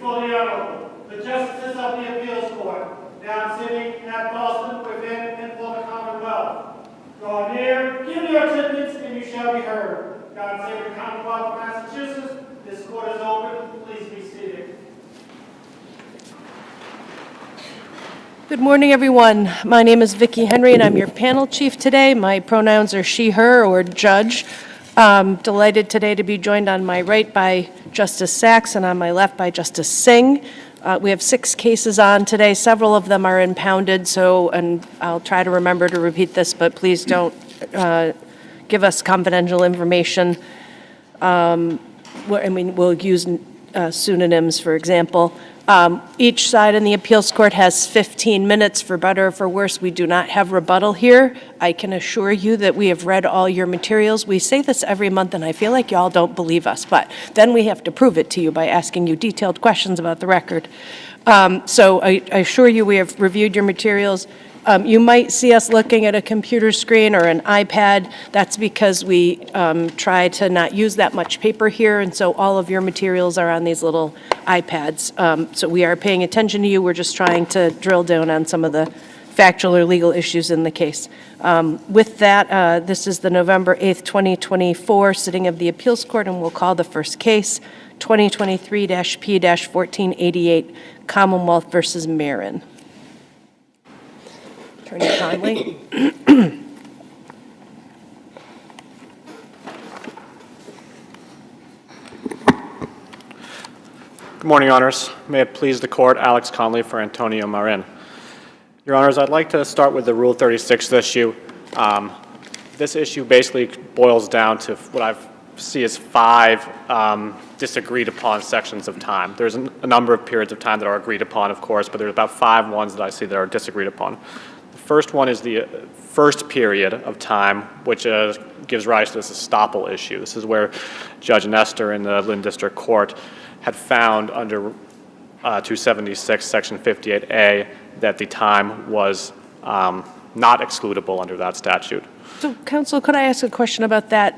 Before the Honorable, the Justices of the Appeals Court, now sitting at Boston, within and for the Commonwealth. Draw near, give your attendance, and you shall be heard. God save the Commonwealth of Massachusetts. This court is open. Please be seated. Good morning, everyone. My name is Vicki Henry, and I'm your panel chief today. My pronouns are she, her, or judge. Delighted today to be joined on my right by Justice Sachs and on my left by Justice Singh. We have 6 cases on today. Several of them are impounded, and I'll try to remember to repeat this, but please don't give us confidential information. We'll use pseudonyms, for example. Each side in the appeals court has 15 minutes. For better or for worse, we do not have rebuttal here. I can assure you that we have read all your materials. We say this every month, and I feel like y'all don't believe us, but then we have to prove it to you by asking you detailed questions about the record. So I assure you we have reviewed your materials. You might see us looking at a computer screen or an iPad. That's because we try to not use that much paper here, and so all of your materials are on these little iPads. So we are paying attention to you. We're just trying to drill down on some of the factual or legal issues in the case. With that, this is the November 8th, 2024 sitting of the Appeals Court, and we'll call the first case, 2023-P-1488, Commonwealth versus Marin. Attorney Conley. Good morning, Honors. May it please the Court, Alex Conley for Antonio Marin. Your Honors, I'd like to start with the Rule 36 issue. This issue basically boils down to what I see as 5 disagreed upon sections of time. There's a number of periods of time that are agreed upon, of course, but there's about 5 ones that I see that are disagreed upon. The first one is the first period of time, which gives rise to this estoppel issue. This is where Judge Nestor in the Lynn District Court had found under 276, Section 58A, that the time was not excludable under that statute. So, counsel, could I ask a question about that?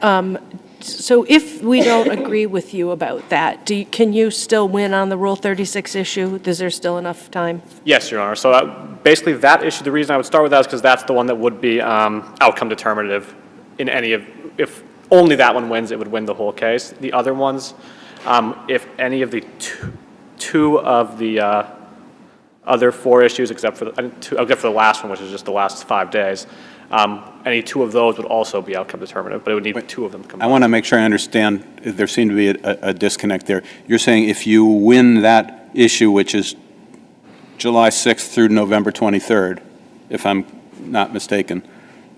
So if we don't agree with you about that, can you still win on the Rule 36 issue? Is there still enough time? Yes, Your Honor. So basically that issue, the reason I would start with that is because that's the one that would be outcome determinative in any of, if only that one wins, it would win the whole case. The other ones, if any of the two of the other 4 issues, except for the last one, which is just the last 5 days, any 2 of those would also be outcome determinative, but it would need 2 of them combined. I want to make sure I understand. There seemed to be a disconnect there. You're saying if you win that issue, which is July 6th through November 23rd, if I'm not mistaken,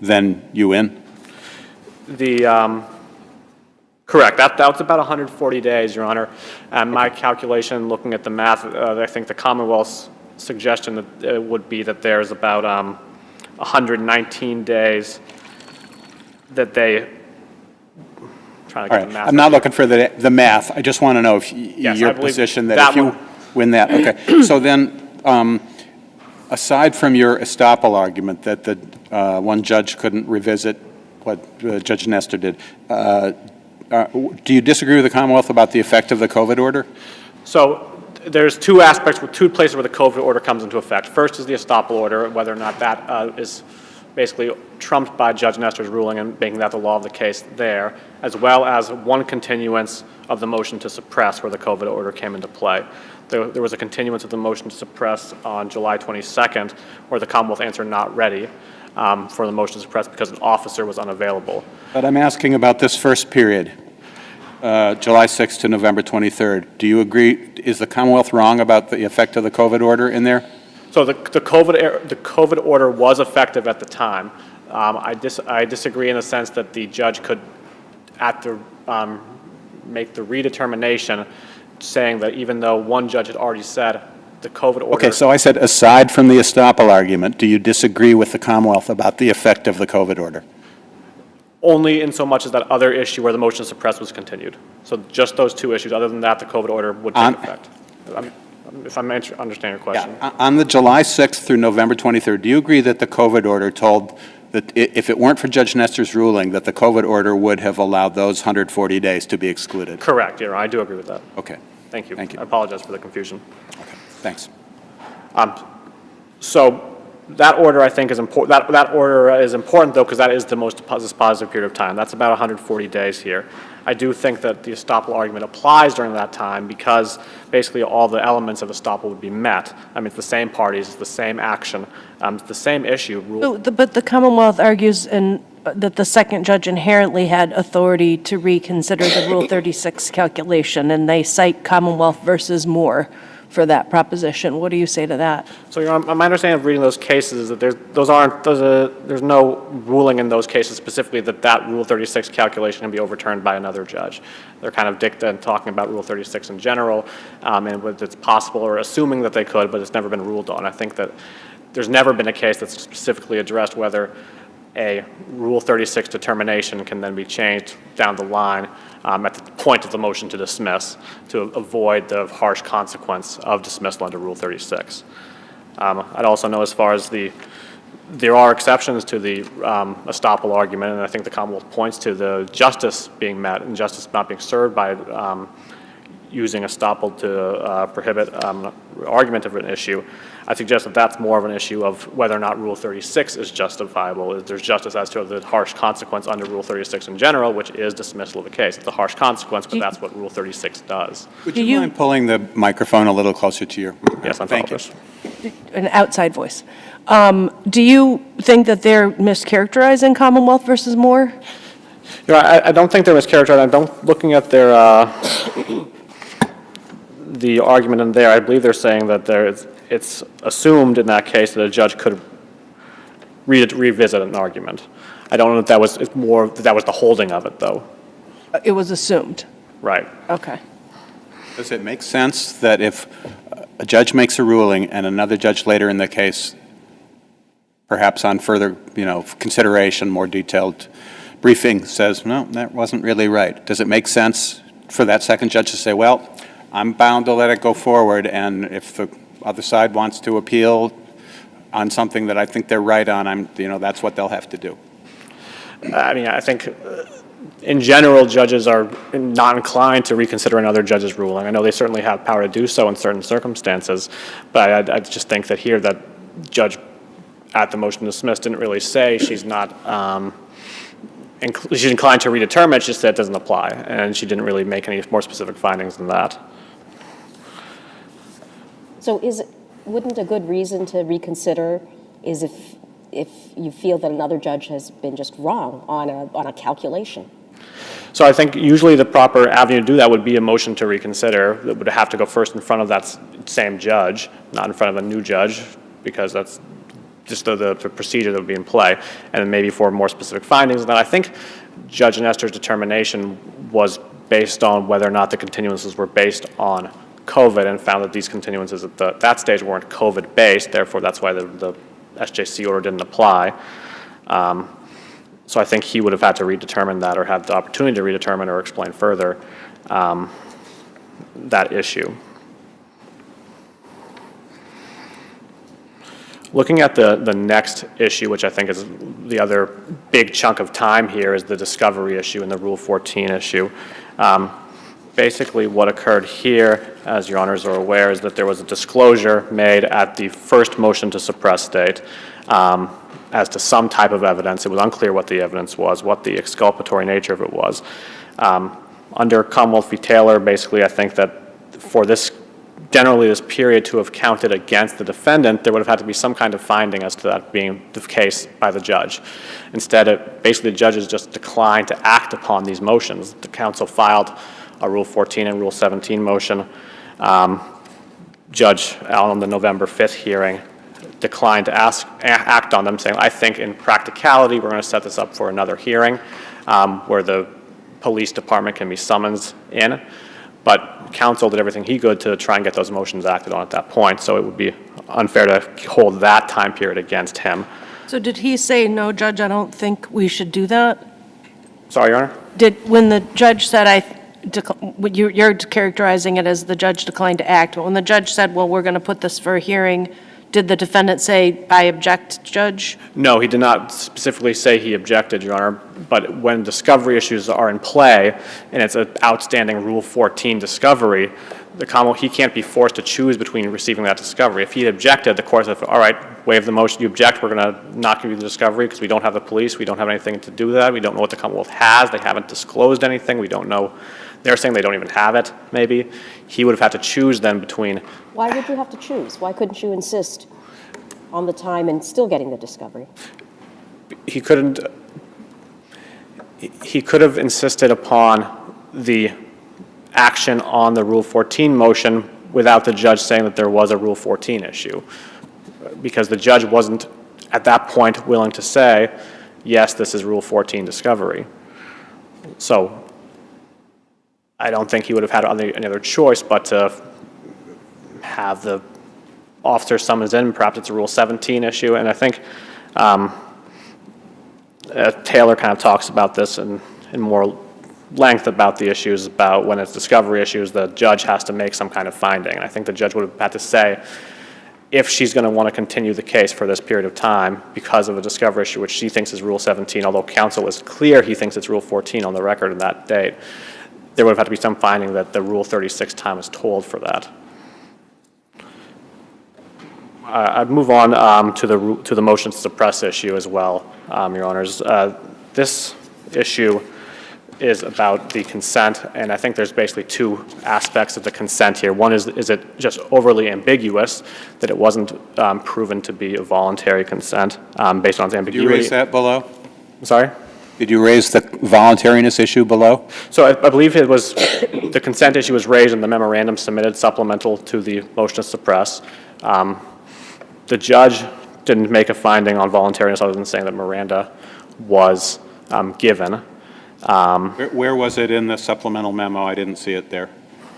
then you win? Correct. That's about 140 days, Your Honor. And my calculation, looking at the math, I think the Commonwealth's suggestion that it would be that there's about 119 days that they. Trying to get the math. I'm not looking for the math. I just want to know if your position that if you win that. Okay. So then, aside from your estoppel argument that the one judge couldn't revisit what Judge Nestor did, do you disagree with the Commonwealth about the effect of the COVID order? So there's 2 aspects, 2 places where the COVID order comes into effect. First is the estoppel order, whether or not that is basically trumped by Judge Nestor's ruling and making that the law of the case there, as well as 1 continuance of the motion to suppress where the COVID order came into play. There was a continuance of the motion to suppress on July 22nd where the Commonwealth answered not ready for the motion to suppress because an officer was unavailable. But I'm asking about this first period, July 6th to November 23rd. Do you agree? Is the Commonwealth wrong about the effect of the COVID order in there? So the COVID order was effective at the time. I disagree in the sense that the judge could, make the redetermination, saying that even though one judge had already said the COVID order. Okay, so I said aside from the estoppel argument, do you disagree with the Commonwealth about the effect of the COVID order? Only in so much as that other issue where the motion to suppress was continued. So just those 2 issues. Other than that, the COVID order would take effect. If I'm understanding your question. Yeah. On the July 6th through November 23rd, do you agree that the COVID order told that if it weren't for Judge Nestor's ruling, that the COVID order would have allowed those 140 days to be excluded? Correct, I do agree with that. Okay. Thank you. Thank you. I apologize for the confusion. Okay, thanks. So that order, I think, is important. That order is important, though, because that is the most positive period of time. That's about 140 days here. I do think that the estoppel argument applies during that time because basically all the elements of estoppel would be met. I mean, it's the same parties, it's the same action, it's the same issue. But the Commonwealth argues that the second judge inherently had authority to reconsider the Rule 36 calculation, and they cite Commonwealth versus Moore for that proposition. What do you say to that? So, Your Honor, my understanding of reading those cases is that there's no ruling in those cases specifically that Rule 36 calculation can be overturned by another judge. They're kind of dicta and talking about Rule 36 in general, and whether it's possible or assuming that they could, but it's never been ruled on. I think that there's never been a case that's specifically addressed whether a Rule 36 determination can then be changed down the line at the point of the motion to dismiss to avoid the harsh consequence of dismissal under Rule 36. I'd also know as far as there are exceptions to the estoppel argument, and I think the Commonwealth points to the justice being met and justice not being served by using estoppel to prohibit argument of an issue. I suggest that that's more of an issue of whether or not Rule 36 is justifiable. There's justice as to the harsh consequence under Rule 36 in general, which is dismissal of a case. It's a harsh consequence, but that's what Rule 36 does. Would you mind pulling the microphone a little closer to your mouth? Yes, on Thank top you. of this. An outside voice. Do you think that they're mischaracterizing Commonwealth versus Moore? You know, I don't think they're mischaracterized. Looking at their the argument in there, I believe they're saying that it's assumed in that case that a judge could revisit an argument. I don't know if that was the holding of it, though. It was assumed. Right. Okay. Does it make sense that if a judge makes a ruling and another judge later in the case, perhaps on further, consideration, more detailed briefing, says, no, that wasn't really right? Does it make sense for that second judge to say, well, I'm bound to let it go forward, and if the other side wants to appeal on something that I think they're right on, that's what they'll have to do? I mean, I think in general, judges are not inclined to reconsider another judge's ruling. I know they certainly have power to do so in certain circumstances, but I just think that here that judge at the motion to dismiss didn't really say she's not she's inclined to redetermine. She just said it doesn't apply, and she didn't really make any more specific findings than that. So wouldn't a good reason to reconsider is if you feel that another judge has been just wrong on a calculation? So I think usually the proper avenue to do that would be a motion to reconsider that would have to go first in front of that same judge, not in front of a new judge, because that's just the procedure that would be in play, and then maybe for more specific findings. And then I think Judge Nestor's determination was based on whether or not the continuances were based on COVID, and found that these continuances at that stage weren't COVID-based, therefore that's why the SJC order didn't apply. So I think he would have had to redetermine that, or have the opportunity to redetermine or explain further that issue. Looking at the next issue, which I think is the other big chunk of time here, is the discovery issue and the Rule 14 issue. Basically, what occurred here, as your honors are aware, is that there was a disclosure made at the first motion to suppress date as to some type of evidence. It was unclear what the evidence was, what the exculpatory nature of it was. Under Commonwealth v. Taylor, basically, I think that for generally this period to have counted against the defendant, there would have had to be some kind of finding as to that being the case by the judge. Instead, basically the judges just declined to act upon these motions. The council filed a Rule 14 and Rule 17 motion. Judge Allen, on the November 5th hearing, declined to act on them, saying, I think in practicality we're going to set this up for another hearing where the police department can be summoned in. But counsel did everything he could to try and get those motions acted on at that point, so it would be unfair to hold that time period against him. So did he say, no, Judge, I don't think we should do that? Sorry, Your Honor? When the judge said, you're characterizing it as the judge declined to act, but when the judge said, well, we're going to put this for a hearing, did the defendant say, I object, Judge? No, he did not specifically say he objected, Your Honor, but when discovery issues are in play, and it's an outstanding Rule 14 discovery, the Commonwealth, he can't be forced to choose between receiving that discovery. If he had objected, the court said, all right, waive the motion, you object, we're going to not give you the discovery because we don't have the police, we don't have anything to do with that, we don't know what the Commonwealth has, they haven't disclosed anything, we don't know, they're saying they don't even have it, maybe. He would have had to choose then between. Why would you have to choose? Why couldn't you insist on the time and still getting the discovery? He couldn't, he could have insisted upon the action on the Rule 14 motion without the judge saying that there was a Rule 14 issue, because the judge wasn't at that point willing to say, yes, this is Rule 14 discovery. So I don't think he would have had any other choice but to have the officer summons in. Perhaps it's a Rule 17 issue, and I think Taylor kind of talks about this in more length about the issues, about when it's discovery issues, the judge has to make some kind of finding. And I think the judge would have had to say, if she's going to want to continue the case for this period of time because of a discovery issue, which she thinks is Rule 17, although counsel is clear he thinks it's Rule 14 on the record in that date, there would have had to be some finding that the Rule 36 time is told for that. I'd move on to the motion to suppress issue as well, Your Honors. This issue is about the consent, and I think there's basically two aspects of the consent here. One is it just overly ambiguous that it wasn't proven to be a voluntary consent based on its ambiguity. Did you raise that below? I'm sorry? Did you raise the voluntariness issue below? So I believe it was, the consent issue was raised in the memorandum submitted supplemental to the motion to suppress. The judge didn't make a finding on voluntariness other than saying that Miranda was given. Where was it in the supplemental memo? I didn't see it there.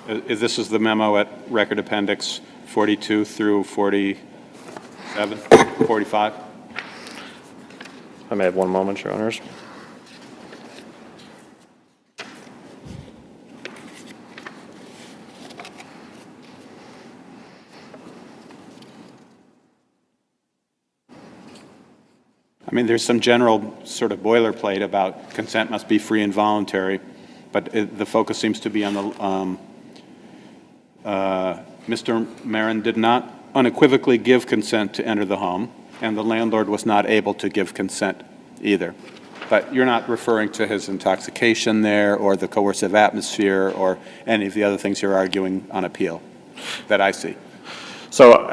This is the memo at Record Appendix 42 through 47, 45? I may have one moment, Your Honors. I mean, there's some general sort of boilerplate about consent must be free and voluntary, but the focus seems to be on the, Mr. Marin did not unequivocally give consent to enter the home, and the landlord was not able to give consent either. But you're not referring to his intoxication there, or the coercive atmosphere, or any of the other things you're arguing on appeal that I see. So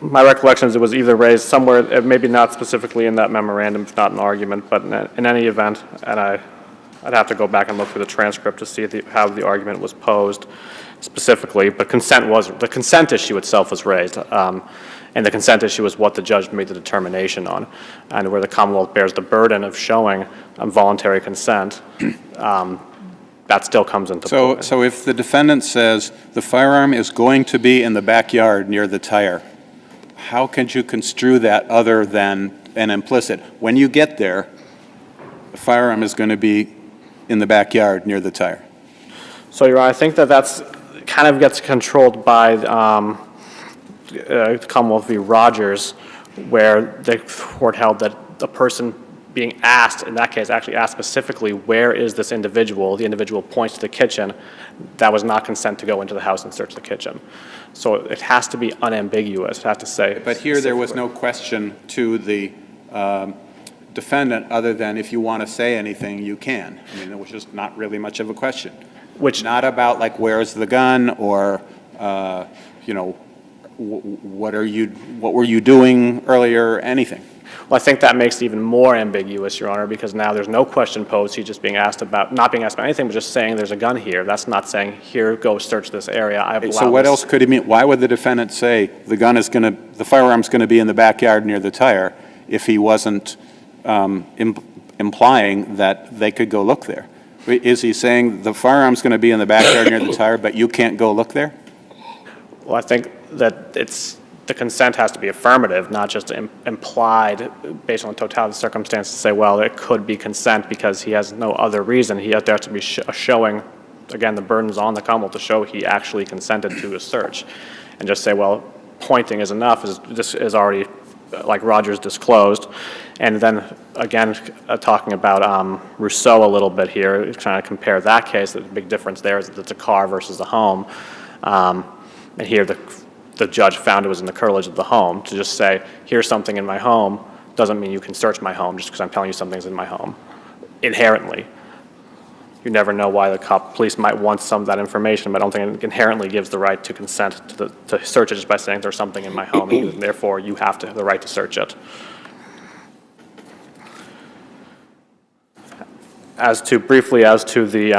my recollection is it was either raised somewhere, maybe not specifically in that memorandum, if not an argument, but in any event, and I'd have to go back and look through the transcript to see how the argument was posed specifically, but the consent issue itself was raised, and the consent issue is what the judge made the determination on, and where the Commonwealth bears the burden of showing voluntary consent, that still comes into play. So if the defendant says the firearm is going to be in the backyard near the tire, how can you construe that other than an implicit? When you get there, the firearm is going to be in the backyard near the tire. So, Your Honor, I think that's kind of gets controlled by Commonwealth v. Rogers, where the court held that the person being asked, in that case, actually asked specifically, where is this individual? The individual points to the kitchen. That was not consent to go into the house and search the kitchen. So it has to be unambiguous. It has to say. But here there was no question to the defendant other than if you want to say anything, you can. I mean, it was just not really much of a question. Which not about like where's the gun or you know, what were you doing earlier, anything. Well, I think that makes it even more ambiguous, Your Honor, because now there's no question posed. He's just being asked about, not being asked about anything, but just saying there's a gun here. That's not saying, here, go search this area. So what else could he mean? Why would the defendant say the firearm's going to be in the backyard near the tire if he wasn't implying that they could go look there? Is he saying the firearm's going to be in the backyard near the tire, but you can't go look there? Well, I think that the consent has to be affirmative, not just implied based on the totality of the circumstances to say, well, it could be consent because he has no other reason. There has to be showing, again, the burden's on the Commonwealth to show he actually consented to a search. And just say, well, pointing is enough, this is already like Rogers disclosed. And then, again, talking about Rousseau a little bit here, trying to compare that case, the big difference there is that it's a car versus a home. And here the judge found it was in the curtilage of the home. To just say, here's something in my home, doesn't mean you can search my home just because I'm telling you something's in my home, inherently. You never know why the police might want some of that information, but I don't think it inherently gives the right to consent to search it just by saying there's something in my home, and therefore you have to have the right to search it. Briefly as to the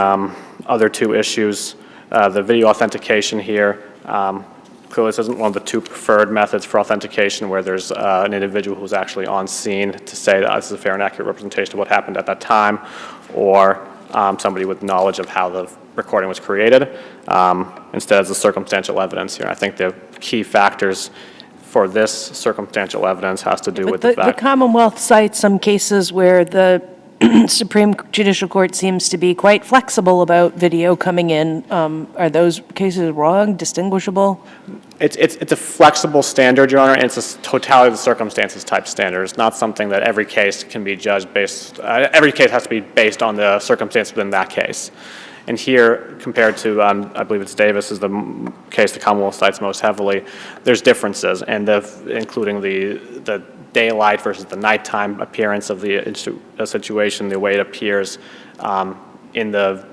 other two issues, the video authentication here, clearly this isn't one of the two preferred methods for authentication where there's an individual who's actually on scene to say that this is a fair and accurate representation of what happened at that time, or somebody with knowledge of how the recording was created. Instead, it's the circumstantial evidence here. I think the key factors for this circumstantial evidence has to do with the fact. The Commonwealth cites some cases where the Supreme Judicial Court seems to be quite flexible about video coming in. Are those cases wrong, distinguishable? It's a flexible standard, Your Honor, and it's a totality of the circumstances type standard. It's not something that every case can be judged based, every case has to be based on the circumstance within that case. And here, compared to, I believe it's Davis is the case the Commonwealth cites most heavily, there's differences, and including the daylight versus the nighttime appearance of the situation, the way it appears in the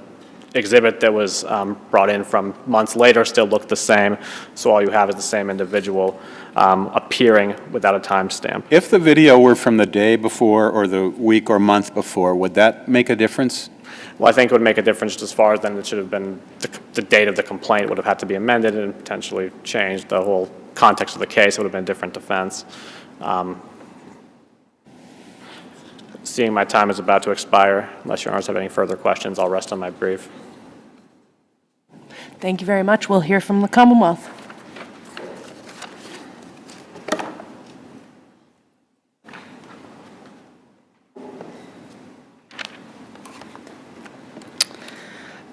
exhibit that was brought in from months later still looked the same, so all you have is the same individual appearing without a timestamp. If the video were from the day before or the week or month before, would that make a difference? Well, I think it would make a difference as far as then it should have been, the date of the complaint would have had to be amended and potentially changed. The whole context of the case would have been a different defense. Seeing my time is about to expire, unless Your Honors have any further questions, I'll rest on my brief. Thank you very much. We'll hear from the Commonwealth.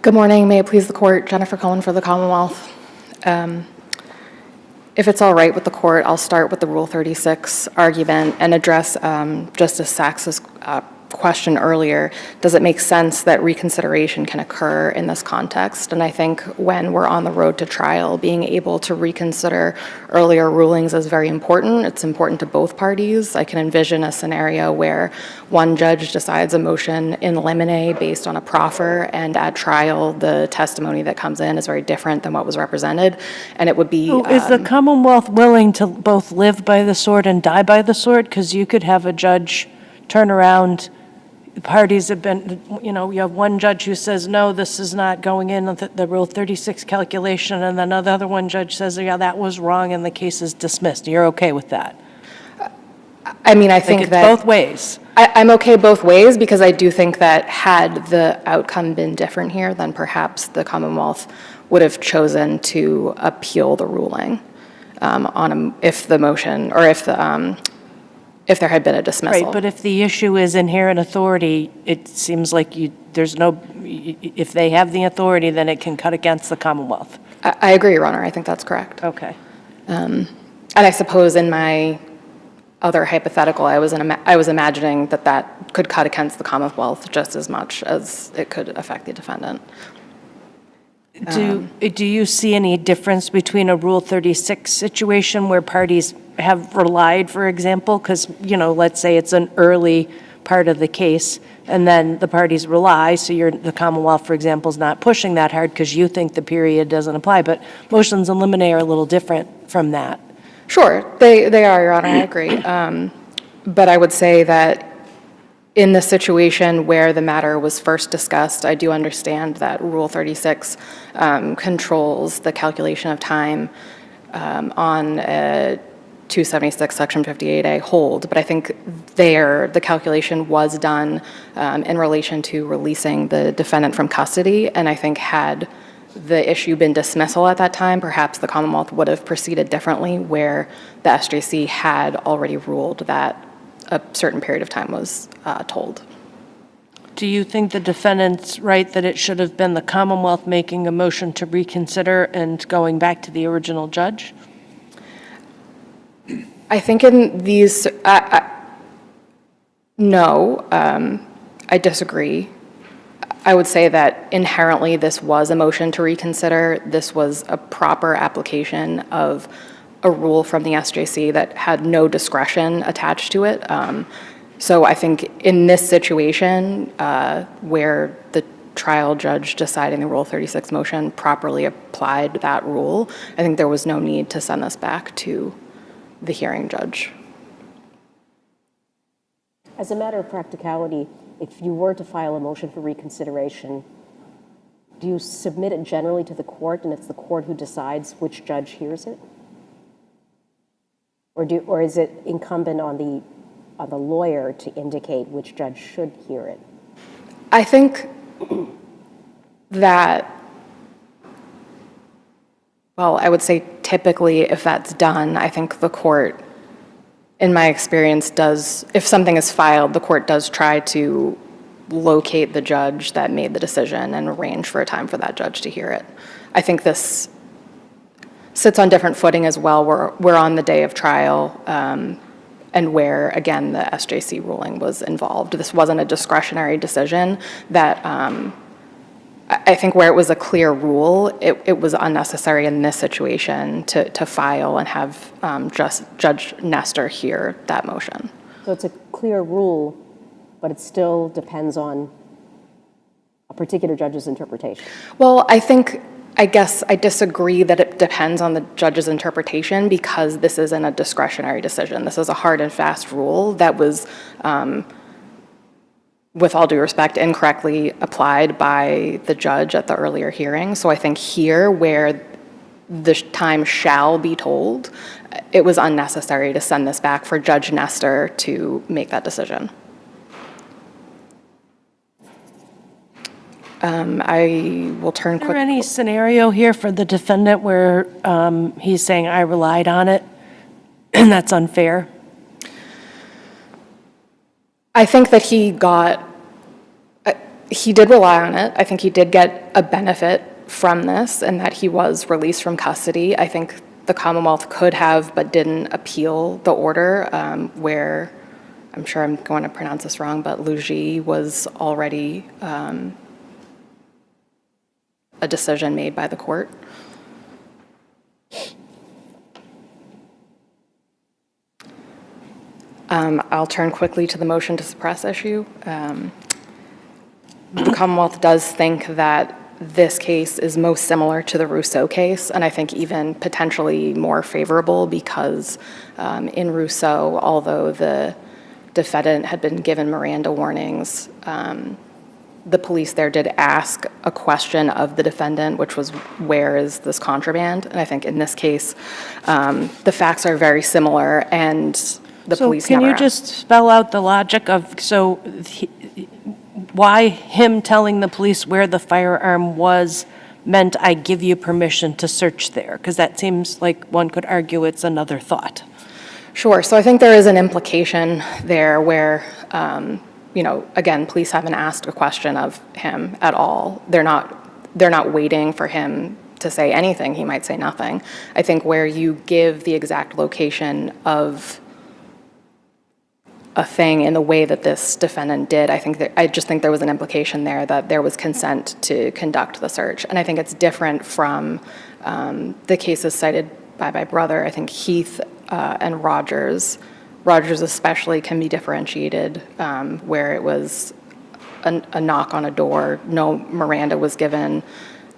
Good morning. May it please the court, Jennifer Cohen for the Commonwealth. If it's all right with the court, I'll start with the Rule 36 argument and address Justice Sachs's question earlier. Does it make sense that reconsideration can occur in this context? And I think when we're on the road to trial, being able to reconsider earlier rulings is very important. It's important to both parties. I can envision a scenario where one judge decides a motion in limine based on a proffer, and at trial, the testimony that comes in is very different than what was represented, and it would be... Is the Commonwealth willing to both live by the sword and die by the sword? Because you could have a judge turn around. The parties have been, you have one judge who says, no, this is not going in the Rule 36 calculation, and then another one judge says, yeah, that was wrong, and the case is dismissed. You're okay with that? I mean, I think that... both ways. I'm okay both ways, because I do think that had the outcome been different here, then perhaps the Commonwealth would have chosen to appeal the ruling if the motion, or if there had been a dismissal. Right, but if the issue is inherent authority, it seems like if they have the authority, then it can cut against the Commonwealth. I agree, Your Honor. I think that's correct. Okay. And I suppose in my other hypothetical, I was imagining that could cut against the Commonwealth just as much as it could affect the defendant. Do you see any difference between a Rule 36 situation where parties have relied, for example, because, let's say it's an early part of the case, and then the parties rely, so the Commonwealth, for example, is not pushing that hard because you think the period doesn't apply, but motions in limine are a little different from that. Sure, they are, Your Honor, I agree. But I would say that in the situation where the matter was first discussed, I do understand that Rule 36 controls the calculation of time on 276, Section 58A hold, but I think the calculation was done in relation to releasing the defendant from custody, and I think had the issue been dismissal at that time, perhaps the Commonwealth would have proceeded differently, where the SJC had already ruled that a certain period of time was told. Do you think the defendant's right that it should have been the Commonwealth making a motion to reconsider and going back to the original judge? I think in these, no, I disagree. I would say that inherently this was a motion to reconsider. This was a proper application of a rule from the SJC that had no discretion attached to it. So I think in this situation, where the trial judge deciding the Rule 36 motion properly applied that rule, I think there was no need to send this back to the hearing judge. As a matter of practicality, if you were to file a motion for reconsideration, do you submit it generally to the court and it's the court who decides which judge hears it? Or is it incumbent on the lawyer to indicate which judge should hear it? I think that, well, I would say typically if that's done, I think the court, in my experience, does, if something is filed, the court does try to locate the judge that made the decision and arrange for a time for that judge to hear it. I think this sits on different footing as well. We're on the day of trial, and where, again, the SJC ruling was involved. This wasn't a discretionary decision that, I think where it was a clear rule, it was unnecessary in this situation to file and have Judge Nestor hear that motion. So it's a clear rule, but it still depends on a particular judge's interpretation. Well, I guess I disagree that it depends on the judge's interpretation, because this isn't a discretionary decision. This is a hard and fast rule that was, with all due respect, incorrectly applied by the judge at the earlier hearing. So I think here, where the time shall be told, it was unnecessary to send this back for Judge Nestor to make that decision. I will turn Is there quick. any scenario here for the defendant where he's saying, I relied on it, and that's unfair? I think that he did rely on it. I think he did get a benefit from this, and that he was released from custody. I think the Commonwealth could have, but didn't appeal the order, where, I'm sure I'm going to pronounce this wrong, but Luigi was already a decision made by the court. I'll turn quickly to the motion to suppress issue. The Commonwealth does think that this case is most similar to the Rousseau case, and I think even potentially more favorable, because in Rousseau, although the defendant had been given Miranda warnings, the police there did ask a question of the defendant, which was, where is this contraband? And I think in this case, the facts are very similar, and the police never So can you asked. just spell out the logic of, why him telling the police where the firearm was meant I give you permission to search there? Because that seems like one could argue it's another thought. Sure. So I think there is an implication there where, again, police haven't asked a question of him at all. They're not waiting for him to say anything. He might say nothing. I think where you give the exact location of a thing in the way that this defendant did, I just think there was an implication there that there was consent to conduct the search. And I think it's different from the cases cited by my brother. I think Heath and Rogers especially can be differentiated, where it was a knock on a door, no Miranda was given,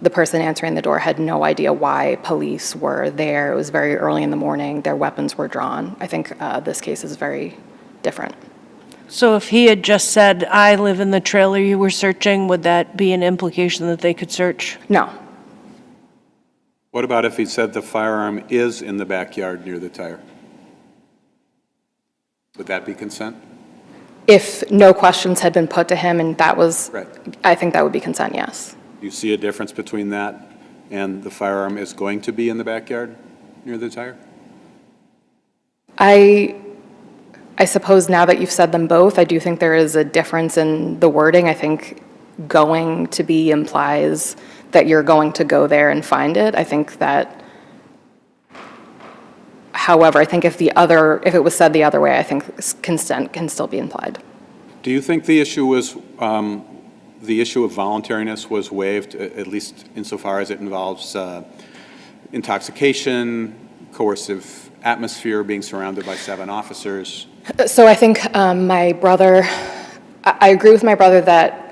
the person answering the door had no idea why police were there, it was very early in the morning, their weapons were drawn. I think this case is very different. So if he had just said, I live in the trailer you were searching, would that be an implication that they could search? No. What about if he said the firearm is in the backyard near the tire? Would that be consent? If no questions had been put to him and that was, Right. I think that would be consent, yes. Do you see a difference between that and the firearm is going to be in the backyard near the tire? I suppose now that you've said them both, I do think there is a difference in the wording. I think going to be implies that you're going to go there and find it. I think that However, I think if it was said the other way, I think consent can still be implied. Do you think the issue was, the issue of voluntariness was waived, at least insofar as it involves intoxication, coercive atmosphere, being surrounded by 7 officers? So I think I agree with my brother that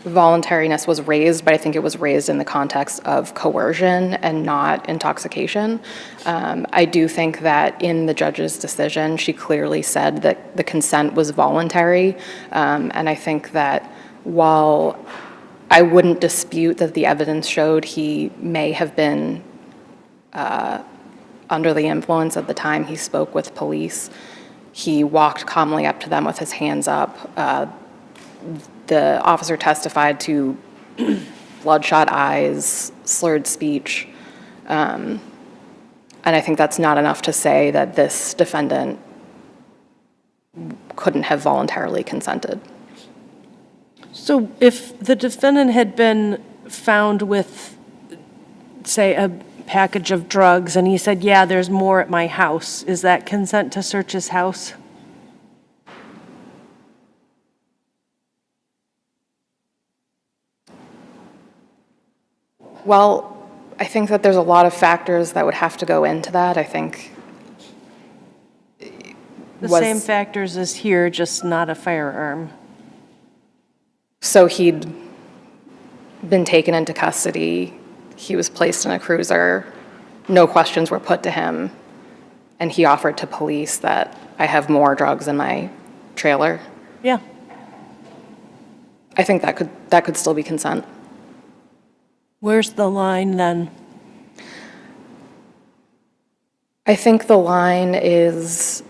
voluntariness was raised, but I think it was raised in the context of coercion and not intoxication. I do think that in the judge's decision, she clearly said that the consent was voluntary, and I think that while I wouldn't dispute that the evidence showed he may have been under the influence at the time he spoke with police, he walked calmly up to them with his hands up. The officer testified to bloodshot eyes, slurred speech, and I think that's not enough to say that this defendant couldn't have voluntarily consented. So if the defendant had been found with, say, a package of drugs, and he said, yeah, there's more at my house, is that consent to search his house? Well, I think that there's a lot of factors that would have to go into that. I think The same factors as here, just not a firearm. So he'd been taken into custody, he was placed in a cruiser, no questions were put to him, and he offered to police that I have more drugs in my trailer. Yeah. I think that could still be consent. Where's the line then? I think the line is,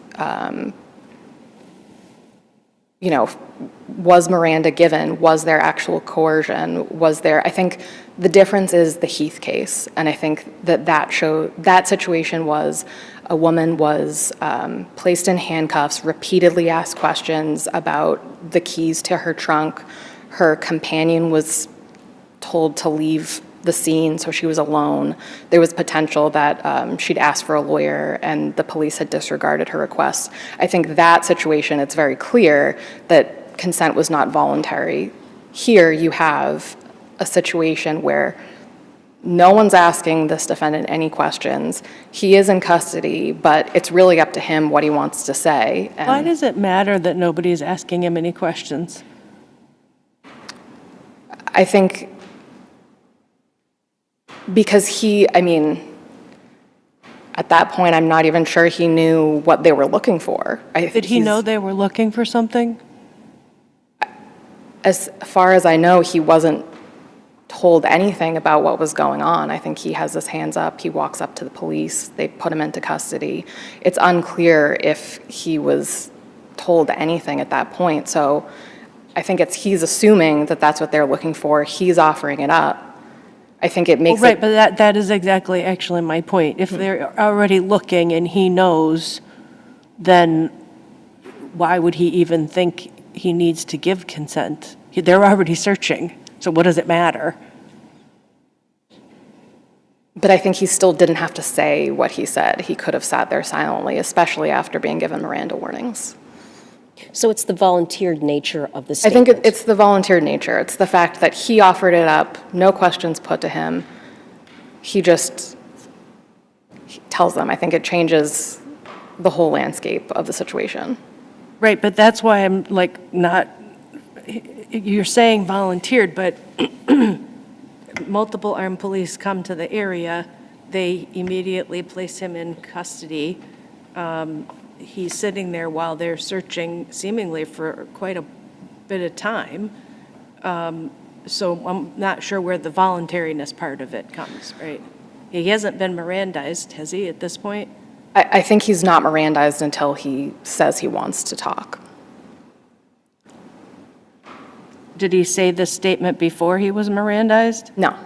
was Miranda given? Was there actual coercion? I think the difference is the Heath case, and I think that situation was a woman was placed in handcuffs, repeatedly asked questions about the keys to her trunk. Her companion was told to leave the scene, so she was alone. There was potential that she'd asked for a lawyer and the police had disregarded her request. I think that situation, it's very clear that consent was not voluntary. Here you have a situation where no one's asking this defendant any questions. He is in custody, but it's really up to him what he wants to say. And why does it matter that nobody's asking him any questions? I think because at that point, I'm not even sure he knew what they were looking for. Did he know they were looking for something? As far as I know, he wasn't told anything about what was going on. I think he has his hands up, he walks up to the police, they put him into custody. It's unclear if he was told anything at that point. So I think he's assuming that that's what they're looking for. He's offering it up. I think it makes right, but that is exactly actually my point. If they're already looking and he knows, then why would he even think he needs to give consent? They're already searching, so what does it matter? But I think he still didn't have to say what he said. He could have sat there silently, especially after being given Miranda warnings. So it's the volunteered nature of the I statement. think it's the volunteered nature. It's the fact that he offered it up, no questions put to him. He tells them. I think it changes the whole landscape of the situation. Right, but that's why I'm you're saying volunteered, but multiple armed police come to the area, they immediately place him in custody. He's sitting there while they're searching seemingly for quite a bit of time. So I'm not sure where the voluntariness part of it comes, right? He hasn't been Mirandized, has he, at this point? I think he's not Mirandized until he says he wants to talk. Did he say this statement before he was Mirandized? No.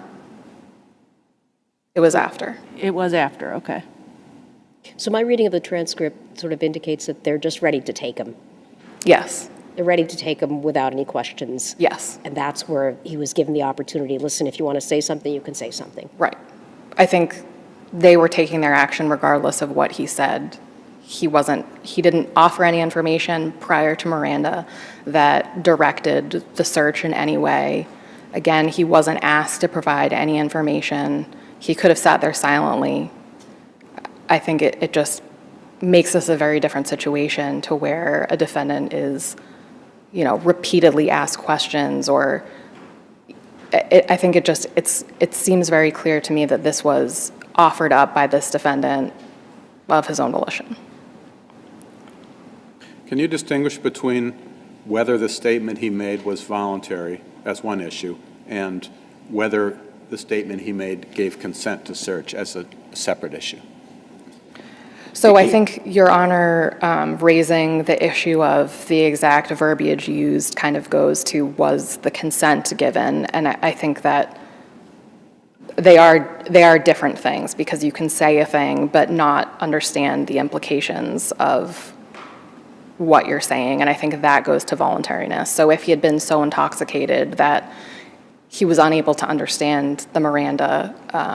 It was after. It was after, okay. So my reading of the transcript sort of indicates that they're just ready to take him. Yes. They're ready to take him without any questions. Yes. And that's where he was given the opportunity, listen, if you want to say something, you can say something. Right. I think they were taking their action regardless of what he said. He didn't offer any information prior to Miranda that directed the search in any way. Again, he wasn't asked to provide any information. He could have sat there silently. I think it just makes this a very different situation to where a defendant is, repeatedly asked questions, or I think it seems very clear to me that this was offered up by this defendant of his own volition. Can you distinguish between whether the statement he made was voluntary as one issue and whether the statement he made gave consent to search as a separate issue? So I think, Your Honor, raising the issue of the exact verbiage used kind of goes to, was the consent given? And I think that they are different things, because you can say a thing but not understand the implications of what you're saying, and I think that goes to voluntariness. So if he had been so intoxicated that he was unable to understand the Miranda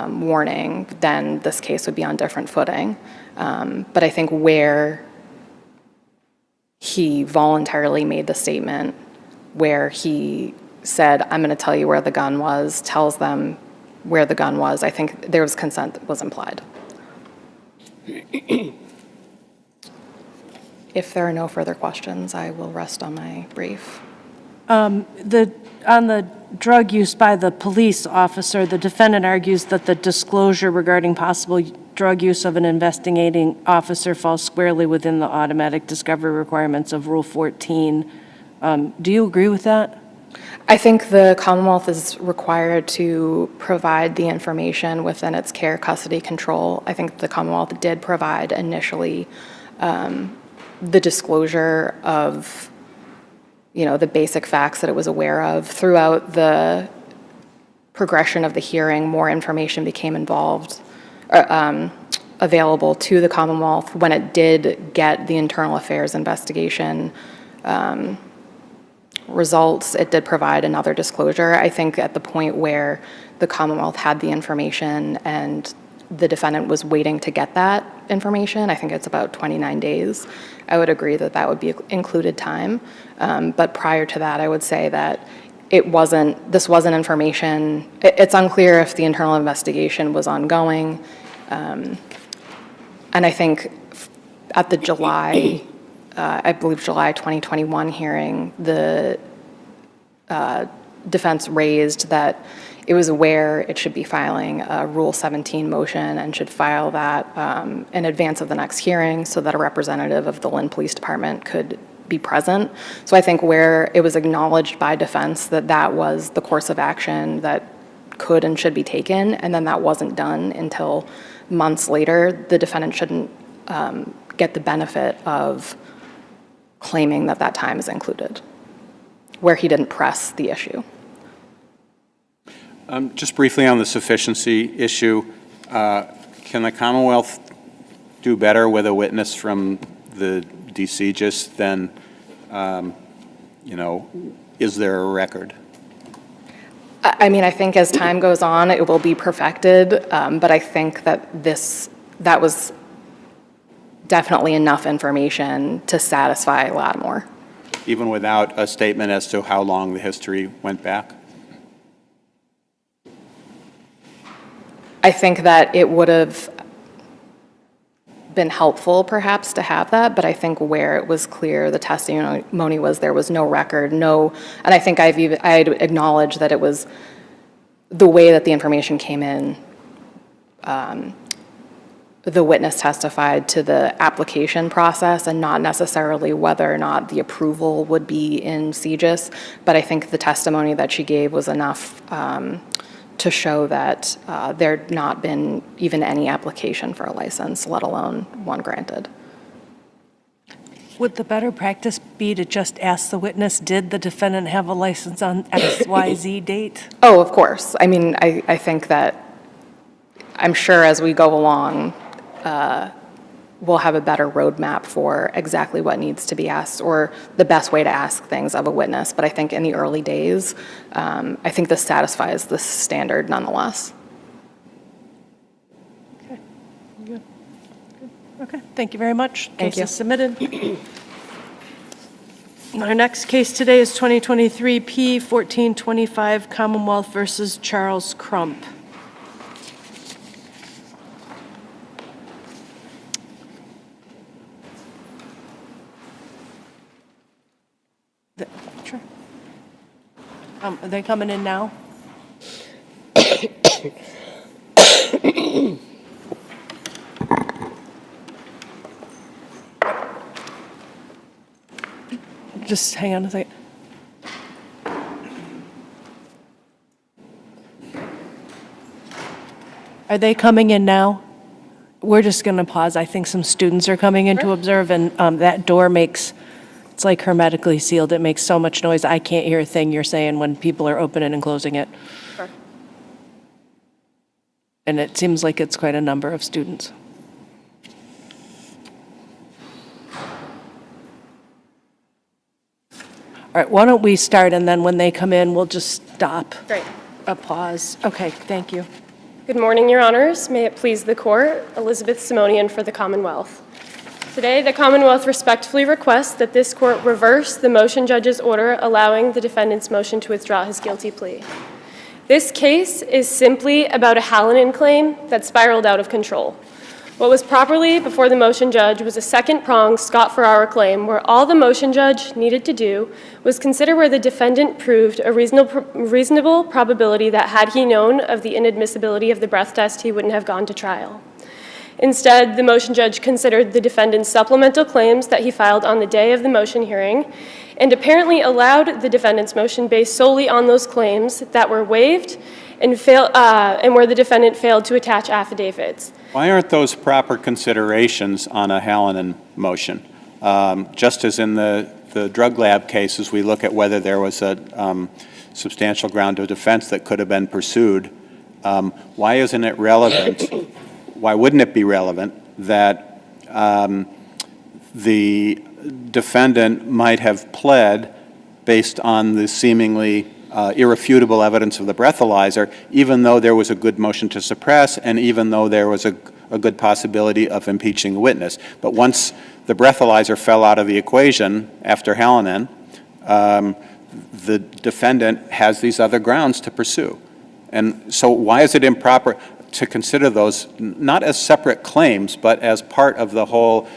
warning, then this case would be on different footing. But I think where he voluntarily made the statement, where he said, I'm going to tell you where the gun was, tells them where the gun was, I think there was consent that was implied. If there are no further questions, I will rest on my brief. On the drug use by the police officer, the defendant argues that the disclosure regarding possible drug use of an investigating officer falls squarely within the automatic discovery requirements of Rule 14. Do you agree with that? I think the Commonwealth is required to provide the information within its care, custody, control. I think the Commonwealth did provide initially the disclosure of, the basic facts that it was aware of. Throughout the progression of the hearing, more information became available to the Commonwealth. When it did get the internal affairs investigation results, it did provide another disclosure. I think at the point where the Commonwealth had the information and the defendant was waiting to get that information, I think it's about 29 days, I would agree that that would be included time. But prior to that, I would say that this wasn't information, it's unclear if the internal investigation was ongoing. And I think at the July 2021 hearing, the defense raised that it was aware it should be filing a Rule 17 motion and should file that in advance of the next hearing so that a representative of the Lynn Police Department could be present. So I think where it was acknowledged by defense that that was the course of action that could and should be taken, and then that wasn't done until months later, the defendant shouldn't get the benefit of claiming that that time is included, where he didn't press the issue. Just briefly on the sufficiency issue, can the Commonwealth do better with a witness from the DC just than, is there a record? I mean, I think as time goes on, it will be perfected, but I think that that was definitely enough information to satisfy Lattimore. Even without a statement as to how long the history went back? I think that it would have been helpful perhaps to have that, but I think where it was clear the testimony was there was no record, and I think I acknowledged that it was the way that the information came in. The witness testified to the application process and not necessarily whether or not the approval would be in CJIS, but I think the testimony that she gave was enough to show that there had not been even any application for a license, let alone one granted. Would the better practice be to just ask the witness, did the defendant have a license on XYZ date? Oh, of course. I mean, I think that I'm sure as we go along, we'll have a better roadmap for exactly what needs to be asked or the best way to ask things of a witness. But I think in the early days, I think this satisfies the standard nonetheless. Okay. Okay, thank you very much. Thank Case you. is submitted. Our next case today is 2023 P 1425 Commonwealth versus Charles Crump. Sure. Are they coming in now? Just hang on a second. Are they coming in now? We're just going to pause. I think some students are coming in to observe, and that door makes, it's like hermetically sealed. It makes so much noise. I can't hear a thing you're saying when people are opening and closing it. Sure. And it seems like it's quite a number of students. All right, why don't we start, and then when they come in, we'll just stop. Great. A pause. Okay, thank you. Good morning, Your Honors. May it please the Court, Elizabeth Simonian for the Commonwealth. Today, the Commonwealth respectfully requests that this Court reverse the motion judge's order allowing the defendant's motion to withdraw his guilty plea. This case is simply about a Hallinan claim that spiraled out of control. What was properly before the motion judge was a second-pronged Scott-Ferrara claim where all the motion judge needed to do was consider where the defendant proved a reasonable probability that had he known of the inadmissibility of the breath test, he wouldn't have gone to trial. Instead, the motion judge considered the defendant's supplemental claims that he filed on the day of the motion hearing and apparently allowed the defendant's motion based solely on those claims that were waived and where the defendant failed to attach affidavits. Why aren't those proper considerations on a Hallinan motion? Just as in the drug lab cases, we look at whether there was a substantial ground of defense that could have been pursued. Why isn't it relevant? Why wouldn't it be relevant that the defendant might have pled based on the seemingly irrefutable evidence of the breathalyzer, even though there was a good motion to suppress and even though there was a good possibility of impeaching a witness? But once the breathalyzer fell out of the equation after Hallinan, the defendant has these other grounds to pursue. And so why is it improper to consider those not as separate claims, but as part of the whole,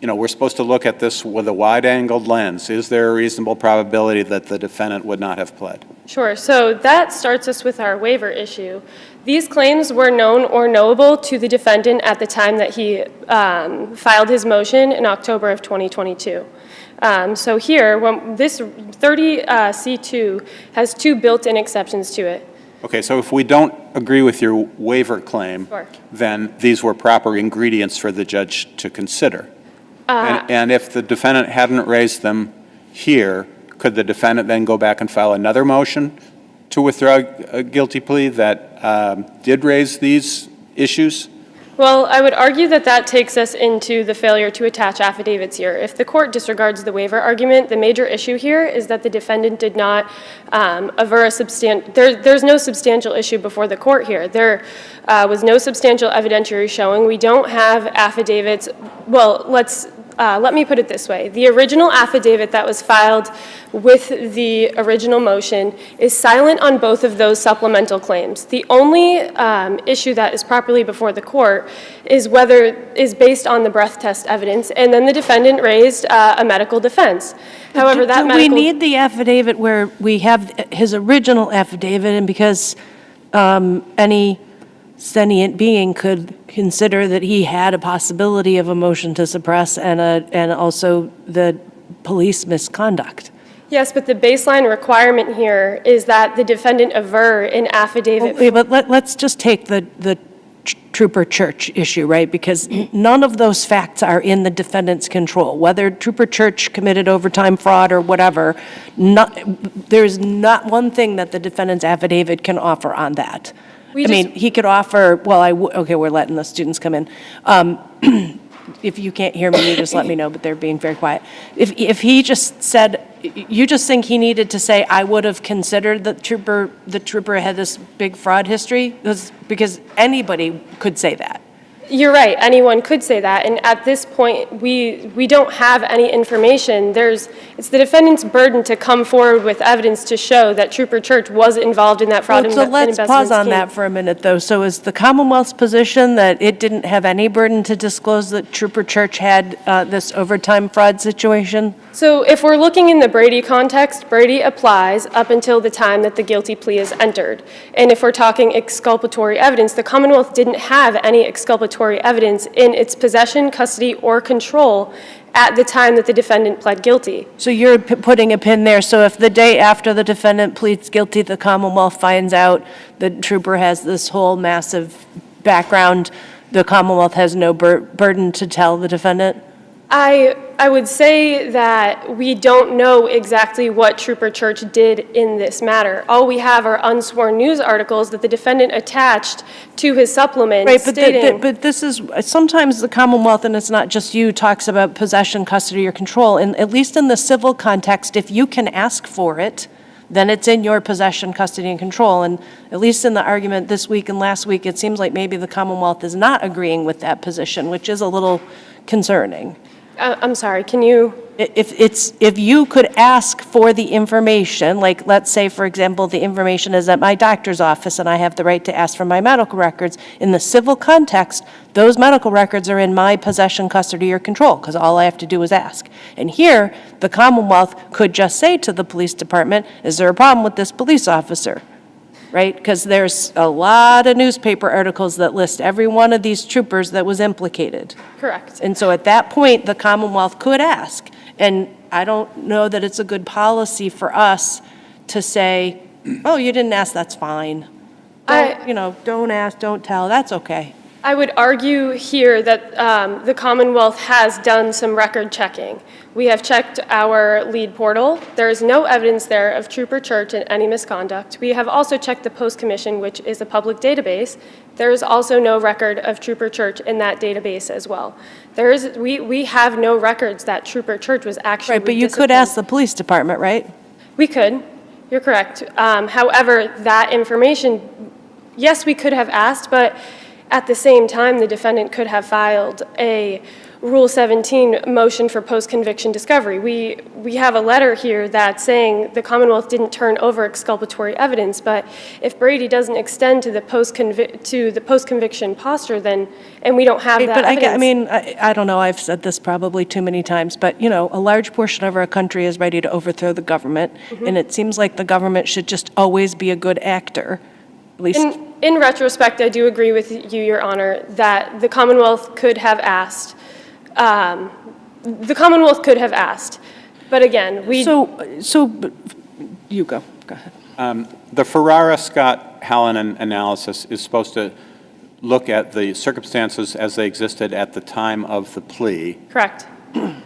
we're supposed to look at this with a wide-angled lens. Is there a reasonable probability that the defendant would not have pled? Sure. So that starts us with our waiver issue. These claims were known or knowable to the defendant at the time that he filed his motion in October of 2022. So here, this 30C2 has two built-in exceptions to it. Okay, so if we don't agree with your waiver claim, Sure. then these were proper ingredients for the judge to consider. And if the defendant hadn't raised them here, could the defendant then go back and file another motion to withdraw a guilty plea that did raise these issues? Well, I would argue that that takes us into the failure to attach affidavits here. If the court disregards the waiver argument, the major issue here is that the defendant did not aver there's no substantial issue before the court here. There was no substantial evidentiary showing. We don't have affidavits. Well, let me put it this way. The original affidavit that was filed with the original motion is silent on both of those supplemental claims. The only issue that is properly before the court is based on the breath test evidence, and then the defendant raised a medical defense. However, that we need the affidavit where we have his original affidavit, and because any sentient being could consider that he had a possibility of a motion to suppress and also the police misconduct. Yes, but the baseline requirement here is that the defendant aver an affidavit. Okay, but let's just take the Trooper Church issue, right? Because none of those facts are in the defendant's control. Whether Trooper Church committed overtime fraud or whatever, there's not one thing that the defendant's affidavit can offer on that. He could offer, okay, we're letting the students come in. If you can't hear me, you just let me know, but they're being very quiet. If he just said, you just think he needed to say, I would have considered the trooper had this big fraud history? Because anybody could say that. You're right, anyone could say that, and at this point, we don't have any information. It's the defendant's burden to come forward with evidence to show that Trooper Church was involved in that fraud So let's pause on that for a minute, though. So is the Commonwealth's position that it didn't have any burden to disclose that Trooper Church had this overtime fraud situation? So if we're looking in the Brady context, Brady applies up until the time that the guilty plea is entered. And if we're talking exculpatory evidence, the Commonwealth didn't have any exculpatory evidence in its possession, custody, or control at the time that the defendant pled guilty. So you're putting a pin there. So if the day after the defendant pleads guilty, the Commonwealth finds out that Trooper has this whole massive background, the Commonwealth has no burden to tell the defendant? I would say that we don't know exactly what Trooper Church did in this matter. All we have are unsworn news articles that the defendant attached to his supplement stating... But this is, sometimes the Commonwealth, and it's not just you, talks about possession, custody, or control. And at least in the civil context, if you can ask for it, then it's in your possession, custody, and control. And at least in the argument this week and last week, it seems like maybe the Commonwealth is not agreeing with that position, which is a little concerning. I'm sorry, can you... If you could ask for the information, like let's say, for example, the information is at my doctor's office and I have the right to ask for my medical records, in the civil context, those medical records are in my possession, custody, or control, because all I have to do is ask. And here, the Commonwealth could just say to the police department, is there a problem with this police officer? Right? Because there's a lot of newspaper articles that list every one of these troopers that was implicated. Correct. And so at that point, the Commonwealth could ask. And I don't know that it's a good policy for us to say, oh, you didn't ask, that's fine. Don't ask, don't tell, that's okay. I would argue here that the Commonwealth has done some record checking. We have checked our lead portal. There is no evidence there of Trooper Church in any misconduct. We have also checked the Post Commission, which is a public database. There is also no record of Trooper Church in that database as well. We have no records that Trooper Church was actually Right, but you could ask the police department, right? We could. You're correct. However, that information, yes, we could have asked, but at the same time, the defendant could have filed a Rule 17 motion for post-conviction discovery. We have a letter here that's saying the Commonwealth didn't turn over exculpatory evidence, but if Brady doesn't extend to the post-conviction posture, then, and we don't have that evidence. I don't know, I've said this probably too many times, but, a large portion of our country is ready to overthrow the government, and it seems like the government should just always be a good actor, at least. In retrospect, I do agree with you, Your Honor, that the Commonwealth could have asked. The Commonwealth could have asked, but again, You go ahead. The Ferrara-Scott-Hallinan analysis is supposed to look at the circumstances as they existed at the time of the plea. Correct.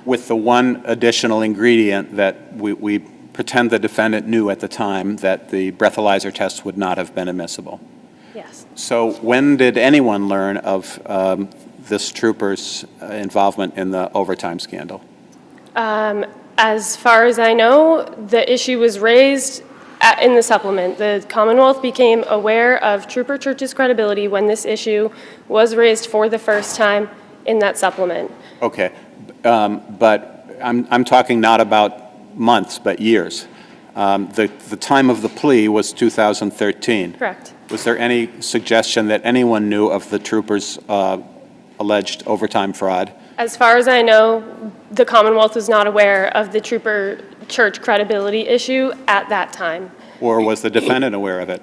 With the one additional ingredient that we pretend the defendant knew at the time that the breathalyzer test would not have been admissible. Yes. So when did anyone learn of this trooper's involvement in the overtime scandal? As far as I know, the issue was raised in the supplement. The Commonwealth became aware of Trooper Church's credibility when this issue was raised for the first time in that supplement. Okay, but I'm talking not about months, but years. The time of the plea was 2013. Correct. Was there any suggestion that anyone knew of the trooper's alleged overtime fraud? As far as I know, the Commonwealth was not aware of the Trooper Church credibility issue at that time. Or was the defendant aware of it?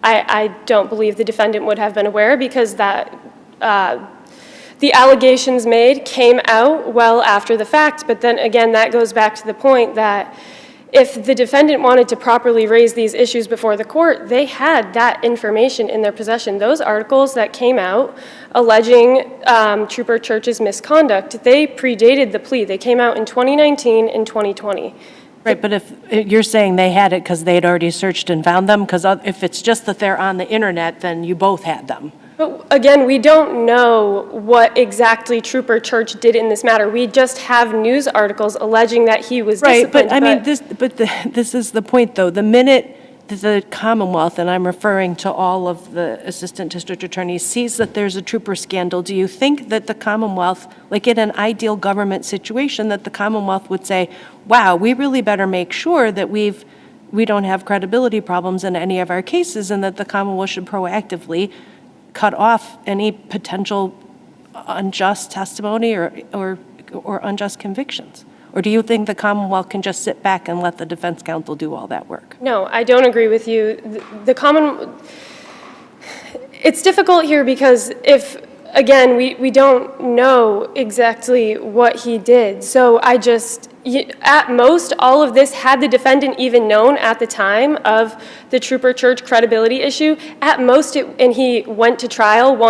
I don't believe the defendant would have been aware because the allegations made came out well after the fact, but then again, that goes back to the point that if the defendant wanted to properly raise these issues before the court, they had that information in their possession. Those articles that came out alleging Trooper Church's misconduct, they predated the plea. They came out in 2019 and 2020. Right, but if you're saying they had it because they had already searched and found them, because if it's just that they're on the internet, then you both had them. But again, we don't know what exactly Trooper Church did in this matter. We just have news articles alleging that he was disciplined. Right, but this is the point, though. The minute the Commonwealth, and I'm referring to all of the assistant district attorneys, sees that there's a trooper scandal, do you think that the Commonwealth, like in an ideal government situation, that the Commonwealth would say, wow, we really better make sure that we don't have credibility problems in any of our cases, and that the Commonwealth should proactively cut off any potential unjust testimony or unjust convictions? Or do you think the Commonwealth can just sit back and let the defense counsel do all that work? No, I don't agree with you. It's difficult here because again, we don't know exactly what he did. So at most, all of this, had the defendant even known at the time of the Trooper Church credibility issue, at most, and he went to trial,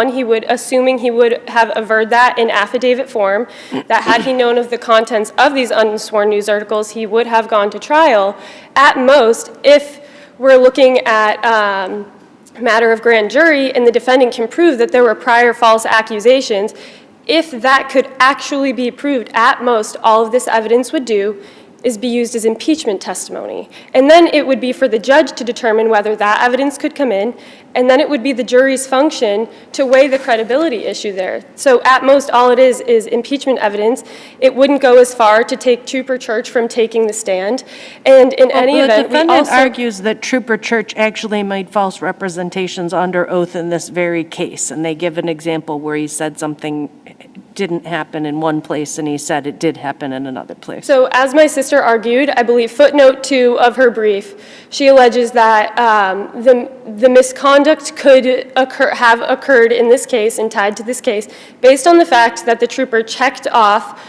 assuming he would have averred that in affidavit form, that had he known of the contents of these unsworn news articles, he would have gone to trial. At most, if we're looking at matter of grand jury and the defendant can prove that there were prior false accusations, if that could actually be proved, at most, all of this evidence would do is be used as impeachment testimony. And then it would be for the judge to determine whether that evidence could come in, and then it would be the jury's function to weigh the credibility issue there. So at most, all it is impeachment evidence. It wouldn't go as far to take Trooper Church from taking the stand. And in any event, the defendant argues that Trooper Church actually made false representations under oath in this very case, and they give an example where he said something didn't happen in one place and he said it did happen in another place. So as my sister argued, I believe footnote 2 of her brief, she alleges that the misconduct could have occurred in this case and tied to this case based on the fact that the trooper checked off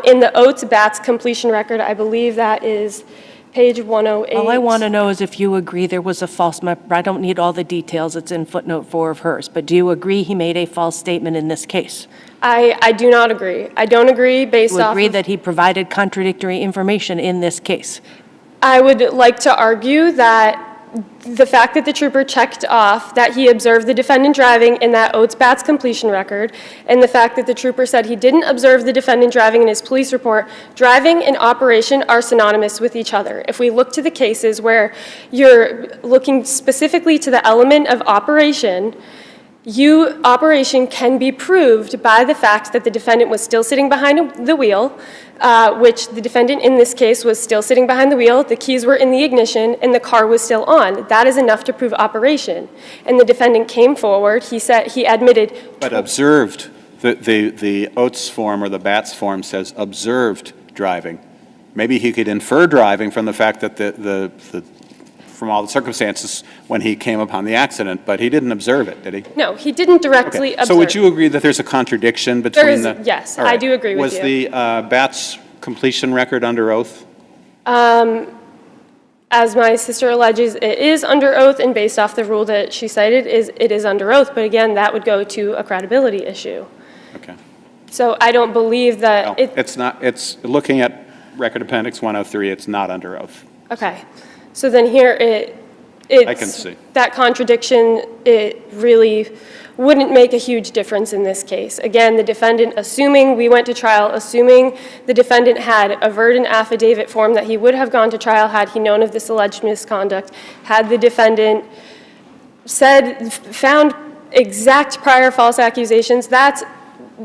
in the Oates-Batts completion record. I believe that is page 108. All I want to know is if you agree there was a false, I don't need all the details, it's in footnote 4 of hers, but do you agree he made a false statement in this case? I do not agree. I don't agree based off. You agree that he provided contradictory information in this case? I would like to argue that the fact that the trooper checked off that he observed the defendant driving in that Oates-Batts completion record, and the fact that the trooper said he didn't observe the defendant driving in his police report, driving and operation are synonymous with each other. If we look to the cases where you're looking specifically to the element of operation, operation can be proved by the fact that the defendant was still sitting behind the wheel, which the defendant in this case was still sitting behind the wheel, the keys were in the ignition, and the car was still on. That is enough to prove operation. And the defendant came forward, he admitted. But observed, the Oates form or the Batts form says observed driving. Maybe he could infer driving from the fact that from all the circumstances when he came upon the accident, but he didn't observe it, did he? No, he didn't directly observe. So would you agree that there's a contradiction between Yes, I do agree with you. Was the Batts completion record under oath? As my sister alleges, it is under oath, and based off the rule that she cited, it is under oath. But again, that would go to a credibility issue. Okay. So I don't believe that No, it's not. It's looking at Record Appendix 103. It's not under oath. Okay. So then here I can see. That contradiction, it really wouldn't make a huge difference in this case. Again, the defendant, assuming we went to trial, assuming the defendant had averred an affidavit form that he would have gone to trial had he known of this alleged misconduct, had the defendant found exact prior false accusations, that's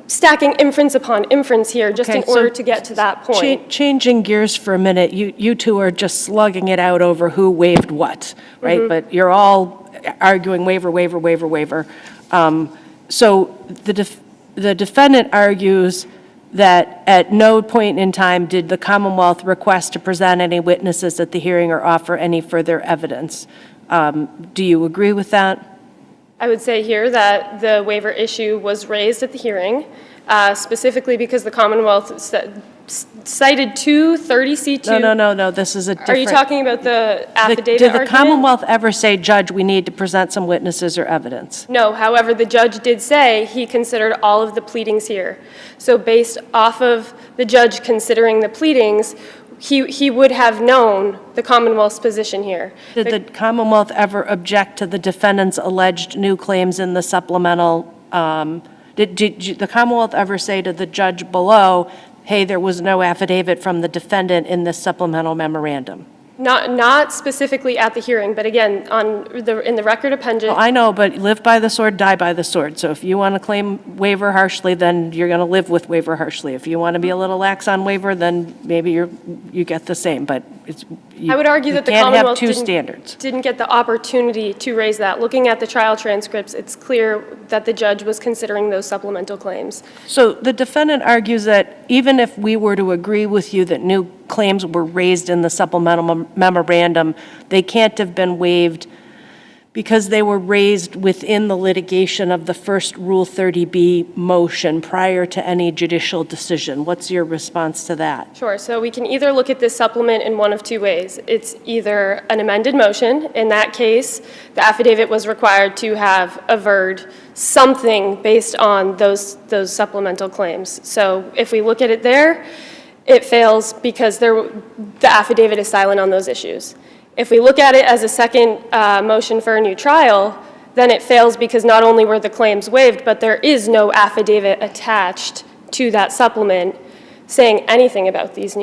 stacking inference upon inference here just in order to get to that point. Changing gears for a minute, you two are just slugging it out over who waived what, right? Mm-hmm. But you're all arguing waiver. So the defendant argues that at no point in time did the Commonwealth request to present any witnesses at the hearing or offer any further evidence. Do you agree with that? I would say here that the waiver issue was raised at the hearing, specifically because the Commonwealth cited 230C2. No, this is a different. Are you talking about the affidavit Did the argument? Commonwealth ever say, Judge, we need to present some witnesses or evidence? No, however, the judge did say he considered all of the pleadings here. So based off of the judge considering the pleadings, he would have known the Commonwealth's position here. Did the Commonwealth ever object to the defendant's alleged new claims in the supplemental? Did the Commonwealth ever say to the judge below, hey, there was no affidavit from the defendant in this supplemental memorandum? Not specifically at the hearing, but again, in the record appendage. Well, I know, but live by the sword, die by the sword. So if you want to claim waiver harshly, then you're going to live with waiver harshly. If you want to be a little lax on waiver, then maybe you get the same, but it's, I would argue that the can't have Commonwealth two standards. didn't get the opportunity to raise that. Looking at the trial transcripts, it's clear that the judge was considering those supplemental claims. So the defendant argues that even if we were to agree with you that new claims were raised in the supplemental memorandum, they can't have been waived because they were raised within the litigation of the first Rule 30B motion prior to any judicial decision. What's your response to that? Sure, so we can either look at this supplement in one of two ways. It's either an amended motion. In that case, the affidavit was required to have averred something based on those supplemental claims. So if we look at it there, it fails because the affidavit is silent on those issues. If we look at it as a second motion for a new trial, then it fails because not only were the claims waived, but there is no affidavit attached to that supplement saying anything about these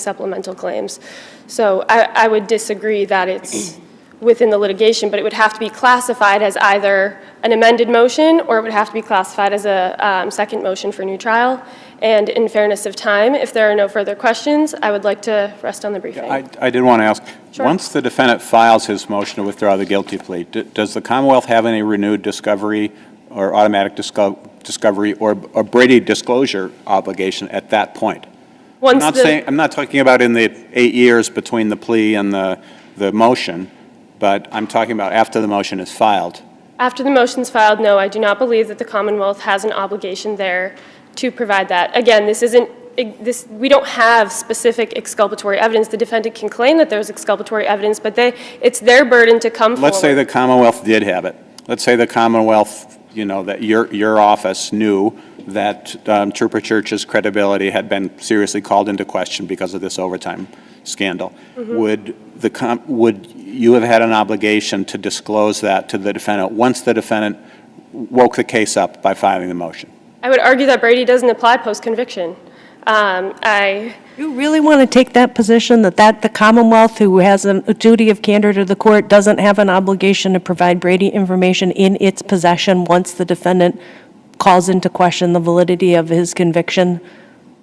supplemental claims. So I would disagree that it's within the litigation, but it would have to be classified as either an amended motion or it would have to be classified as a second motion for new trial. And in fairness of time, if there are no further questions, I would like to rest on the briefing. I did want to ask, Sure. Once the defendant files his motion to withdraw the guilty plea, does the Commonwealth have any renewed discovery or automatic discovery or a Brady disclosure obligation at that point? I'm not talking about in the 8 years between the plea and the motion, but I'm talking about after the motion is filed. After the motion's filed, no, I do not believe that the Commonwealth has an obligation there to provide that. Again, we don't have specific exculpatory evidence. The defendant can claim that there's exculpatory evidence, but it's their burden to come forward. Let's say the Commonwealth did have it. Let's say the Commonwealth, that your office knew that Trooper Church's credibility had been seriously called into question because of this overtime scandal. Mm-hmm. Would you have had an obligation to disclose that to the defendant once the defendant woke the case up by filing the motion? I would argue that Brady doesn't apply post-conviction. You really want to take that position that the Commonwealth, who has a duty of candor to the court, doesn't have an obligation to provide Brady information in its possession once the defendant calls into question the validity of his conviction?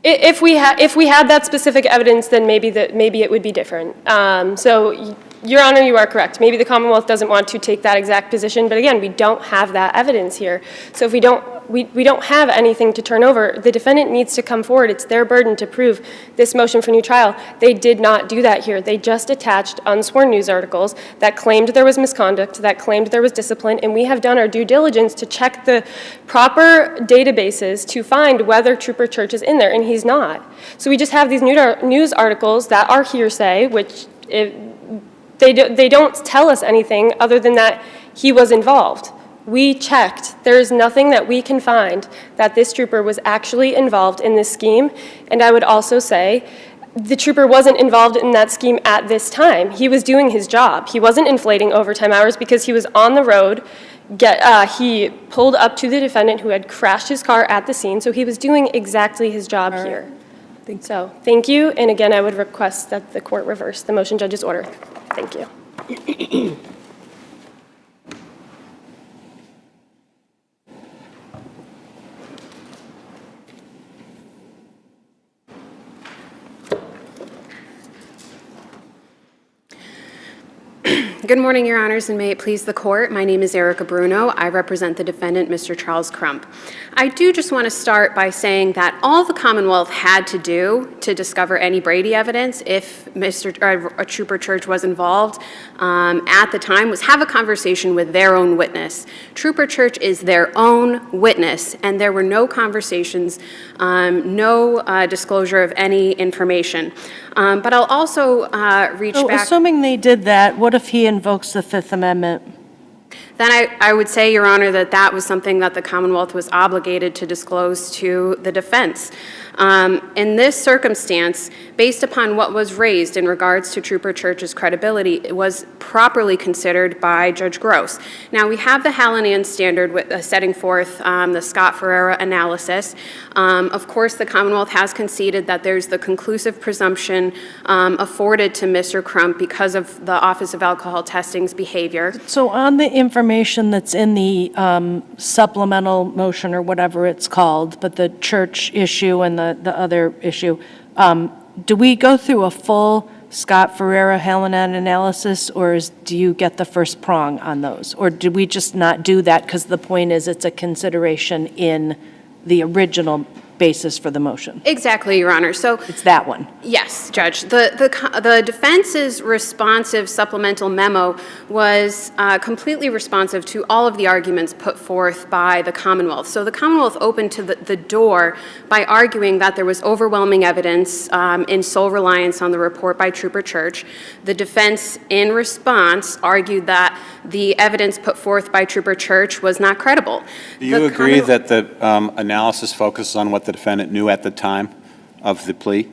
If we had that specific evidence, then maybe it would be different. So, Your Honor, you are correct. Maybe the Commonwealth doesn't want to take that exact position, but again, we don't have that evidence here. So if we don't have anything to turn over, the defendant needs to come forward. It's their burden to prove this motion for new trial. They did not do that here. They just attached unsworn news articles that claimed there was misconduct, that claimed there was discipline, and we have done our due diligence to check the proper databases to find whether Trooper Church is in there, and he's not. So we just have these news articles that are hearsay, which they don't tell us anything other than that he was involved. We checked. There is nothing that we can find that this trooper was actually involved in this scheme. And I would also say the trooper wasn't involved in that scheme at this time. He was doing his job. He wasn't inflating overtime hours because he was on the road. He pulled up to the defendant who had crashed his car at the scene, so he was doing exactly his job here. So thank you, and again, I would request that the court reverse the motion judge's order. Thank you. Good morning, Your Honors, and may it please the Court. My name is Erica Bruno. I represent the defendant, Mr. Charles Crump. I do just want to start by saying that all the Commonwealth had to do to discover any Brady evidence, if Trooper Church was involved at the time, was have a conversation with their own witness. Trooper Church is their own witness, and there were no conversations, no disclosure of any information. But I'll also reach back. Assuming they did that, what if he invokes the Fifth Amendment? Then I would say, Your Honor, that that was something that the Commonwealth was obligated to disclose to the defense. In this circumstance, based upon what was raised in regards to Trooper Church's credibility, it was properly considered by Judge Gross. Now, we have the Hallinan standard setting forth the Scott-Ferreira analysis. Of course, the Commonwealth has conceded that there's the conclusive presumption afforded to Mr. Crump because of the Office of Alcohol Testing's behavior. So on the information that's in the supplemental motion or whatever it's called, but the church issue and the other issue, do we go through a full Scott-Ferreira-Hallinan analysis, or do you get the first prong on those? Or do we just not do that because the point is it's a consideration in the original basis for the motion? Exactly, Your Honor. So it's that one. Yes, Judge. The defense's responsive supplemental memo was completely responsive to all of the arguments put forth by the Commonwealth. So the Commonwealth opened to the door by arguing that there was overwhelming evidence in sole reliance on the report by Trooper Church. The defense, in response, argued that the evidence put forth by Trooper Church was not credible. Do you agree that the analysis focuses on what the defendant knew at the time of the plea?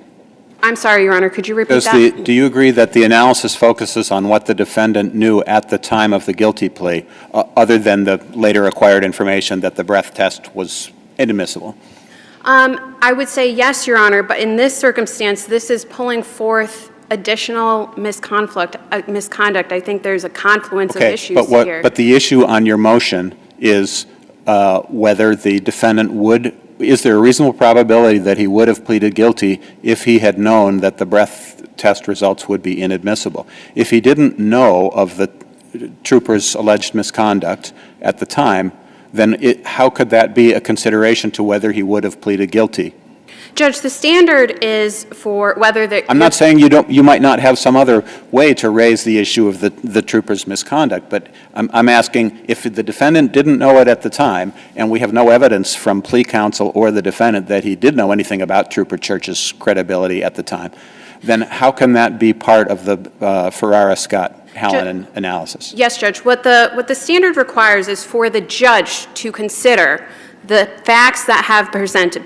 I'm sorry, Your Honor, could you repeat that? Do you agree that the analysis focuses on what the defendant knew at the time of the guilty plea, other than the later acquired information that the breath test was inadmissible? I would say yes, Your Honor, but in this circumstance, this is pulling forth additional misconduct. I think there's a confluence of issues here. But the issue on your motion is whether the defendant would. Is there a reasonable probability that he would have pleaded guilty if he had known that the breath test results would be inadmissible? If he didn't know of the trooper's alleged misconduct at the time, then how could that be a consideration to whether he would have pleaded guilty? Judge, the standard is for whether the... I'm not saying you might not have some other way to raise the issue of the trooper's misconduct, but I'm asking if the defendant didn't know it at the time, and we have no evidence from plea counsel or the defendant that he did know anything about Trooper Church's credibility at the time, then how can that be part of the Ferrara-Scott-Hallinan analysis? Yes, Judge. What the standard requires is for the judge to consider the facts that have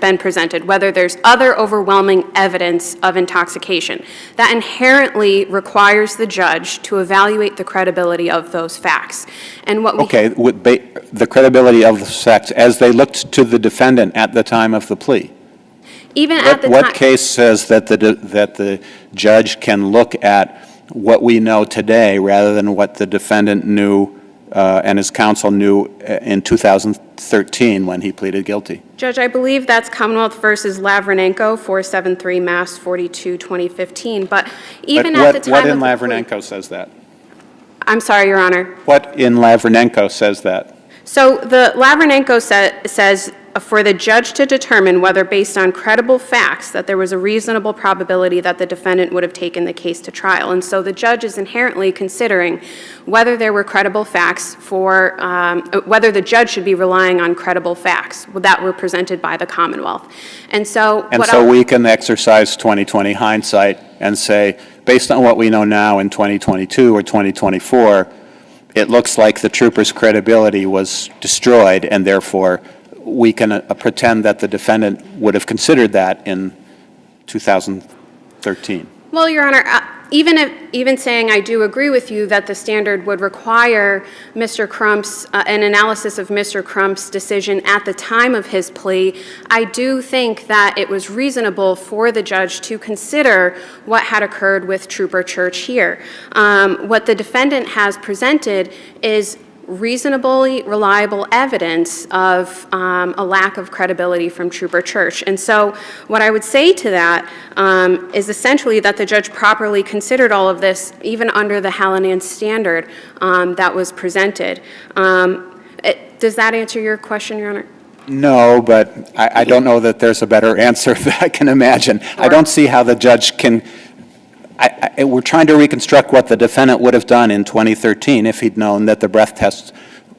been presented, whether there's other overwhelming evidence of intoxication. That inherently requires the judge to evaluate the credibility of those facts. And what the credibility of the facts as they looked to the defendant at the time of the plea. Even at the time. What case says that the judge can look at what we know today rather than what the defendant knew and his counsel knew in 2013 when he pleaded guilty? Judge, I believe that's Commonwealth versus Lavranenko, 473 Mass 42, 2015. But even at the time what in Lavranenko says that? I'm sorry, Your Honor. What in Lavranenko says that? So the Lavranenko says for the judge to determine whether based on credible facts that there was a reasonable probability that the defendant would have taken the case to trial. And so the judge is inherently considering whether there were credible facts for, whether the judge should be relying on credible facts that were presented by the Commonwealth. And so we can exercise 20/20 hindsight and say, based on what we know now in 2022 or 2024, it looks like the trooper's credibility was destroyed, and therefore we can pretend that the defendant would have considered that in 2013. Well, Your Honor, even saying I do agree with you that the standard would require Mr. Crump's, an analysis of Mr. Crump's decision at the time of his plea, I do think that it was reasonable for the judge to consider what had occurred with Trooper Church here. What the defendant has presented is reasonably reliable evidence of a lack of credibility from Trooper Church. And so what I would say to that is essentially that the judge properly considered all of this, even under the Hallinan standard that was presented. Does that answer your question, Your Honor? No, but I don't know that there's a better answer that I can imagine. Sure. I don't see how the judge can... we're trying to reconstruct what the defendant would have done in 2013 if he'd known that the breath test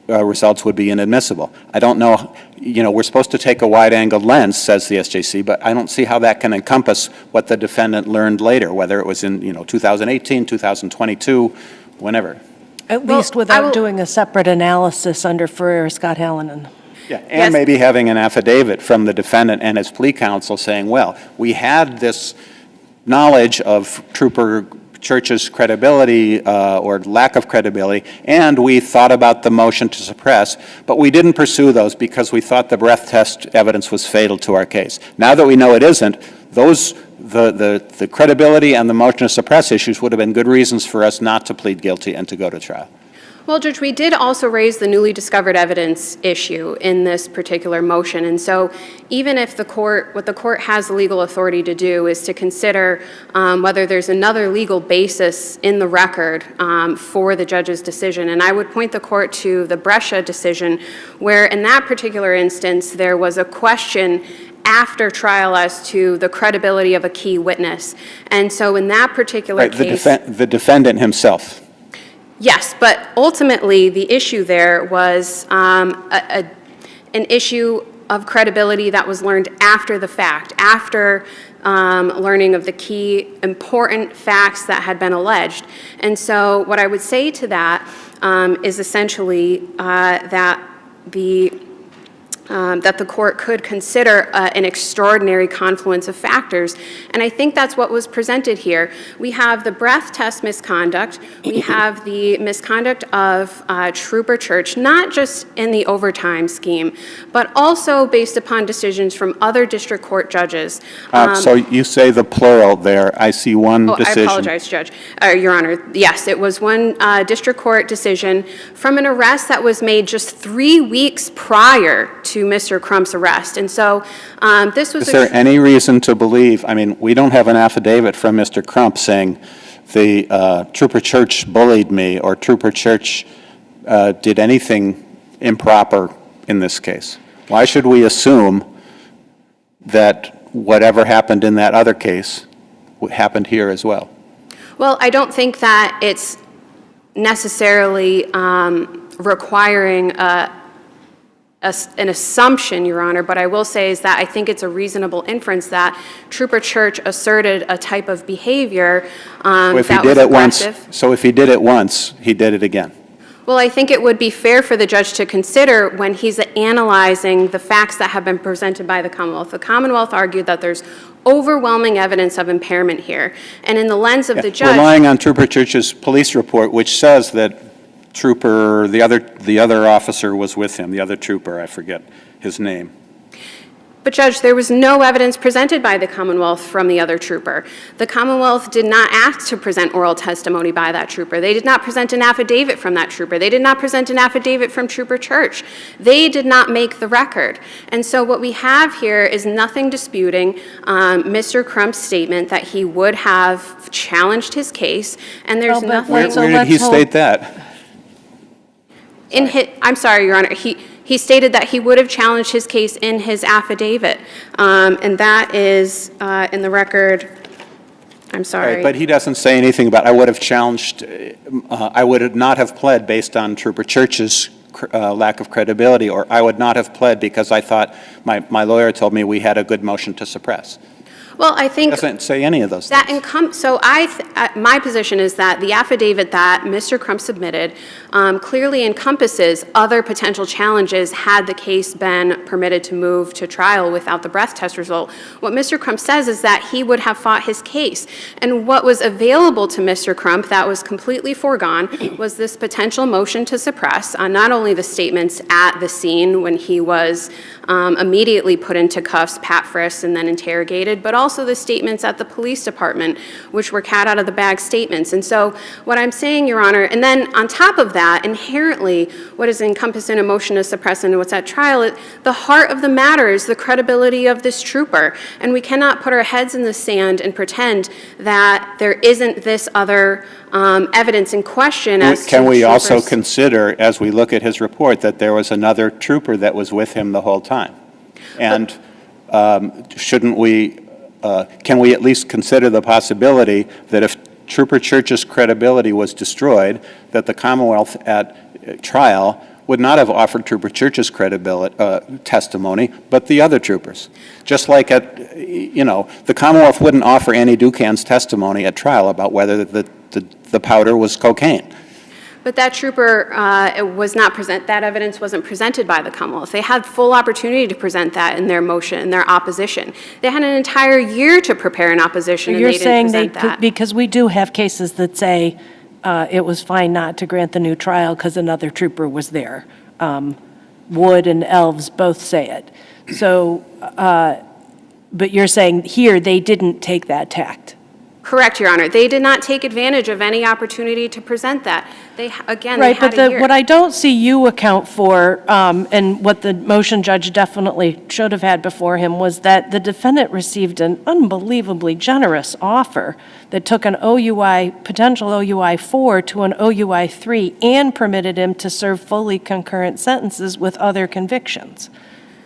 results would be inadmissible. I don't know, we're supposed to take a wide-angled lens, says the SJC, but I don't see how that can encompass what the defendant learned later, whether it was in, 2018, 2022, whenever. At least without doing a separate analysis under Ferrer, Scott Hallinan. Yeah, and maybe having an affidavit from the defendant and his plea counsel saying, well, we had this knowledge of Trooper Church's credibility or lack of credibility, and we thought about the motion to suppress, but we didn't pursue those because we thought the breath test evidence was fatal to our case. Now that we know it isn't, the credibility and the motion to suppress issues would have been good reasons for us not to plead guilty and to go to trial. Well, Judge, we did also raise the newly discovered evidence issue in this particular motion. And so even if what the court has the legal authority to do is to consider whether there's another legal basis in the record for the judge's decision. And I would point the court to the Brescia decision, where in that particular instance, there was a question after trial as to the credibility of a key witness. And so in that particular case... The defendant himself. Yes, but ultimately, the issue there was an issue of credibility that was learned after the fact, after learning of the key important facts that had been alleged. And so what I would say to that is essentially that the court could consider an extraordinary confluence of factors. And I think that's what was presented here. We have the breath test misconduct. We have the misconduct of Trooper Church, not just in the overtime scheme, but also based upon decisions from other district court judges. So you say the plural there. I see one decision. I apologize, Judge. Your Honor, yes, it was one district court decision from an arrest that was made just 3 weeks prior to Mr. Crump's arrest. And so this was... Is there any reason to believe, I mean, we don't have an affidavit from Mr. Crump saying the Trooper Church bullied me or Trooper Church did anything improper in this case. Why should we assume that whatever happened in that other case happened here as well? Well, I don't think that it's necessarily requiring an assumption, Your Honor, but I will say is that I think it's a reasonable inference that Trooper Church asserted a type of behavior that was aggressive. So if he did it once, he did it again. Well, I think it would be fair for the judge to consider when he's analyzing the facts that have been presented by the Commonwealth. The Commonwealth argued that there's overwhelming evidence of impairment here. And in the lens of the judge... Relying on Trooper Church's police report, which says that the other officer was with him, the other trooper, I forget his name. But Judge, there was no evidence presented by the Commonwealth from the other trooper. The Commonwealth did not ask to present oral testimony by that trooper. They did not present an affidavit from that trooper. They did not present an affidavit from Trooper Church. They did not make the record. And so what we have here is nothing disputing Mr. Crump's statement that he would have challenged his case, and there's nothing... Where did he state that? I'm sorry, Your Honor. He stated that he would have challenged his case in his affidavit, and that is in the record. I'm sorry. Right, but he doesn't say anything about I would have challenged, I would not have pled based on Trooper Church's lack of credibility, or I would not have pled because I thought my lawyer told me we had a good motion to suppress. Well, I think... It doesn't say any of those things. So my position is that the affidavit that Mr. Crump submitted clearly encompasses other potential challenges had the case been permitted to move to trial without the breath test result. What Mr. Crump says is that he would have fought his case. And what was available to Mr. Crump that was completely foregone was this potential motion to suppress not only the statements at the scene when he was immediately put into cuffs, pat frisked, and then interrogated, but also the statements at the police department, which were cat out of the bag statements. And so what I'm saying, Your Honor, and then on top of that, inherently, what is encompassed in a motion to suppress and what's at trial, the heart of the matter is the credibility of this trooper. And we cannot put our heads in the sand and pretend that there isn't this other evidence in question as to Can we also consider, as we look at his report, that there was another trooper that was with him the whole time? And shouldn't we, can we at least consider the possibility that if Trooper Church's credibility was destroyed, that the Commonwealth at trial would not have offered Trooper Church's credibility testimony, but the other troopers? Just like the Commonwealth wouldn't offer Annie Ducan's testimony at trial about whether the powder was cocaine. But that trooper that evidence wasn't presented by the Commonwealth. They had full opportunity to present that in their motion, in their opposition. They had an entire year to prepare an opposition, and they didn't present that. Because we do have cases that say it was fine not to grant the new trial because another trooper was there. Wood and Elves both say it. So, but you're saying here they didn't take that tact. Correct, Your Honor. They did not take advantage of any opportunity to present that. They had a year. What I don't see you account for, and what the motion judge definitely should have had before him, was that the defendant received an unbelievably generous offer that took an potential OUI 4 to an OUI 3 and permitted him to serve fully concurrent sentences with other convictions.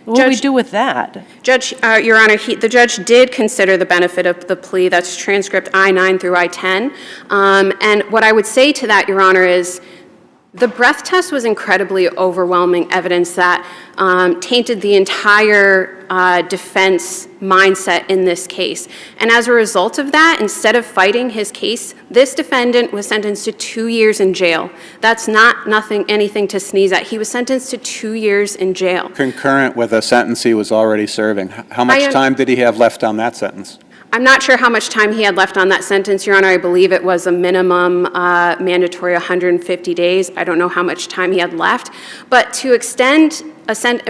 What do we do with that? Judge, Your Honor, the judge did consider the benefit of the plea. That's transcript I-9 through I-10. And what I would say to that, Your Honor, is the breath test was incredibly overwhelming evidence that tainted the entire defense mindset in this case. And as a result of that, instead of fighting his case, this defendant was sentenced to 2 years in jail. That's not anything to sneeze at. He was sentenced to 2 years in jail. Concurrent with a sentence he was already serving. How much time did he have left on that sentence? I'm not sure how much time he had left on that sentence, Your Honor. I believe it was a minimum mandatory 150 days. I don't know how much time he had left. But to extend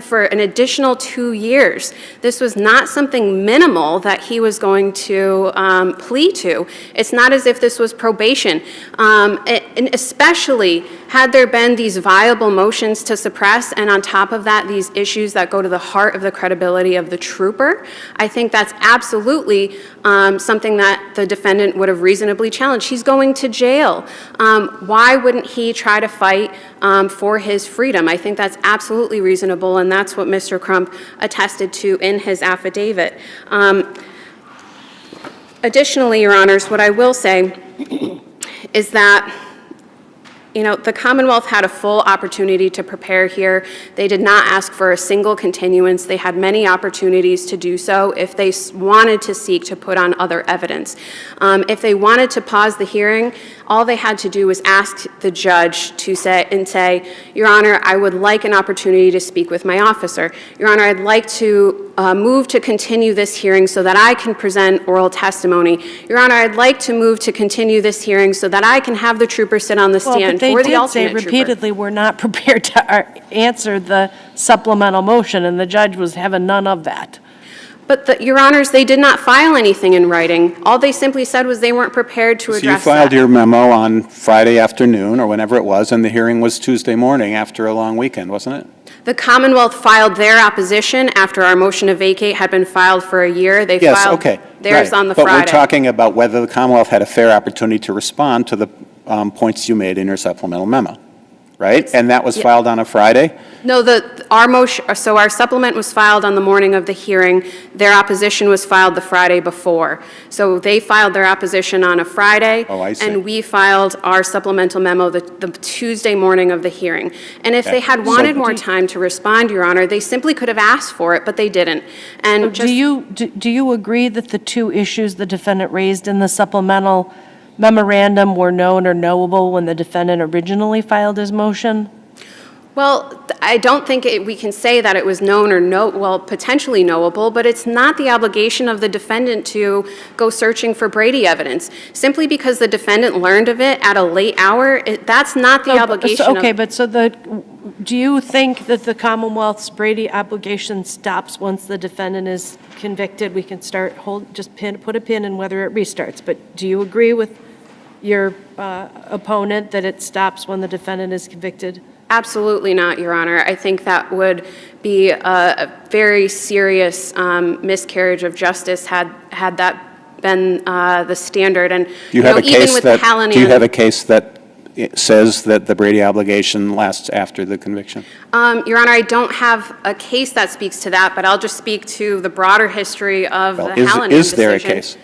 for an additional 2 years, this was not something minimal that he was going to plea to. It's not as if this was probation. And especially had there been these viable motions to suppress, and on top of that, these issues that go to the heart of the credibility of the trooper, I think that's absolutely something that the defendant would have reasonably challenged. He's going to jail. Why wouldn't he try to fight for his freedom? I think that's absolutely reasonable, and that's what Mr. Crump attested to in his affidavit. Additionally, Your Honors, what I will say is that the Commonwealth had a full opportunity to prepare here. They did not ask for a single continuance. They had many opportunities to do so if they wanted to seek to put on other evidence. If they wanted to pause the hearing, all they had to do was ask the judge to say, Your Honor, I would like an opportunity to speak with my officer. Your Honor, I'd like to move to continue this hearing so that I can present oral testimony. Your Honor, I'd like to move to continue this hearing so that I can have the trooper sit on the stand. They did say repeatedly we're not prepared to answer the supplemental motion, and the judge was having none of that. But, Your Honors, they did not file anything in writing. All they simply said was they weren't prepared to address that. So you filed your memo on Friday afternoon or whenever it was, and the hearing was Tuesday morning after a long weekend, wasn't it? The Commonwealth filed their opposition after our motion to vacate had been filed for a year. They filed theirs on the Friday. But we're talking about whether the Commonwealth had a fair opportunity to respond to the points you made in your supplemental memo, right? And that was filed on a Friday? No, our supplement was filed on the morning of the hearing. Their opposition was filed the Friday before. So they filed their opposition on a Friday. Oh, I see. And we filed our supplemental memo the Tuesday morning of the hearing. And if they had wanted more time to respond, Your Honor, they simply could have asked for it, but they didn't. And do you agree that the two issues the defendant raised in the supplemental memorandum were known or knowable when the defendant originally filed his motion? Well, I don't think we can say that it was known or potentially knowable, but it's not the obligation of the defendant to go searching for Brady evidence. Simply because the defendant learned of it at a late hour, that's not the obligation. Do you think that the Commonwealth's Brady obligation stops once the defendant is convicted? We can put a pin in whether it restarts. But do you agree with your opponent that it stops when the defendant is convicted? Absolutely not, Your Honor. I think that would be a very serious miscarriage of justice had that been the standard. And do you have a case that says that the Brady obligation lasts after the conviction? Your Honor, I don't have a case that speaks to that, but I'll just speak to the broader history of the Hallinan decision. Is there a case?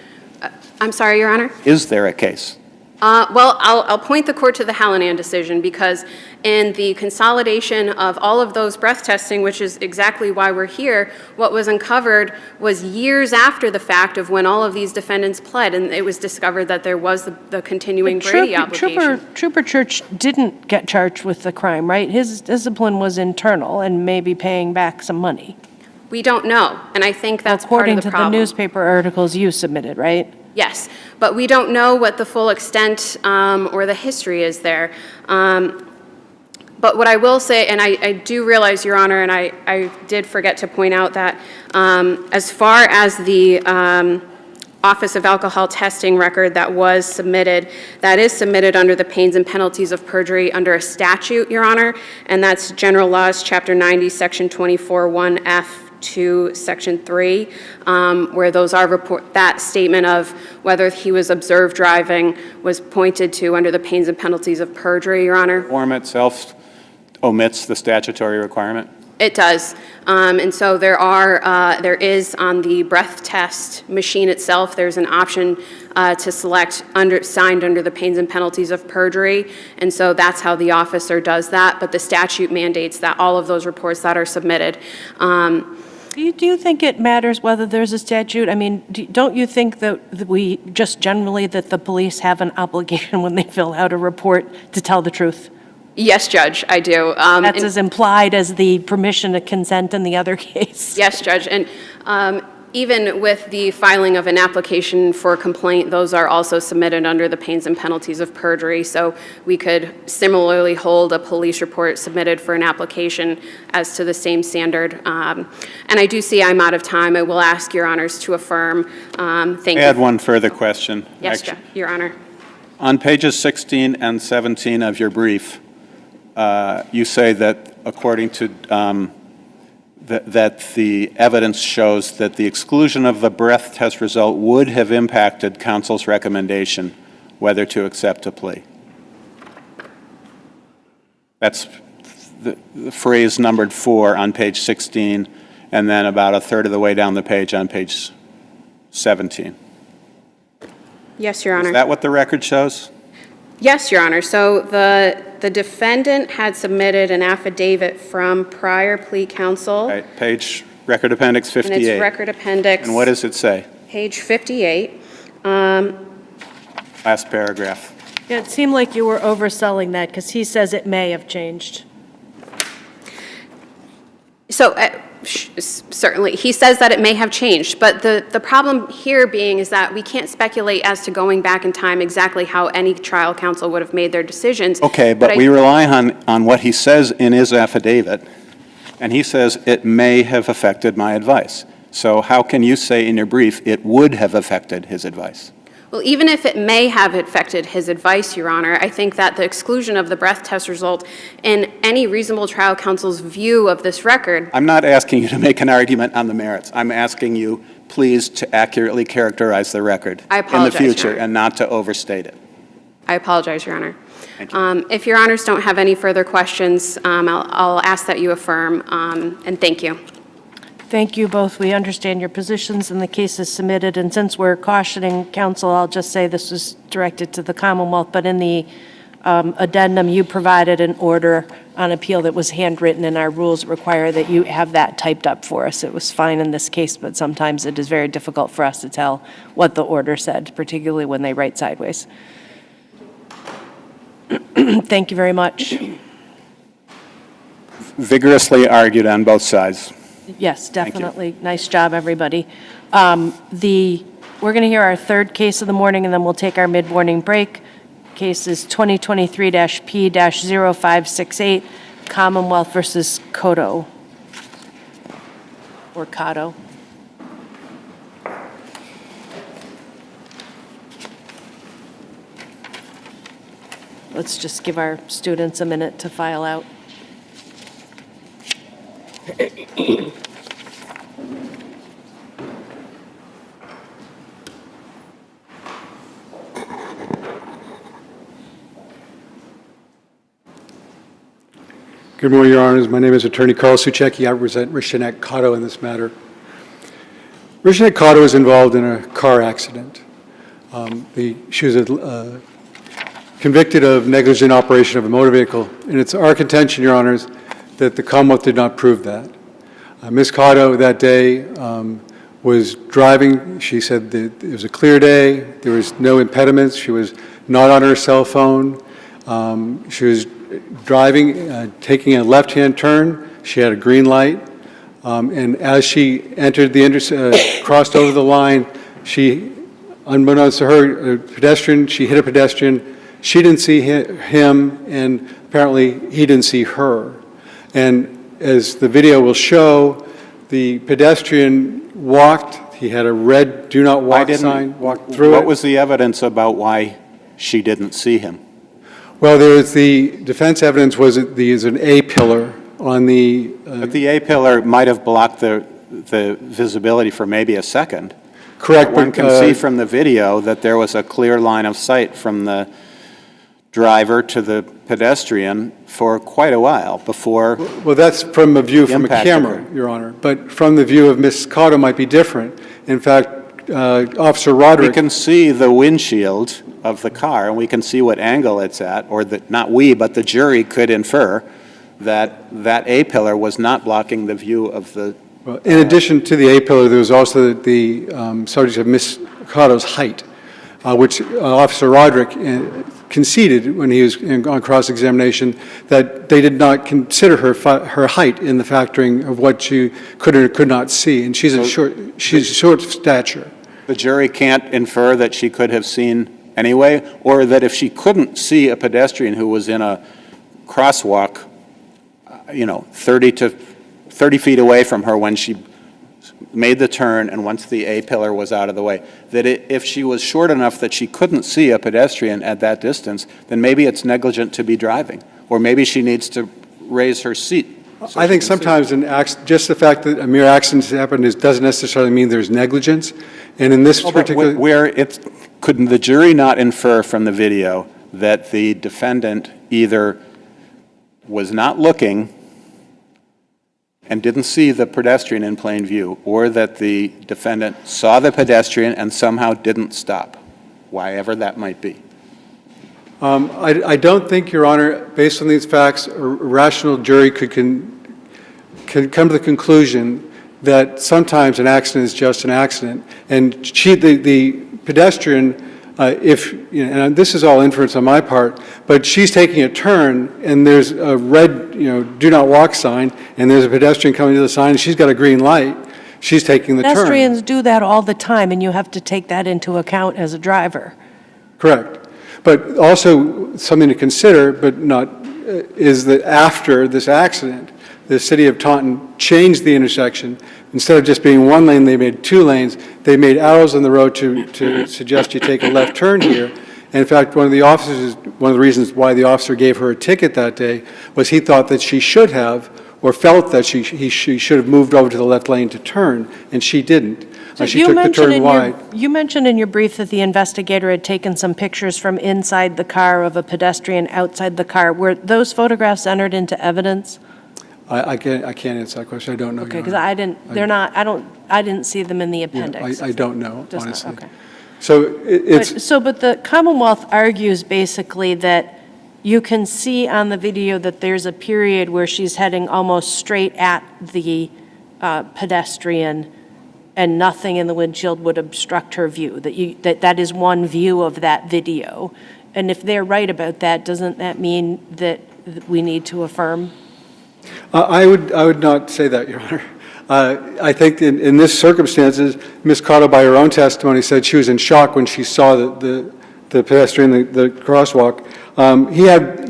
I'm sorry, Your Honor? Is there a case? Well, I'll point the court to the Hallinan decision, because in the consolidation of all of those breath testing, which is exactly why we're here, what was uncovered was years after the fact of when all of these defendants pled, and it was discovered that there was the continuing Brady obligation. Trooper Church didn't get charged with the crime, right? His discipline was internal and maybe paying back some money. We don't know, and I think that's part According of the to the problem. newspaper articles you submitted, right? Yes, but we don't know what the full extent or the history is there. But what I will say, and I do realize, Your Honor, and I did forget to point out that as far as the Office of Alcohol Testing record that was submitted, that is submitted under the pains and penalties of perjury under a statute, Your Honor, and that's General Laws, Chapter 90, Section 24(1)(f) to Section 3, where those are that statement of whether he was observed driving was pointed to under the pains and penalties of perjury, Your Honor. The form itself omits the statutory requirement? It does. And so there is on the breath test machine itself, there's an option to select signed under the pains and penalties of perjury. And so that's how the officer does that. But the statute mandates that all of those reports that are submitted. Do you think it matters whether there's a statute? I mean, don't you think that we just generally, that the police have an obligation when they fill out a report to tell the truth? Yes, Judge, I do. That's as implied as the permission to consent in the other case. Yes, Judge. And even with the filing of an application for a complaint, those are also submitted under the pains and penalties of perjury. So we could similarly hold a police report submitted for an application as to the same standard. And I do see I'm out of time. I will ask Your Honors to affirm. Thank you. I had one further question. Yes, Judge, Your Honor. On pages 16 and 17 of your brief, you say that according to that the evidence shows that the exclusion of the breath test result would have impacted counsel's recommendation whether to accept a plea. That's the phrase numbered 4 on page 16, and then about a third of the way down the page on page 17. Yes, Your Honor. Is that what the record shows? Yes, Your Honor. So the defendant had submitted an affidavit from prior plea counsel. Right, page, record appendix 58. And it's record appendix. And what does it say? Page 58. Last paragraph. Yeah, it seemed like you were overselling that because he says it may have changed. So certainly, he says that it may have changed, but the problem here being is that we can't speculate as to going back in time exactly how any trial counsel would have made their decisions. Okay, but we rely on what he says in his affidavit, and he says it may have affected my advice. So how can you say in your brief it would have affected his advice? Well, even if it may have affected his advice, Your Honor, I think that the exclusion of the breath test result in any reasonable trial counsel's view of this record. I'm not asking you to make an argument on the merits. I'm asking you, please, to accurately characterize the record I apologize, in the future Your Honor. and not to overstate it. I apologize, Your Honor. Thank you. If Your Honors don't have any further questions, I'll ask that you affirm, and thank you. Thank you both. We understand your positions and the case is submitted. And since we're cautioning counsel, I'll just say this was directed to the Commonwealth, but in the addendum, you provided an order on appeal that was handwritten, and our rules require that you have that typed up for us. It was fine in this case, but sometimes it is very difficult for us to tell what the order said, particularly when they write sideways. Thank you very much. Vigorously argued on both sides. Yes, definitely. Nice job, everybody. We're going to hear our third case of the morning, and then we'll take our mid-morning break. Case is 2023-P-0568, Commonwealth versus Cotto, or Cotto. Let's just give our students a minute to file out. Good morning, Your Honors. My name is Attorney Carl Suchecki. I represent Rishanet Cotto in this matter. Rishanet Cotto was involved in a car accident. She was convicted of negligent operation of a motor vehicle. And it's our contention, Your Honors, that the Commonwealth did not prove that. Ms. Cotto that day was driving. She said that it was a clear day. There was no impediments. She was not on her cell phone. She was driving, taking a left-hand turn. She had a green light. And as she entered the crossed over the line, she, unbeknownst to her, a pedestrian, she hit a pedestrian. She didn't see him, and apparently he didn't see her. And as the video will show, the pedestrian walked. He had a red "Do Not Walk" sign. Walked through it. What was the evidence about why she didn't see him? Well, there was the defense evidence was that there's an A-pillar on the. But the A-pillar might have blocked the visibility for maybe a second. Correct. One can see from the video that there was a clear line of sight from the driver to the pedestrian for quite a while before. Well, that's from a view from a camera, Your Honor. But from the view of Ms. Cotto might be different. In fact, Officer Roderick. We can see the windshield of the car, and we can see what angle it's at, or not we, but the jury could infer that that A-pillar was not blocking the view of the. Well, in addition to the A-pillar, there was also the subject of Ms. Cotto's height, which Officer Roderick conceded when he was on cross-examination that they did not consider her height in the factoring of what she could or could not see, and she's short stature. The jury can't infer that she could have seen anyway, or that if she couldn't see a pedestrian who was in a crosswalk, 30 feet away from her when she made the turn and once the A-pillar was out of the way, that if she was short enough that she couldn't see a pedestrian at that distance, then maybe it's negligent to be driving, or maybe she needs to raise her seat. I think sometimes just the fact that a mere accident has happened doesn't necessarily mean there's negligence, and in this particular. Couldn't the jury not infer from the video that the defendant either was not looking and didn't see the pedestrian in plain view, or that the defendant saw the pedestrian and somehow didn't stop, whyever that might be? I don't think, Your Honor, based on these facts, a rational jury could come to the conclusion that sometimes an accident is just an accident. And the pedestrian, and this is all inference on my part, but she's taking a turn, and there's a red, "Do Not Walk" sign, and there's a pedestrian coming to the sign, and she's got a green light. She's taking the turn. Pedestrians do that all the time, and you have to take that into account as a driver. Correct. But also something to consider, but not, is that after this accident, the city of Taunton changed the intersection. Instead of just being one lane, they made 2 lanes. They made arrows in the road to suggest you take a left turn here. And in fact, one of the reasons why the officer gave her a ticket that day was he thought that she should have, or felt that she should have moved over to the left lane to turn, and she didn't. So she took the turn wide. You mentioned in your brief that the investigator had taken some pictures from inside the car of a pedestrian outside the car. Were those photographs entered into evidence? I can't answer that question. I don't know. Okay, because I didn't see them in the appendix. Yeah, I don't know, honestly. Okay. So but the Commonwealth argues basically that you can see on the video that there's a period where she's heading almost straight at the pedestrian, and nothing in the windshield would obstruct her view. That is one view of that video. And if they're right about that, doesn't that mean that we need to affirm? I would not say that, Your Honor. I think in this circumstances, Ms. Cotto, by her own testimony, said she was in shock when she saw the pedestrian, the crosswalk.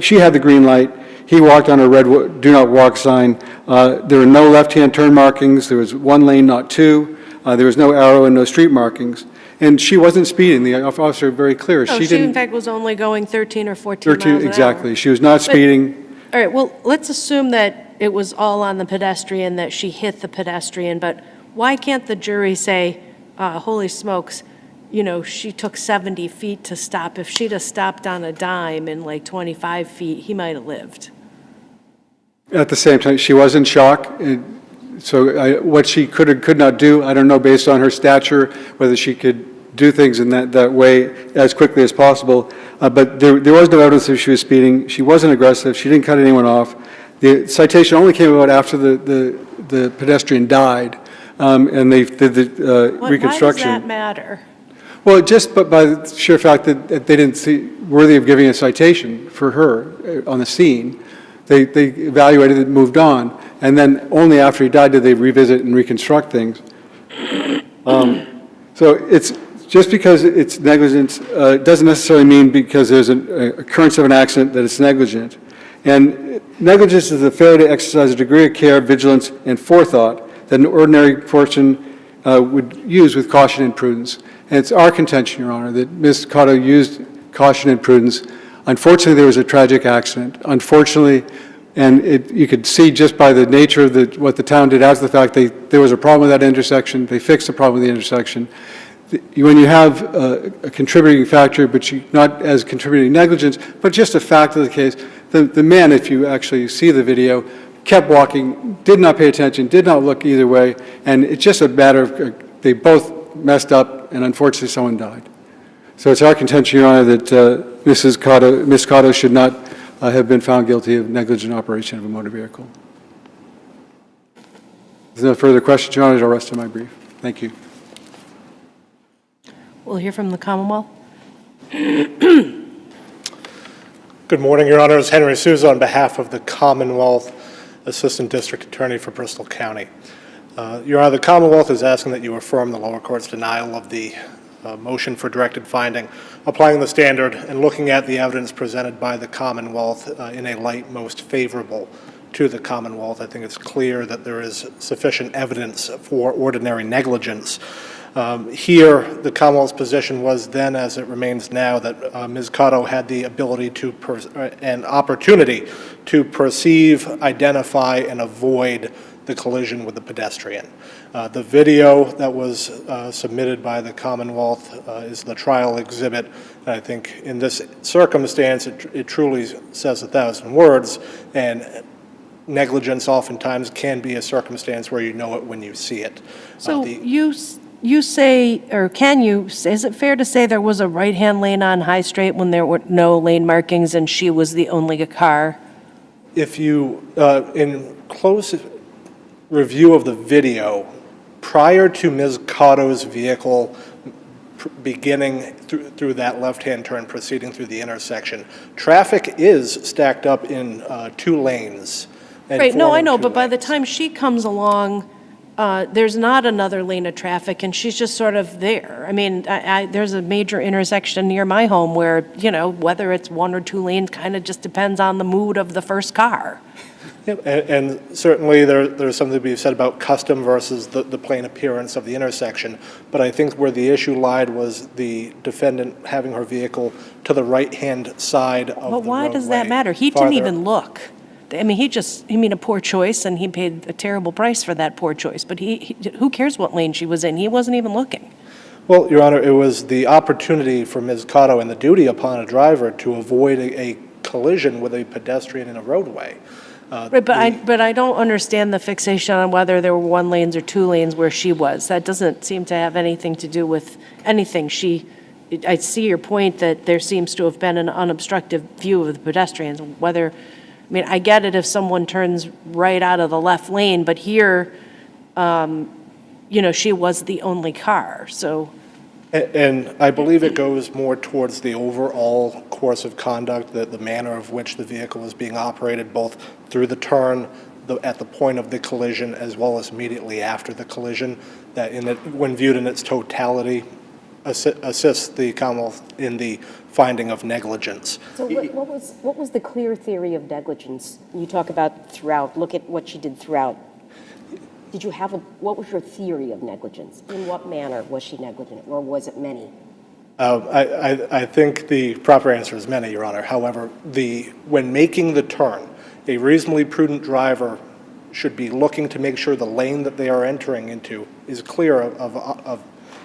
She had the green light. He walked on a red "Do Not Walk" sign. There were no left-hand turn markings. There was 1 lane, not 2. There was no arrow and no street markings. And she wasn't speeding. The officer was very clear. She in fact was only going 13 or 14 miles an hour. Exactly. She was not speeding. All right, well, let's assume that it was all on the pedestrian, that she hit the pedestrian, but why can't the jury say, holy smokes, she took 70 feet to stop. If she'd have stopped on a dime in like 25 feet, he might have lived. At the same time, she was in shock. So what she could or could not do, I don't know, based on her stature, whether she could do things in that way as quickly as possible. But there was no evidence that she was speeding. She wasn't aggressive. She didn't cut anyone off. The citation only came about after the pedestrian died, and they did the reconstruction. Why does that matter? Well, just by the sheer fact that they didn't see worthy of giving a citation for her on the scene, they evaluated it and moved on. And then only after he died did they revisit and reconstruct things. So it's just because it's negligence doesn't necessarily mean because there's an occurrence of an accident that it's negligent. And negligence is the failure to exercise a degree of care, vigilance, and forethought that an ordinary person would use with caution and prudence. And it's our contention, Your Honor, that Ms. Cotto used caution and prudence. Unfortunately, there was a tragic accident. Unfortunately, and you could see just by the nature of what the town did after the fact, there was a problem with that intersection. They fixed the problem with the intersection. When you have a contributing factor, but not as contributing negligence, but just a fact of the case, the man, if you actually see the video, kept walking, did not pay attention, did not look either way, and it's just a matter of they both messed up, and unfortunately someone died. So it's our contention, Your Honor, that Ms. Cotto should not have been found guilty of negligent operation of a motor vehicle. If there's no further questions, Your Honor, I'll rest on my brief. Thank you. We'll hear from the Commonwealth. Good morning, Your Honors. Henry Souza on behalf of the Commonwealth, Assistant District Attorney for Bristol County. Your Honor, the Commonwealth is asking that you affirm the lower court's denial of the motion for directed finding, applying the standard and looking at the evidence presented by the Commonwealth in a light most favorable to the Commonwealth. I think it's clear that there is sufficient evidence for ordinary negligence. Here, the Commonwealth's position was then, as it remains now, that Ms. Cotto had the ability and opportunity to perceive, identify, and avoid the collision with the pedestrian. The video that was submitted by the Commonwealth is the trial exhibit. And I think in this circumstance, it truly says 1,000 words, and negligence oftentimes can be a circumstance where you know it when you see it. So you say, or can you, is it fair to say there was a right-hand lane on High Street when there were no lane markings and she was the only car? If you, in close review of the video, prior to Ms. Cotto's vehicle beginning through that left-hand turn, proceeding through the intersection, traffic is stacked up in 2 lanes. Right, no, I know, but by the time she comes along, there's not another lane of traffic, and she's just sort of there. I mean, there's a major intersection near my home where, whether it's 1 or 2 lanes kind of just depends on the mood of the first car. Yep. And certainly there's something to be said about custom versus the plain appearance of the intersection. But I think where the issue lied was the defendant having her vehicle to the right-hand side of the roadway. But why does that matter? He didn't even look. I mean, he made a poor choice, and he paid a terrible price for that poor choice. But who cares what lane she was in? He wasn't even looking. Well, Your Honor, it was the opportunity for Ms. Cotto and the duty upon a driver to avoid a collision with a pedestrian in a roadway. Right, but I don't understand the fixation on whether there were 1 lanes or 2 lanes where she was. That doesn't seem to have anything to do with anything. I see your point that there seems to have been an unobstructed view of the pedestrians. I get it if someone turns right out of the left lane, but here, she was the only car, so. And I believe it goes more towards the overall course of conduct, the manner of which the vehicle was being operated, both through the turn, at the point of the collision, as well as immediately after the collision, that when viewed in its totality, assists the Commonwealth in the finding of negligence. So what was the clear theory of negligence? You talk about throughout, look at what she did throughout. What was your theory of negligence? In what manner was she negligent, or was it many? I think the proper answer is many, Your Honor. However, when making the turn, a reasonably prudent driver should be looking to make sure the lane that they are entering into is clear of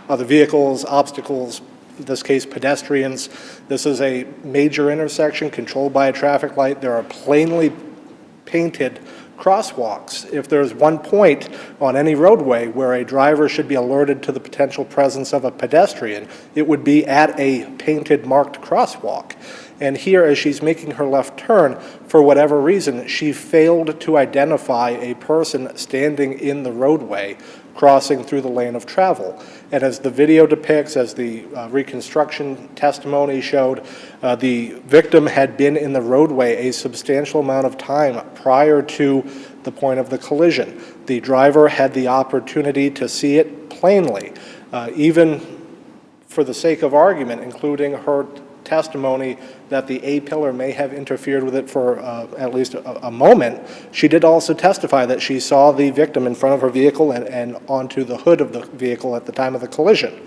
other vehicles, obstacles, in this case pedestrians. This is a major intersection controlled by a traffic light. There are plainly painted crosswalks. If there's one point on any roadway where a driver should be alerted to the potential presence of a pedestrian, it would be at a painted marked crosswalk. And here, as she's making her left turn, for whatever reason, she failed to identify a person standing in the roadway crossing through the lane of travel. And as the video depicts, as the reconstruction testimony showed, the victim had been in the roadway a substantial amount of time prior to the point of the collision. The driver had the opportunity to see it plainly, even for the sake of argument, including her testimony that the A-pillar may have interfered with it for at least a moment. She did also testify that she saw the victim in front of her vehicle and onto the hood of the vehicle at the time of the collision.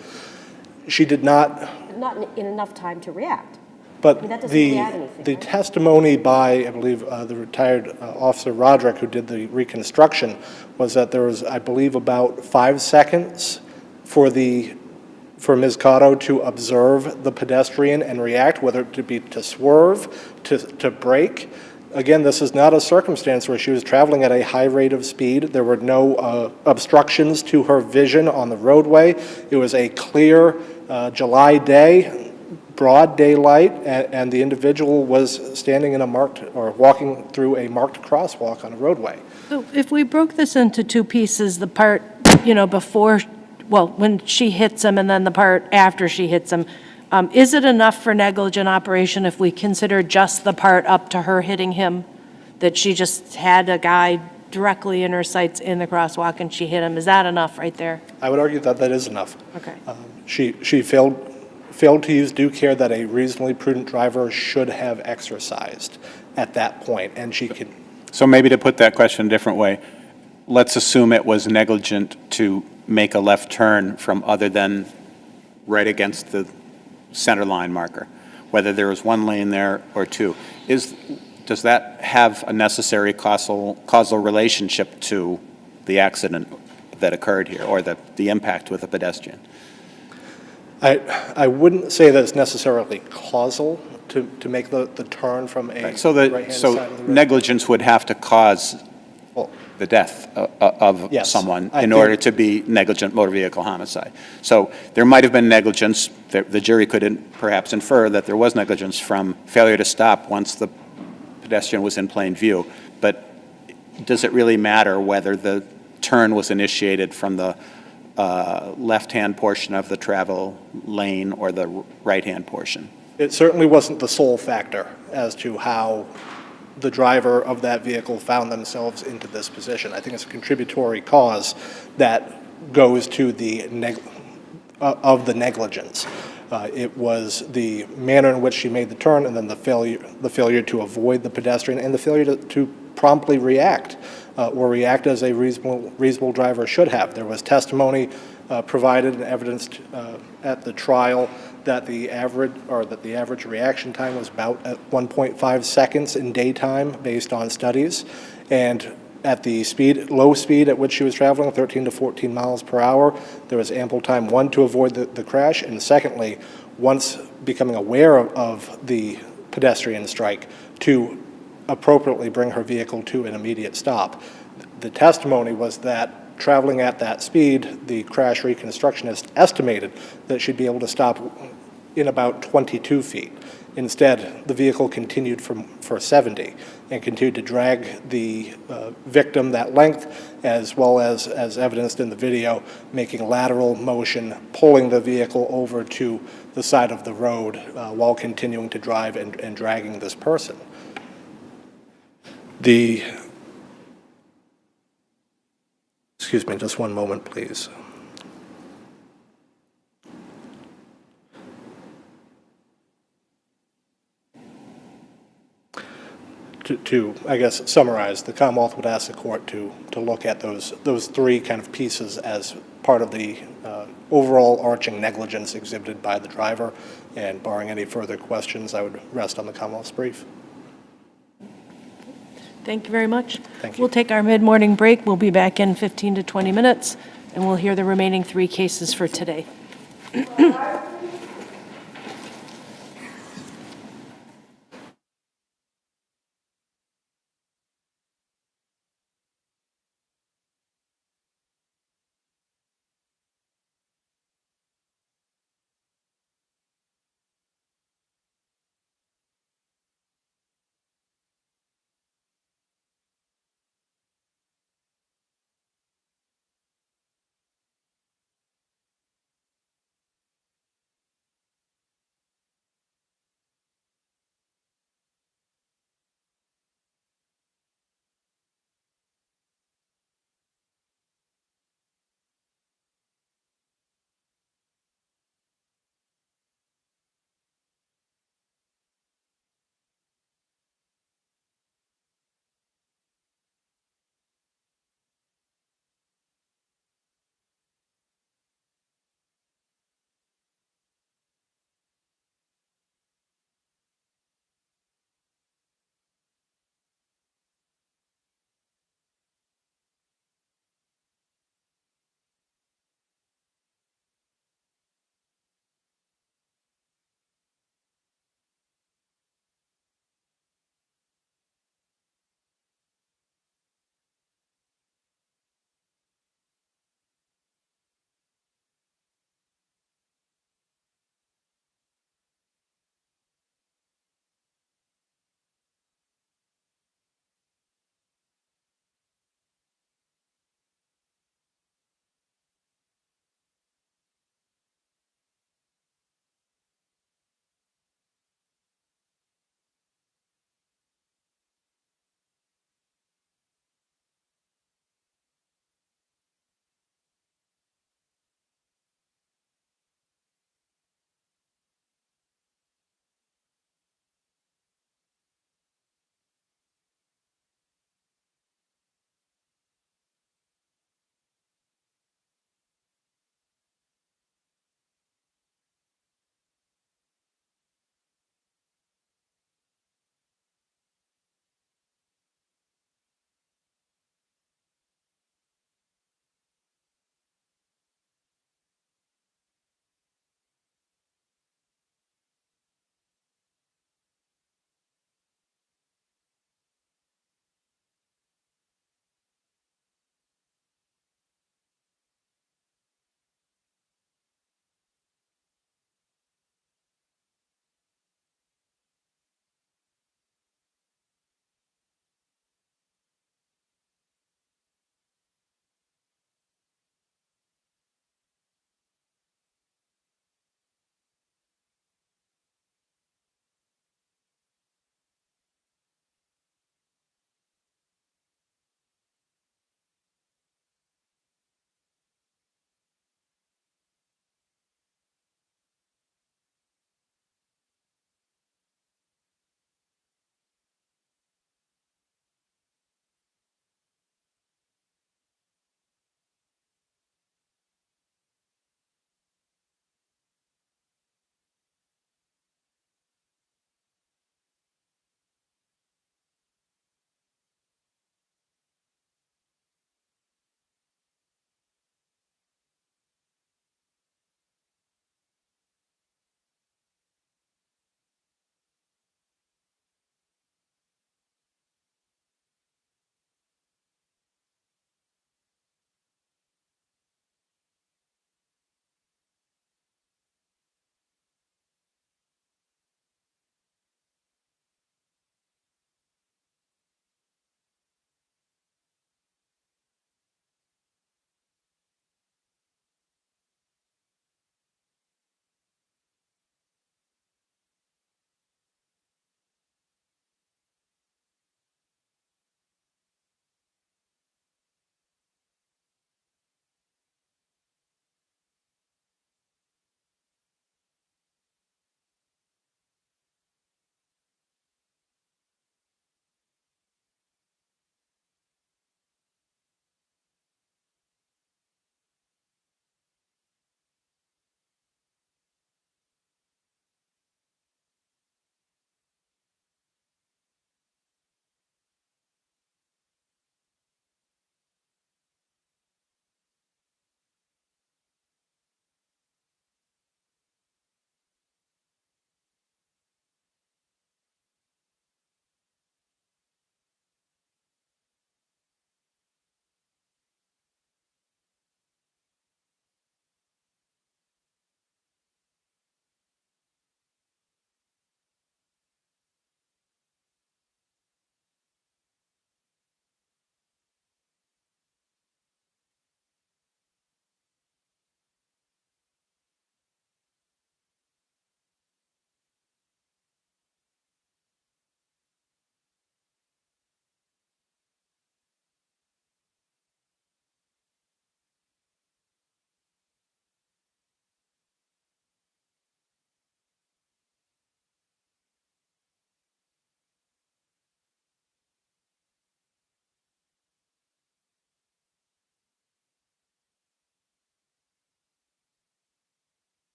She did not... Not in enough time to react. But I mean, that doesn't really add anything, the right? testimony by, I believe, the retired Officer Roderick, who did the reconstruction, was that there was, I believe, about 5 seconds for Ms. Cotto to observe the pedestrian and react, whether it be to swerve, to brake. Again, this is not a circumstance where she was traveling at a high rate of speed. There were no obstructions to her vision on the roadway. It was a clear July day, broad daylight, and the individual was standing in a marked, or walking through a marked crosswalk on a roadway. So if we broke this into two pieces, the part, before, when she hits him and then the part after she hits him, is it enough for negligent operation if we consider just the part up to her hitting him, that she just had a guy directly in her sights in the crosswalk and she hit him? Is that enough right there? I would argue that that is enough. Okay. She failed to use due care that a reasonably prudent driver should have exercised at that point, and she can... So maybe to put that question a different way, let's assume it was negligent to make a left turn from other than right against the center line marker, whether there was one lane there or two. Does that have a necessary causal relationship to the accident that occurred here, or the impact with a pedestrian? I wouldn't say that it's necessarily causal to make the turn from a So right-hand side of the road. negligence would have to cause the death of Yes, someone I in think- order to be negligent motor vehicle homicide. So there might have been negligence. The jury could perhaps infer that there was negligence from failure to stop once the pedestrian was in plain view. But does it really matter whether the turn was initiated from the left-hand portion of the travel lane or the right-hand portion? It certainly wasn't the sole factor as to how the driver of that vehicle found themselves into this position. I think it's a contributory cause that goes to the negligence. It was the manner in which she made the turn, and then the failure to avoid the pedestrian, and the failure to promptly react, or react as a reasonable driver should have. There was testimony provided and evidenced at the trial that the average reaction time was about 1.5 seconds in daytime based on studies, and at the low speed at which she was traveling, 13 to 14 miles per hour, there was ample time, one, to avoid the crash, and secondly, once becoming aware of the pedestrian strike, to appropriately bring her vehicle to an immediate stop. The testimony was that traveling at that speed, the crash reconstructionist estimated that she'd be able to stop in about 22 feet. Instead, the vehicle continued for 70 and continued to drag the victim that length, as well as evidenced in the video, making lateral motion, pulling the vehicle over to the side of the road while continuing to drive and dragging this person. Excuse me, just one moment, please. To I guess, summarize, the Commonwealth would ask the court to look at those three kind of pieces as part of the overall arching negligence exhibited by the driver, and barring any further questions, I would rest on the Commonwealth's brief. Thank you very much. Thank you. We'll take our mid-morning break. We'll be back in 15 to 20 minutes, and we'll hear the remaining three cases for today.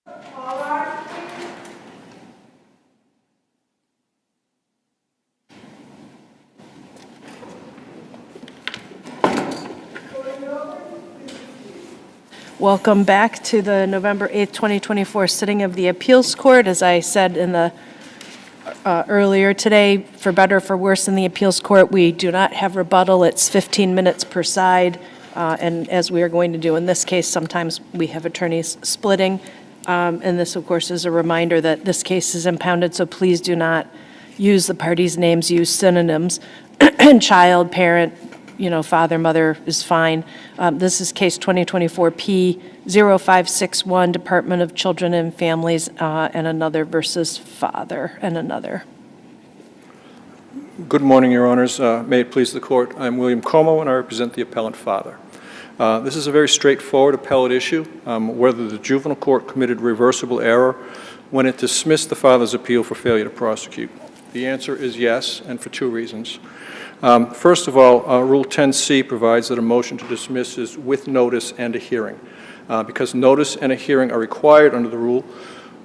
Welcome back to the November 8th, 2024 sitting of the Appeals Court. As I said in the earlier today, for better or for worse in the Appeals Court, we do not have rebuttal. It's 15 minutes per side. And as we are going to do in this case, sometimes we have attorneys splitting. And this, of course, is a reminder that this case is impounded, so please do not use the parties' names, use synonyms. Child, parent, father, mother is fine. This is case 2024 P0561, Department of Children and Families, and another versus father and another. Good morning, Your Honors. May it please the Court. I'm William Como, and I represent the appellant father. This is a very straightforward appellate issue, whether the juvenile court committed reversible error when it dismissed the father's appeal for failure to prosecute. The answer is yes, and for two reasons. First of all, Rule 10C provides that a motion to dismiss is with notice and a hearing. Because notice and a hearing are required under the rule,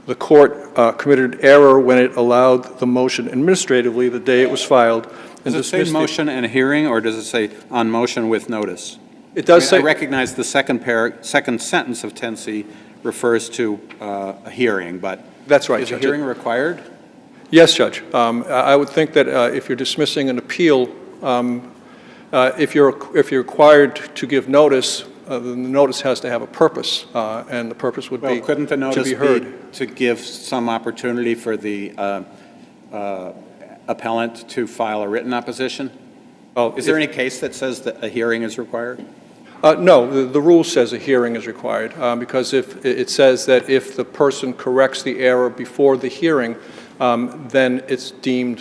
the court committed error when it allowed the motion administratively the day it was filed. Does it say motion and a hearing, or does it say on motion with notice? It does say. I recognize the second sentence of 10C refers to a hearing, but that's right, is Judge. a hearing required? Yes, Judge. I would think that if you're dismissing an appeal, if you're required to give notice, the notice has to have a purpose, and the purpose would be couldn't the notice to be heard. Be to give some opportunity for the appellant to file a written opposition? Well, is there any case that says that a hearing is required? No, the rule says a hearing is required, because if it says that if the person corrects the error before the hearing, then it's deemed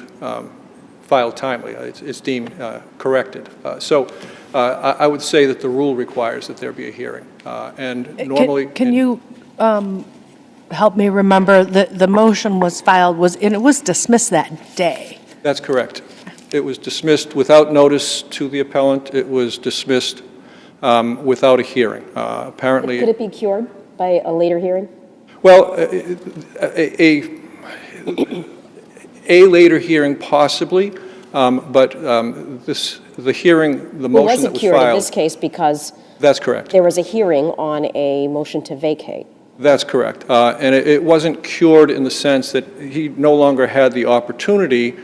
filed timely. It's deemed corrected. So I would say that the rule requires that there be a hearing. And normally... Can you help me remember, the motion was filed, and it was dismissed that day? That's correct. It was dismissed without notice to the appellant. It was dismissed without a hearing. Apparently... Could it be cured by a later hearing? Well, a later hearing possibly, but the hearing, the motion that was filed... It wasn't cured in this case because... That's correct. There was a hearing on a motion to vacate. That's correct. And it wasn't cured in the sense that he no longer had the opportunity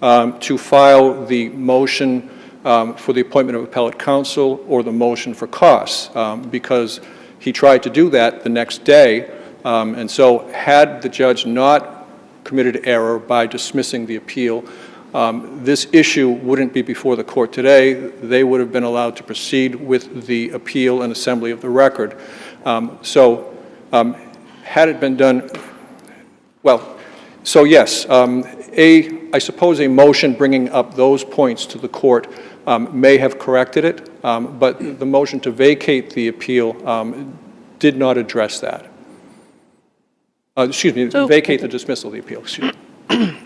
to file the motion for the appointment of appellate counsel or the motion for costs, because he tried to do that the next day. And so had the judge not committed error by dismissing the appeal, this issue wouldn't be before the court today. They would have been allowed to proceed with the appeal and assembly of the record. Had it been done, well, so yes, I suppose a motion bringing up those points to the court may have corrected it, but the motion to vacate the appeal did not address that. Excuse me, vacate the dismissal of the appeal. Excuse me.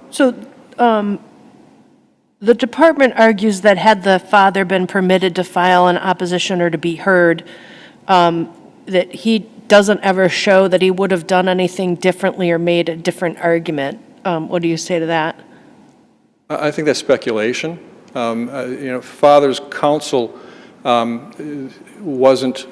So the department argues that had the father been permitted to file an opposition or to be heard, that he doesn't ever show that he would have done anything differently or made a different argument. What do you say to that? I think that's speculation. Father's counsel wasn't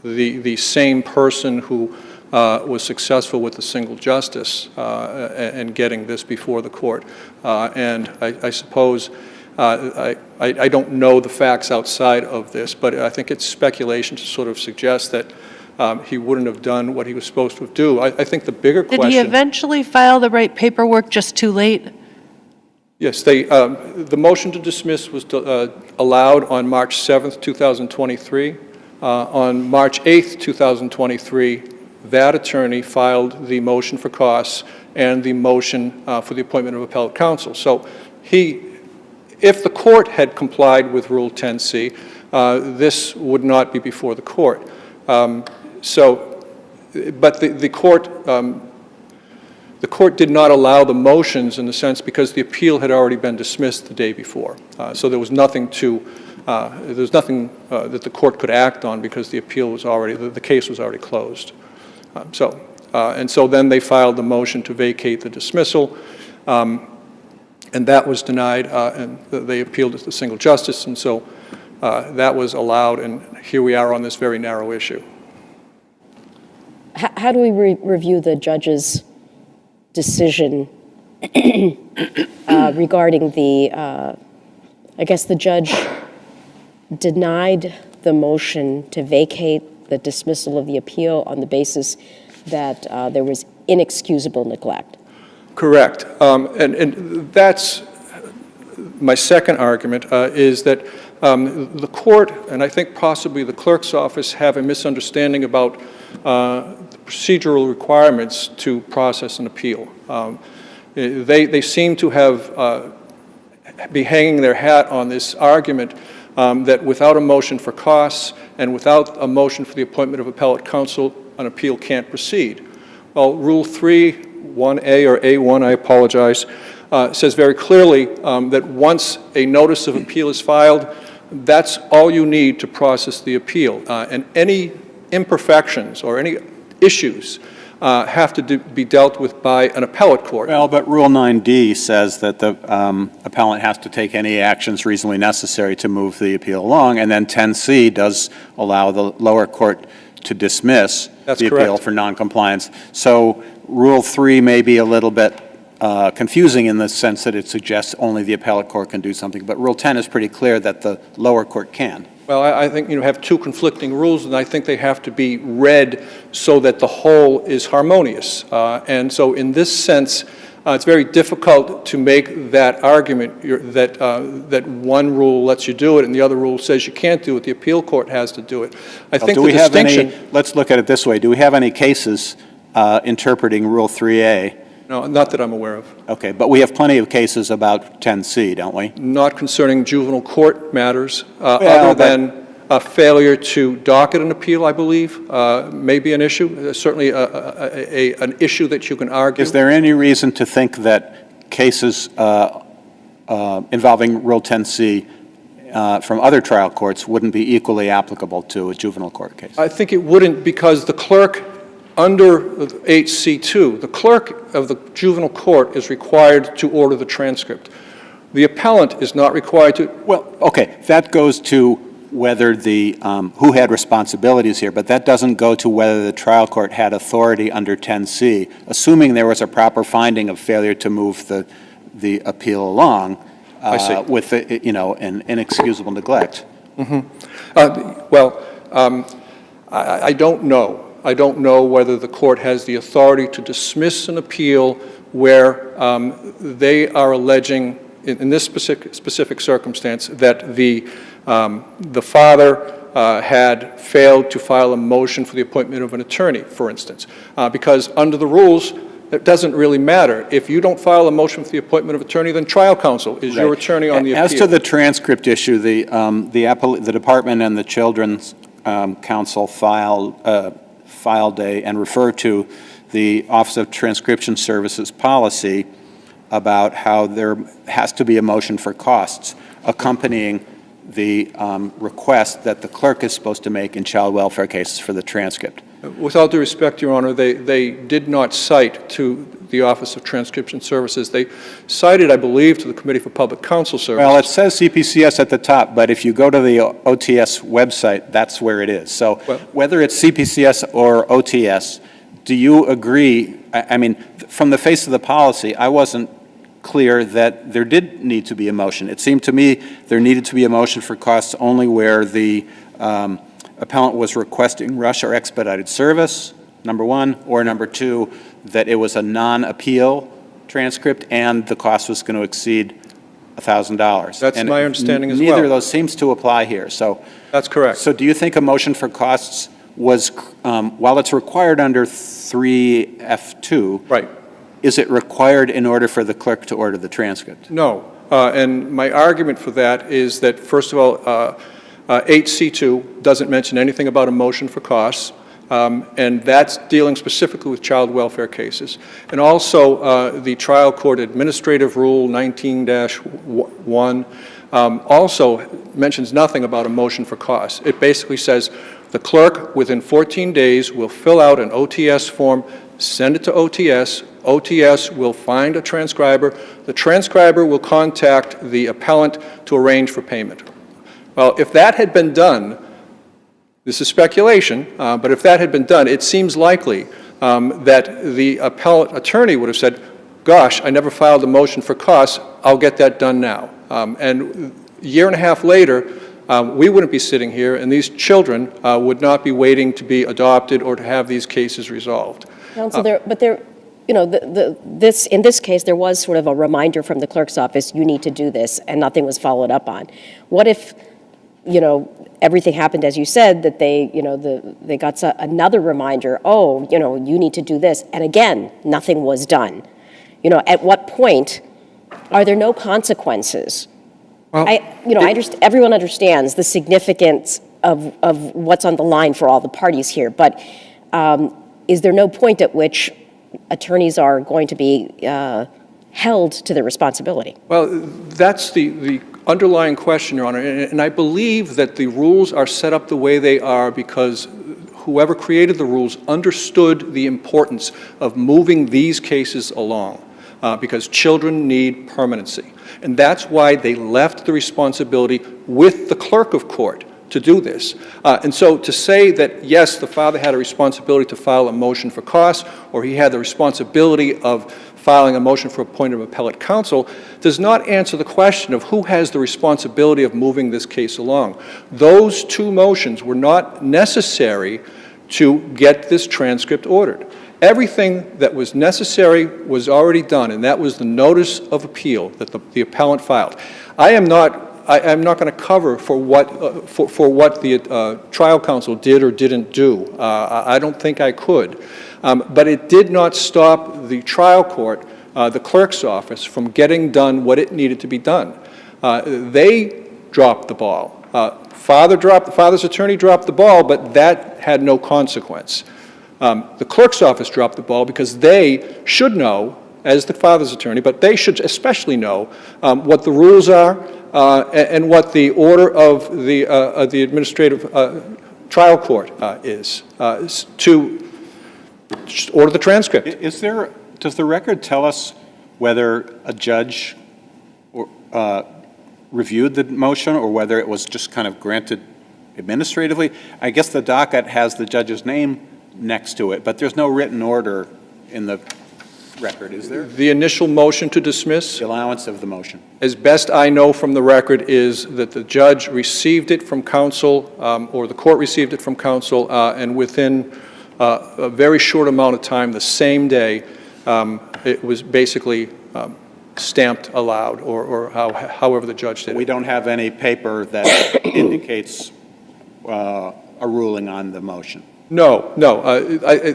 the same person who was successful with the single justice and getting this before the court. And I suppose, I don't know the facts outside of this, but I think it's speculation to sort of suggest that he wouldn't have done what he was supposed to do. I think the bigger question... Did he eventually file the right paperwork just too late? Yes, the motion to dismiss was allowed on March 7th, 2023. On March 8th, 2023, that attorney filed the motion for costs and the motion for the appointment of appellate counsel. So if the court had complied with Rule 10C, this would not be before the court. But the court did not allow the motions in the sense because the appeal had already been dismissed the day before. So there was nothing that the court could act on because the appeal was already, the case was already closed. And so then they filed the motion to vacate the dismissal, and that was denied, and they appealed it to the single justice, and so that was allowed, and here we are on this very narrow issue. How do we review the judge's decision regarding I guess the judge denied the motion to vacate the dismissal of the appeal on the basis that there was inexcusable neglect? Correct. And that's my second argument, is that the court, and I think possibly the clerk's office, have a misunderstanding about the procedural requirements to process an appeal. They seem to have be hanging their hat on this argument that without a motion for costs and without a motion for the appointment of appellate counsel, an appeal can't proceed. Well, Rule 3, 1A or A1, I apologize, says very clearly that once a notice of appeal is filed, that's all you need to process the appeal. And any imperfections or any issues have to be dealt with by an appellate court. Well, but Rule 9D says that the appellant has to take any actions reasonably necessary to move the appeal along, and then 10C does allow the lower court to dismiss the appeal for noncompliance. So Rule 3 may be a little bit confusing in the sense that it suggests only the appellate court can do something, but Rule 10 is pretty clear that the lower court can. Well, I think you have two conflicting rules, and I think they have to be read so that the whole is harmonious. And so in this sense, it's very difficult to make that argument that one rule lets you do it and the other rule says you can't do it. The appeal court has to do it. I think the distinction... Let's look at it this way. Do we have any cases interpreting Rule 3A? No, not that I'm aware of. Okay, but we have plenty of cases about 10C, don't we? Not concerning juvenile court matters, other than a failure to docket an appeal, I believe, may be an issue, certainly an issue that you can argue. Is there any reason to think that cases involving Rule 10C from other trial courts wouldn't be equally applicable to a juvenile court case? I think it wouldn't, because the clerk under HC2, the clerk of the juvenile court is required to order the transcript. The appellant is not required to... Well, okay, that goes to whether the, who had responsibilities here, but that doesn't go to whether the trial court had authority under 10C, assuming there was a proper finding of failure to move the appeal along with, an inexcusable neglect. Mm-hmm. I don't know. I don't know whether the court has the authority to dismiss an appeal where they are alleging, in this specific circumstance, that the father had failed to file a motion for the appointment of an attorney, for instance, because under the rules, it doesn't really matter. If you don't file a motion for the appointment of attorney, then trial counsel is your attorney on the appeal. As to the transcript issue, the department and the Children's Council filed and referred to the Office of Transcription Services policy about how there has to be a motion for costs accompanying the request that the clerk is supposed to make in child welfare cases for the transcript. With all due respect, Your Honor, they did not cite to the Office of Transcription Services. They cited, I believe, to the Committee for Public Counsel Services. Well, it says CPCS at the top, but if you go to the OTS website, that's where it is. So whether it's CPCS or OTS, do you agree? I mean, from the face of the policy, I wasn't clear that there did need to be a motion. It seemed to me there needed to be a motion for costs only where the appellant was requesting rush or expedited service, number one, or number two, that it was a non-appeal transcript and the cost was going to exceed $1,000. That's my understanding as well. Neither of those seems to apply here. So that's correct. So do you think a motion for costs was, while it's required under 3F2, right, is it required in order for the clerk to order the transcript? No. And my argument for that is that, first of all, 8C2 doesn't mention anything about a motion for costs, and that's dealing specifically with child welfare cases. And also, the trial court administrative rule 19-1 also mentions nothing about a motion for costs. It basically says, The clerk, within 14 days, will fill out an OTS form, send it to OTS. OTS will find a transcriber. The transcriber will contact the appellant to arrange for payment. Well, if that had been done, this is speculation, but if that had been done, it seems likely that the appellate attorney would have said, gosh, I never filed a motion for costs, I'll get that done now. And a year and a half later, we wouldn't be sitting here, and these children would not be waiting to be adopted or to have these cases resolved. Counsel, you know, in this case, there was sort of a reminder from the clerk's office, you need to do this, and nothing was followed up on. What if, you know, everything happened as you said, that they got another reminder, oh, you know, you need to do this, and again, nothing was done. You know, at what point are there no consequences? Well, everyone understands the significance of what's on the line for all the parties here, but is there no point at which attorneys are going to be held to their responsibility? Well, that's the underlying question, Your Honor, and I believe that the rules are set up the way they are because whoever created the rules understood the importance of moving these cases along because children need permanency. And that's why they left the responsibility with the clerk of court to do this. And so to say that, yes, the father had a responsibility to file a motion for costs, or he had the responsibility of filing a motion for appointment of appellate counsel, does not answer the question of who has the responsibility of moving this case along. Those two motions were not necessary to get this transcript ordered. Everything that was necessary was already done, and that was the notice of appeal that the appellant filed. I am not going to cover for what the trial counsel did or didn't do. I don't think I could. But it did not stop the trial court, the clerk's office, from getting done what it needed to be done. They dropped the ball. Father's attorney dropped the ball, but that had no consequence. The clerk's office dropped the ball because they should know, as the father's attorney, but they should especially know what the rules are and what the order of the administrative trial court is to order the transcript. Does the record tell us whether a judge reviewed the motion or whether it was just kind of granted administratively? I guess the docket has the judge's name next to it, but there's no written order in the record, is there? The initial motion to dismiss? The allowance of the motion. As best I know from the record is that the judge received it from counsel, or the court received it from counsel, and within a very short amount of time, the same day, it was basically stamped allowed, or however the judge did it. We don't have any paper that indicates a ruling on the motion. No.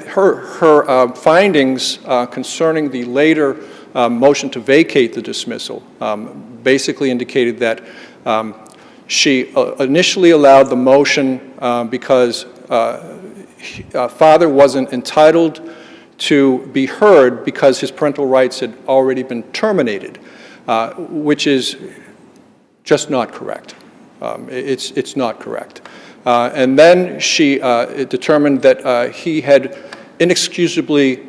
Her findings concerning the later motion to vacate the dismissal basically indicated that she initially allowed the motion because father wasn't entitled to be heard because his parental rights had already been terminated, which is just not correct. It's not correct. And then she determined that he had inexcusably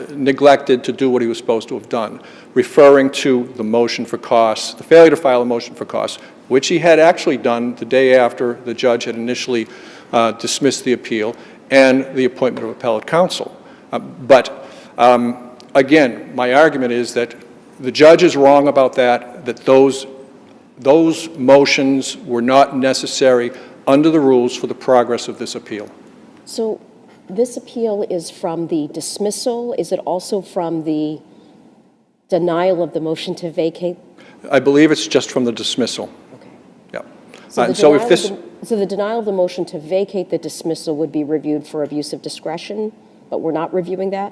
neglected to do what he was supposed to have done, referring to the motion for costs, the failure to file a motion for costs, which he had actually done the day after the judge had initially dismissed the appeal, and the appointment of appellate counsel. But again, my argument is that the judge is wrong about that those motions were not necessary under the rules for the progress of this appeal. So this appeal is from the dismissal? Is it also from the denial of the motion to vacate? I believe it's just from the dismissal. Okay. Yeah. So the denial of the motion to vacate the dismissal would be reviewed for abuse of discretion, but we're not reviewing that?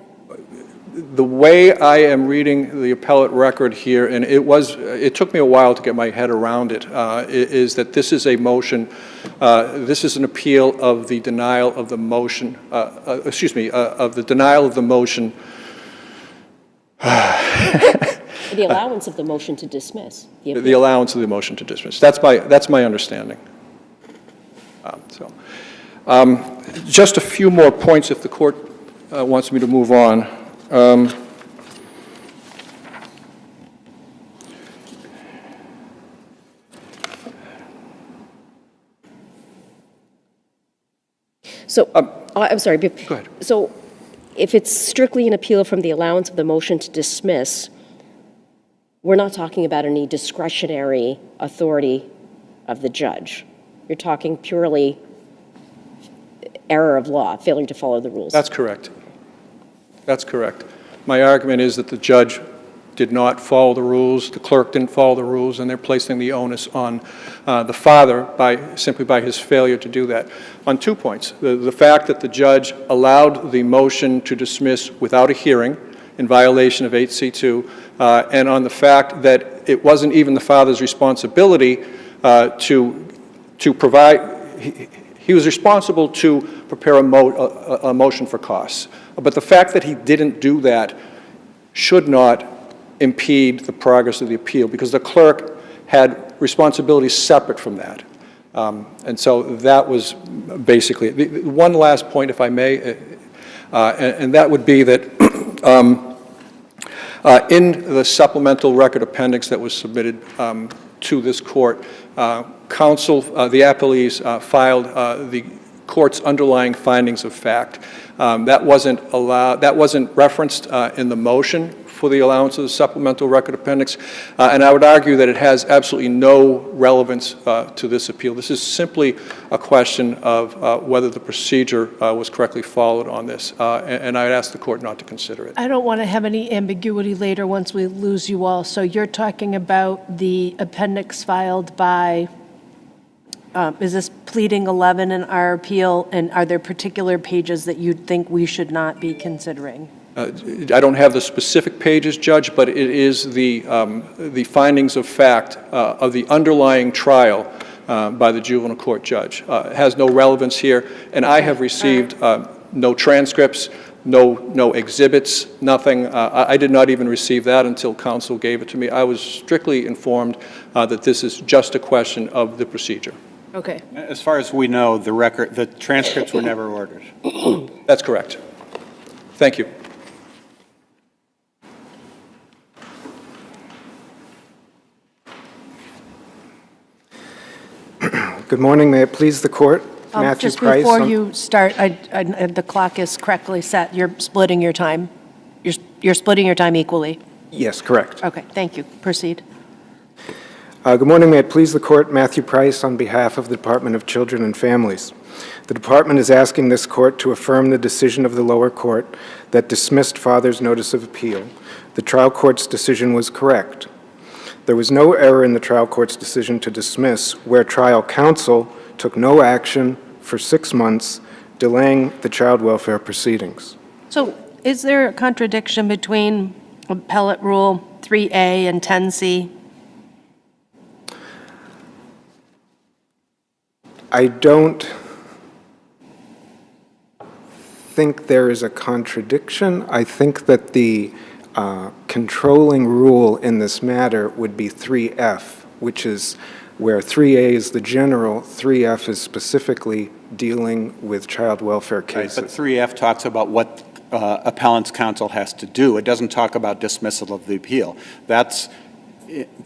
The way I am reading the appellate record here, and it took me a while to get my head around it, is that this is a motion, this is an appeal of the denial of the motion, of the denial of the motion. The allowance of the motion to dismiss. The allowance of the motion to dismiss. That's my understanding. Just a few more points if the court wants me to move on. So, I'm sorry. Go ahead. So if it's strictly an appeal from the allowance of the motion to dismiss, we're not talking about any discretionary authority of the judge. You're talking purely error of law, failing to follow the rules. That's correct. That's correct. My argument is that the judge did not follow the rules, the clerk didn't follow the rules, and they're placing the onus on the father simply by his failure to do that. On 2 points, the fact that the judge allowed the motion to dismiss without a hearing in violation of 8C2, and on the fact that it wasn't even the father's responsibility to provide, he was responsible to prepare a motion for costs. But the fact that he didn't do that should not impede the progress of the appeal, because the clerk had responsibilities separate from that. And so that was basically one last point, if I may, and that would be that in the supplemental record appendix that was submitted to this court, counsel, the appellees filed the court's underlying findings of fact. That wasn't referenced in the motion for the allowance of the supplemental record appendix, and I would argue that it has absolutely no relevance to this appeal. This is simply a question of whether the procedure was correctly followed on this, and I would ask the court not to consider it. I don't want to have any ambiguity later once we lose you all. So you're talking about the appendix filed by, is this pleading 11 in our appeal, and are there particular pages that you'd think we should not be considering? I don't have the specific pages, Judge, but it is the findings of fact of the underlying trial by the juvenile court judge. It has no relevance here, and I have received no transcripts, no exhibits, nothing. I did not even receive that until counsel gave it to me. I was strictly informed that this is just a question of the procedure. Okay. As far as we know, the transcripts were never ordered. That's correct. Thank you. Good morning. May it please the court? Matthew Just Price. before you start, the clock is correctly set. You're splitting your time. You're splitting your time equally. Yes, correct. Okay, thank you. Proceed. Good morning. May it please the court? Matthew Price on behalf of the Department of Children and Families. The department is asking this court to affirm the decision of the lower court that dismissed father's notice of appeal. The trial court's decision was correct. There was no error in the trial court's decision to dismiss, where trial counsel took no action for 6 months, delaying the child welfare proceedings. So is there a contradiction between Appellate Rule 3A and 10C? I don't think there is a contradiction. I think that the controlling rule in this matter would be 3F, which is where 3A is the general, 3F is specifically dealing with child welfare cases. Right, but 3F talks about what appellant's counsel has to do. It doesn't talk about dismissal of the appeal. That's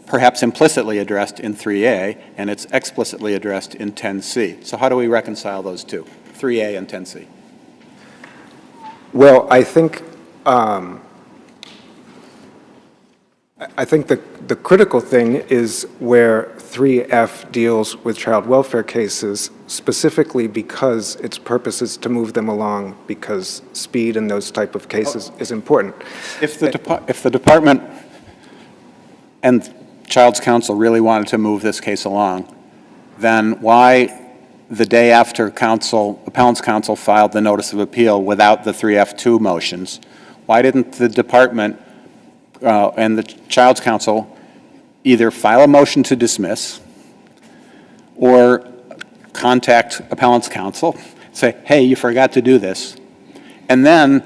perhaps implicitly addressed in 3A, and it's explicitly addressed in 10C. So how do we reconcile those two, 3A and 10C? Well, I think the critical thing is where 3F deals with child welfare cases, specifically because its purpose is to move them along, because speed in those type of cases is important. If the department and child's counsel really wanted to move this case along, then why the day after appellant's counsel filed the notice of appeal without the 3F2 motions, why didn't the department and the child's counsel either file a motion to dismiss or contact appellant's counsel, say, hey, you forgot to do this, and then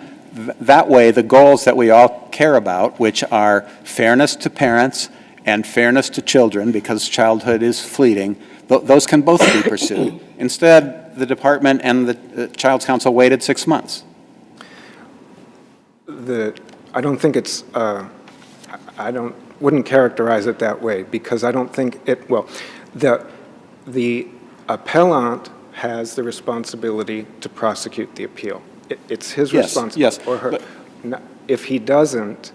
that way the goals that we all care about, which are fairness to parents and fairness to children, because childhood is fleeting, those can both be pursued. Instead, that the department and the child's counsel waited 6 months. I don't think it's, wouldn't characterize it that way, because I don't think the appellant has the responsibility to prosecute the appeal. It's his responsibility. Yes, or her. If he doesn't,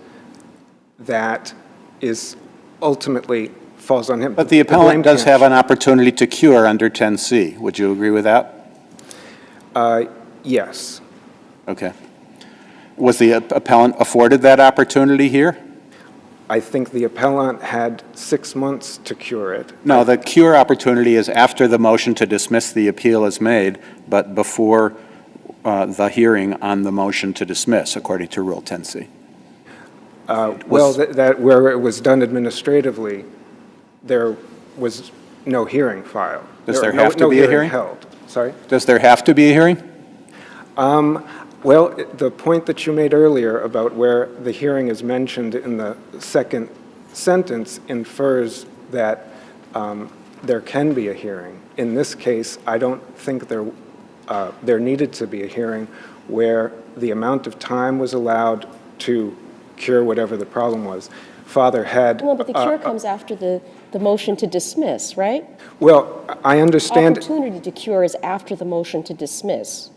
that is ultimately falls on him. But the appellant does have an opportunity to cure under 10C. Would you agree with that? Yes. Okay. Was the appellant afforded that opportunity here? I think the appellant had 6 months to cure it. No, the cure opportunity is after the motion to dismiss the appeal is made, but before the hearing on the motion to dismiss, according to Rule 10C. Well, that where it was done administratively, there was no hearing filed. Does there have to be a hearing? Held. Sorry? Does there have to be a hearing? Well, the point that you made earlier about where the hearing is mentioned in the second sentence infers that there can be a hearing. In this case, I don't think there needed to be a hearing where the amount of time was allowed to cure whatever the problem was. Father had... Well, but the cure comes after the motion to dismiss, right? Well, I understand... Opportunity to cure is after the motion to dismiss.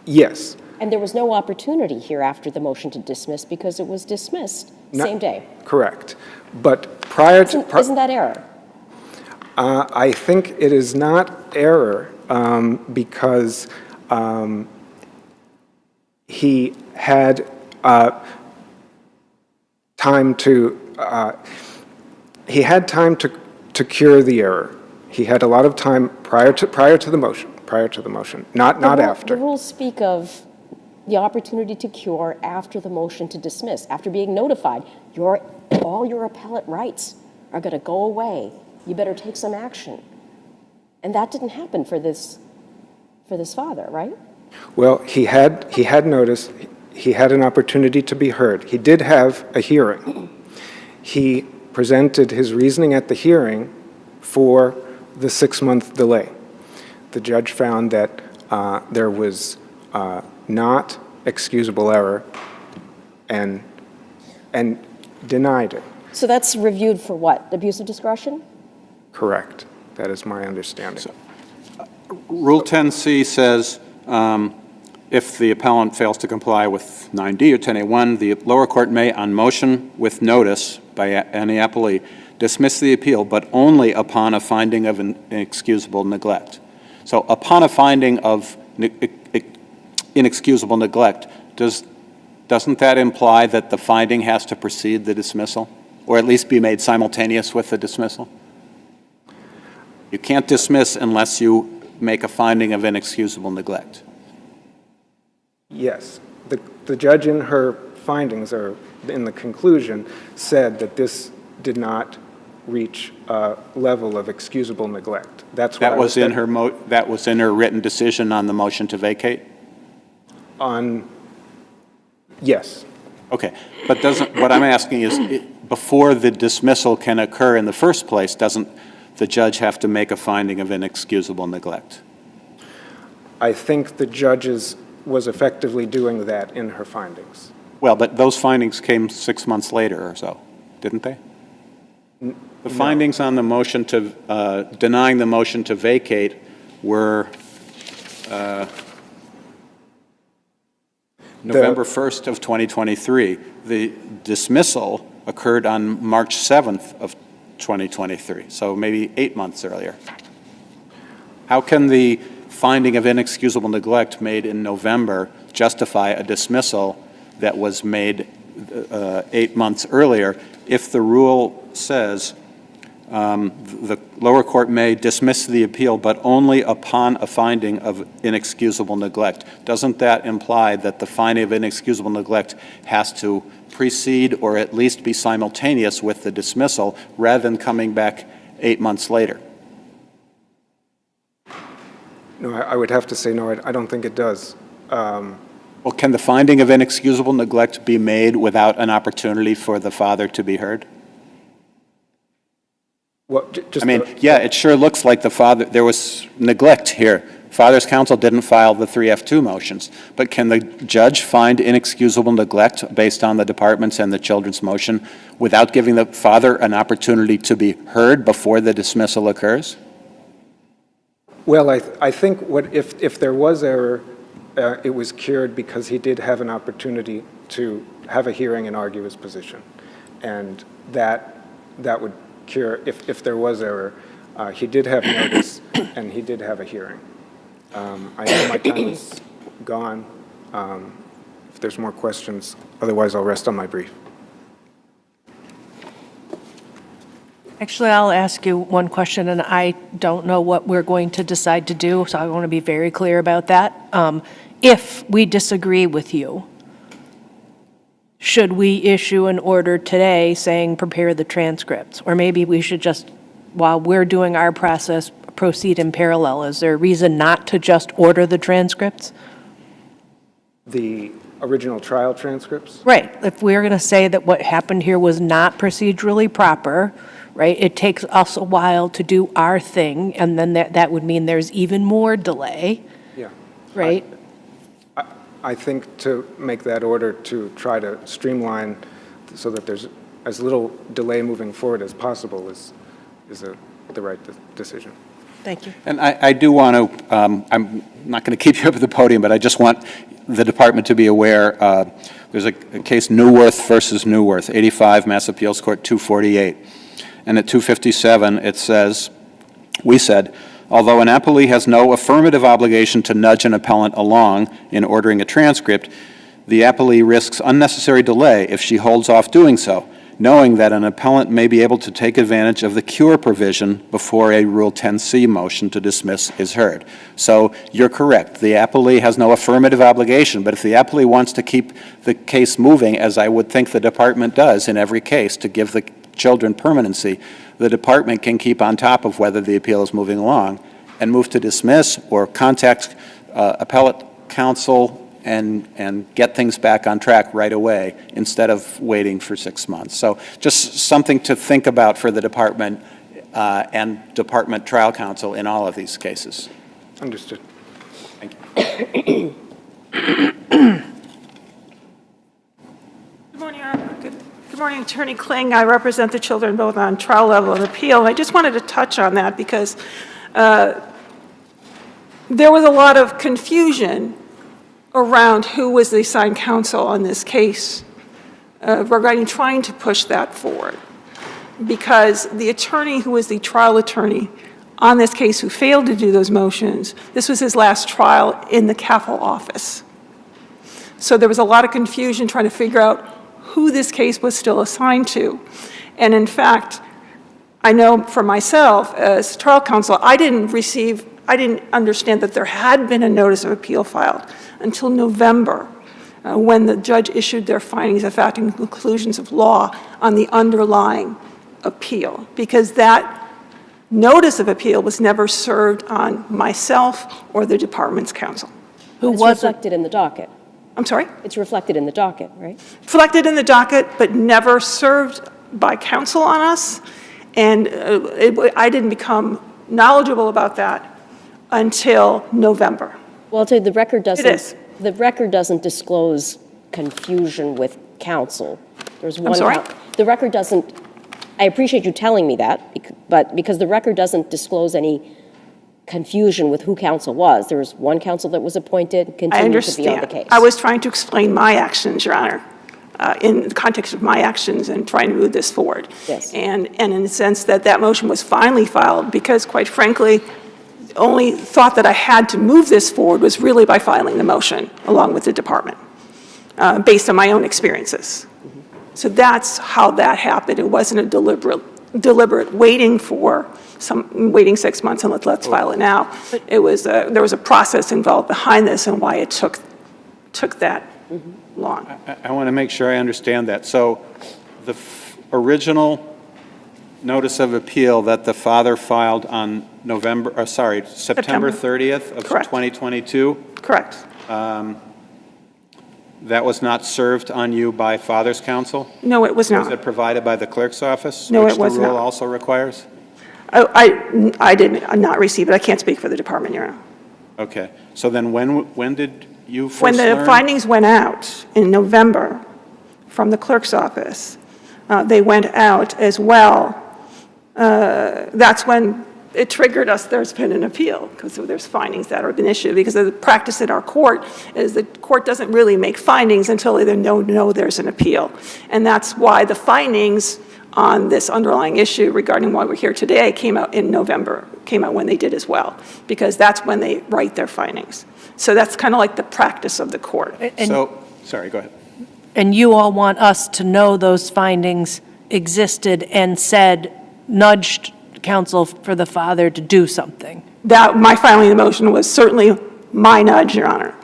Yes. And there was no opportunity here after the motion to dismiss because it was dismissed same day. Correct. But prior to... Isn't that error? I think it is not error because he had time to cure the error. He had a lot of time prior to the motion, not after. The rules speak of the opportunity to cure after the motion to dismiss, after being notified. All your appellate rights are going to go away. You better take some action. And that didn't happen for this father, right? Well, he had notice. He had an opportunity to be heard. He did have a hearing. He presented his reasoning at the hearing for the 6-month delay. The judge found that there was not excusable error and denied it. So that's reviewed for what? Abuse of discretion? Correct. That is my understanding. Rule 10C says if the appellant fails to comply with 9D or 10A1, the lower court may, on motion with notice by any appellee, dismiss the appeal, but only upon a finding of inexcusable neglect. So upon a finding of inexcusable neglect, doesn't that imply that the finding has to precede the dismissal, or at least be made simultaneous with the dismissal? You can't dismiss unless you make a finding of inexcusable neglect. Yes. The judge in her findings, or in the conclusion, said that this did not reach a level of excusable neglect. That's what that was in her written decision on the motion to vacate? Yes. Okay. But what I'm asking is, before the dismissal can occur in the first place, doesn't the judge have to make a finding of inexcusable neglect? I think the judge was effectively doing that in her findings. Well, but those findings came 6 months later or so, didn't they? The findings on the motion to, denying the motion to vacate were November 1st of 2023. The dismissal occurred on March 7th of 2023, so maybe 8 months earlier. How can the finding of inexcusable neglect made in November justify a dismissal that was made 8 months earlier if the rule says the lower court may dismiss the appeal but only upon a finding of inexcusable neglect? Doesn't that imply that the finding of inexcusable neglect has to precede or at least be simultaneous with the dismissal rather than coming back 8 months later? No, I would have to say no, I don't think it does. Well, can the finding of inexcusable neglect be made without an opportunity for the father to be heard? Well, I mean, yeah, it sure looks like there was neglect here, Father's counsel didn't file the 3F2 motions, but can the judge find inexcusable neglect based on the department's and the children's motion without giving the father an opportunity to be heard before the dismissal occurs? Well, I think if there was error, it was cured because he did have an opportunity to have a hearing and argue his position. And that would cure, if there was error. He did have notice, and he did have a hearing. I know my time is gone. If there's more questions, otherwise I'll rest on my brief. Actually, I'll ask you one question, and I don't know what we're going to decide to do, so I want to be very clear about that. If we disagree with you, should we issue an order today saying prepare the transcripts? Or maybe we should just, while we're doing our process, proceed in parallel? Is there a reason not to just order the transcripts? The original trial transcripts? Right. If we're going to say that what happened here was not procedurally proper, right, it takes us a while to do our thing, and then that would mean there's even more delay. Yeah. Right? I think to make that order to try to streamline so that there's as little delay moving forward as possible is the right decision. Thank you. And I do want to, I'm not going to keep you up at the podium, but I just want the department to be aware, there's a case Neuwirth versus Neuwirth, 85 Mass Appeals Court 248. And at 257, it says, we said, although an appellee has no affirmative obligation to nudge an appellant along in ordering a transcript, the appellee risks unnecessary delay if she holds off doing so, knowing that an appellant may be able to take advantage of the cure provision before a Rule 10C motion to dismiss is heard. So you're correct. The appellee has no affirmative obligation, but if the appellee wants to keep the case moving, as I would think the department does in every case to give the children permanency, the department can keep on top of whether the appeal is moving along and move to dismiss or contact appellate counsel and get things back on track right away instead of waiting for 6 months. So just something to think about for the department and department trial counsel in all of these cases. Understood. Thank you. Good morning, Your Honor. Good morning, Attorney Kling. I represent the children both on trial level and appeal. And I just wanted to touch on that because there was a lot of confusion around who was the assigned counsel on this case regarding trying to push that forward. Because the attorney who was the trial attorney on this case who failed to do those motions, this was his last trial in the CAFL office. So there was a lot of confusion trying to figure out who this case was still assigned to. And in fact, I know for myself as trial counsel, I didn't understand that there had been a notice of appeal filed until November when the judge issued their findings of fact and conclusions of law on the underlying appeal, because that notice of appeal was never served on myself or the department's counsel. It's reflected in the docket. I'm sorry? It's reflected in the docket, right? Reflected in the docket, but never served by counsel on us. And I didn't become knowledgeable about that until November. Well, I'll tell you, the record doesn't. It is. The record doesn't disclose confusion with counsel. There's one. I'm sorry? The record doesn't. I appreciate you telling me that, but because the record doesn't disclose any confusion with who counsel was. There was one counsel that was appointed, continued to be on the case. I was trying to explain my actions, Your Honor, in the context of my actions and trying to move this forward. Yes. And in the sense that that motion was finally filed because, quite frankly, the only thought that I had to move this forward was really by filing the motion along with the department, based on my own experiences. Mm-hmm. So that's how that happened. It wasn't a deliberate waiting for waiting 6 months and let's file it now. It was there was a process involved behind this and why it took that long. I want to make sure I understand that. So the original notice of appeal that the father filed on September 30th of Correct. 2022? Correct. That was not served on you by father's counsel? No, it was not. Was it provided by the clerk's office? No, it was Which the rule not. also requires? I did not receive it. I can't speak for the department, Your Honor. Okay, so then when did you first When the learn? findings went out in November from the clerk's office, they went out as well. That's when it triggered us, there's been an appeal, because there's findings that have been issued. Because the practice in our court is the court doesn't really make findings until they know there's an appeal. And that's why the findings on this underlying issue regarding why we're here today came out in November, came out when they did as well, because that's when they write their findings. So that's kind of like the practice of the court. Sorry, go ahead. And you all want us to know those findings existed and nudged counsel for the father to do something. That, my filing the motion was certainly my nudge, Your Honor.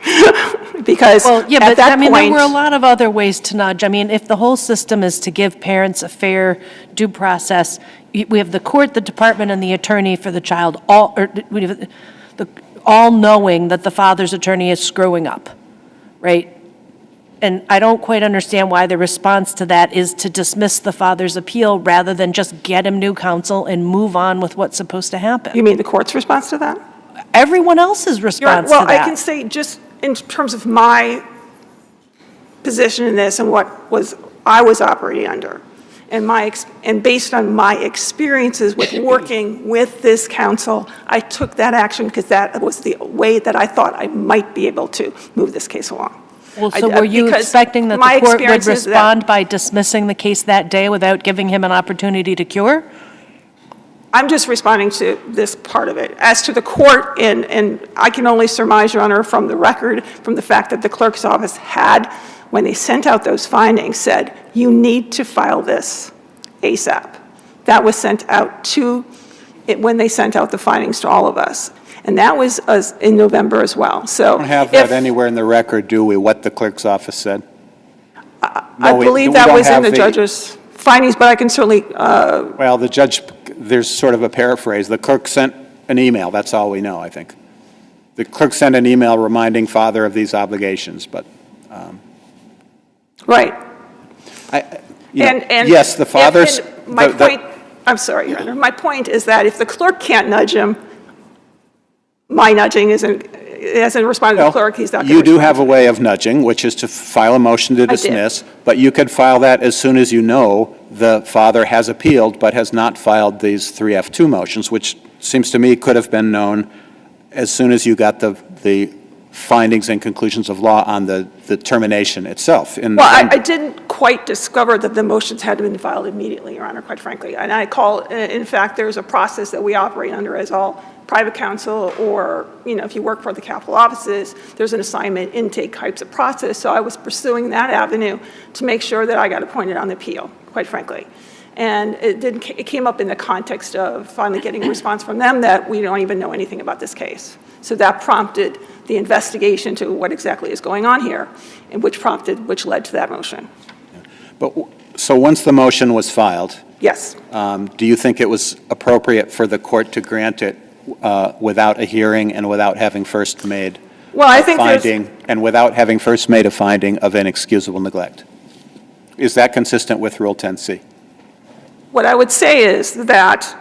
Because Well, yeah, at but that I mean, point, there were a lot of other ways to nudge. I mean, if the whole system is to give parents a fair due process, we have the court, the department, and the attorney for the child, all knowing that the father's attorney is screwing up, right? And I don't quite understand why the response to that is to dismiss the father's appeal rather than just get him new counsel and move on with what's supposed to happen. You mean the court's response to that? Everyone else's response to Well, that. I can say just in terms of my position in this and what I was operating under, and based on my experiences with working with this counsel, I took that action because that was the way that I thought I might be able to move this case along. Well, so were you because expecting that my the court would experience is that- respond by dismissing the case that day without giving him an opportunity to cure? I'm just responding to this part of it. As to the court, and I can only surmise, Your Honor, from the record, from the fact that the clerk's office had, when they sent out those findings, said, you need to file this ASAP. That was sent out when they sent out the findings to all of us. And that was in November as well. So We don't have that anywhere in the record, do we, what the clerk's office said? I believe that was in the judge's findings, but I can certainly, Well, the judge, there's sort of a paraphrase. The clerk sent an email, that's all we know, I think. The clerk sent an email reminding father of these obligations, but... right. Yes, the father's... My point, I'm sorry, Your Honor, my point is that if the clerk can't nudge him, my nudging isn't, as a responding to the clerk, he's not going to You do have a way of nudging, which is to file a motion to dismiss, but you could file that as soon as you know the father has appealed but has not filed these 3F2 motions, which seems to me could have been known as soon as you got the findings and conclusions of law on the termination itself. Well, I didn't quite discover that the motions had been filed immediately, Your Honor, quite frankly. And I call, in fact, there's a process that we operate under as all private counsel, or, if you work for the capital offices, there's an assignment intake types of process. So I was pursuing that avenue to make sure that I got appointed on the appeal, quite frankly. And it came up in the context of finally getting a response from them that we don't even know anything about this case. So that prompted the investigation to what exactly is going on here, and which led to that motion. So once the motion was filed, yes, do you think it was appropriate for the court to grant it without a hearing and without having first made a finding of inexcusable neglect? Is that consistent with Rule 10C? What I would say is that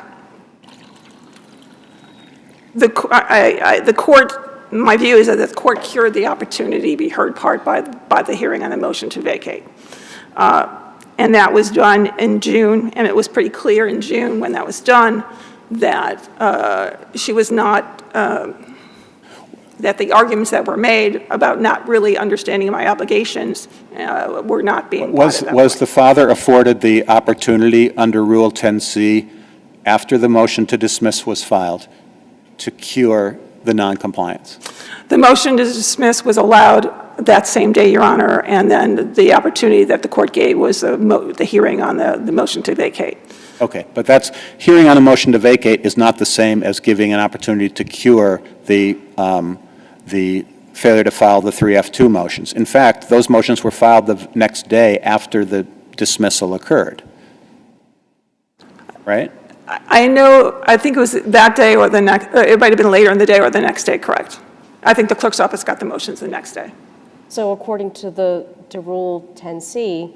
the court, my view is that the court cured the opportunity to be heard part by the hearing on the motion to vacate. And that was done in June, and it was pretty clear in June when that was done that she was not, that the arguments that were made about not really understanding my obligations were not being brought at Was the father afforded the opportunity under Rule 10C after the motion to dismiss was filed to cure the noncompliance? The motion to dismiss was allowed that same day, Your Honor, and then the opportunity that the court gave was the hearing on the motion to vacate. Okay, but hearing on a motion to vacate is not the same as giving an opportunity to cure the failure to file the 3F2 motions. In fact, those motions were filed the next day after the dismissal occurred, right? I think it was that day or the next, it might have been later in the day or the next day, correct. I think the clerk's office got the motions the next day. So according to Rule 10C,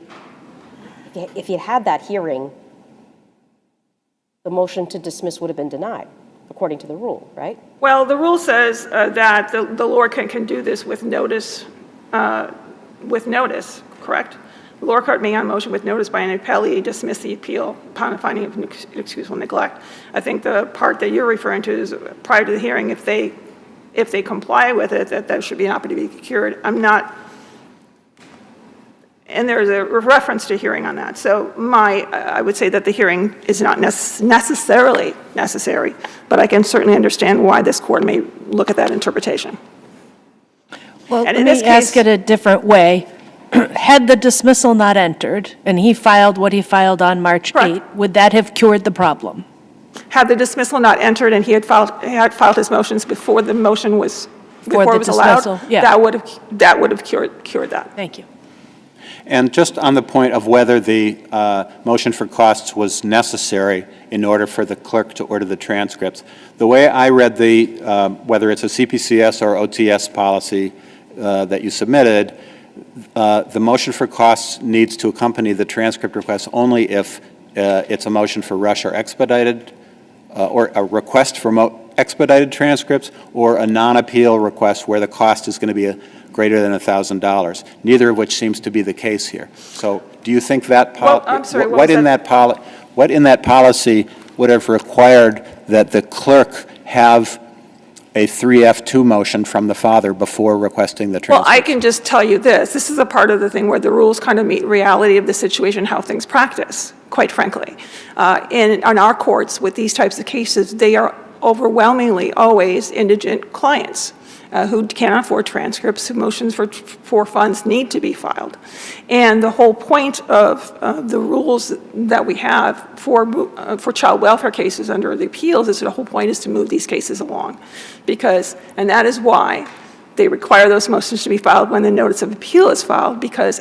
if you had that hearing, the motion to dismiss would have been denied. according to the rule, right? Well, the rule says that the lower court can do this with notice, correct? The lower court may, on motion with notice by an appellee, dismiss the appeal upon a finding of excusable neglect. I think the part that you're referring to is prior to the hearing, if they comply with it, that should be an opportunity to be cured. I'm not, and there's a reference to hearing on that. So I would say that the hearing is not necessarily necessary, but I can certainly understand why this court may look at that interpretation. Well, And let in me this ask case- it a different way. Had the dismissal not entered, and he filed what he filed on March 8, would that have cured the problem? Had the dismissal not entered and he had filed his motions before the motion was, before the it was allowed, dismissal, yeah. that would have cured that. Thank you. And just on the point of whether the motion for costs was necessary in order for the clerk to order the transcripts, the way I read whether it's a CPCS or OTS policy that you submitted, the motion for costs needs to accompany the transcript request only if it's a motion for rush or expedited, or a request for expedited transcripts, or a non-appeal request where the cost is going to be greater than $1,000, neither of which seems to be the case here. So do you think that what in that policy would have required that the clerk have a 3F2 motion from the father before requesting the transcript? Well, I can just tell you this. This is a part of the thing where the rules kind of meet reality of the situation, how things practice, quite frankly. In our courts, with these types of cases, they are overwhelmingly always indigent clients who can't afford transcripts, who motions for funds need to be filed. And the whole point of the rules that we have for child welfare cases under the appeals is the whole point is to move these cases along. And that is why they require those motions to be filed when the notice of appeal is filed, because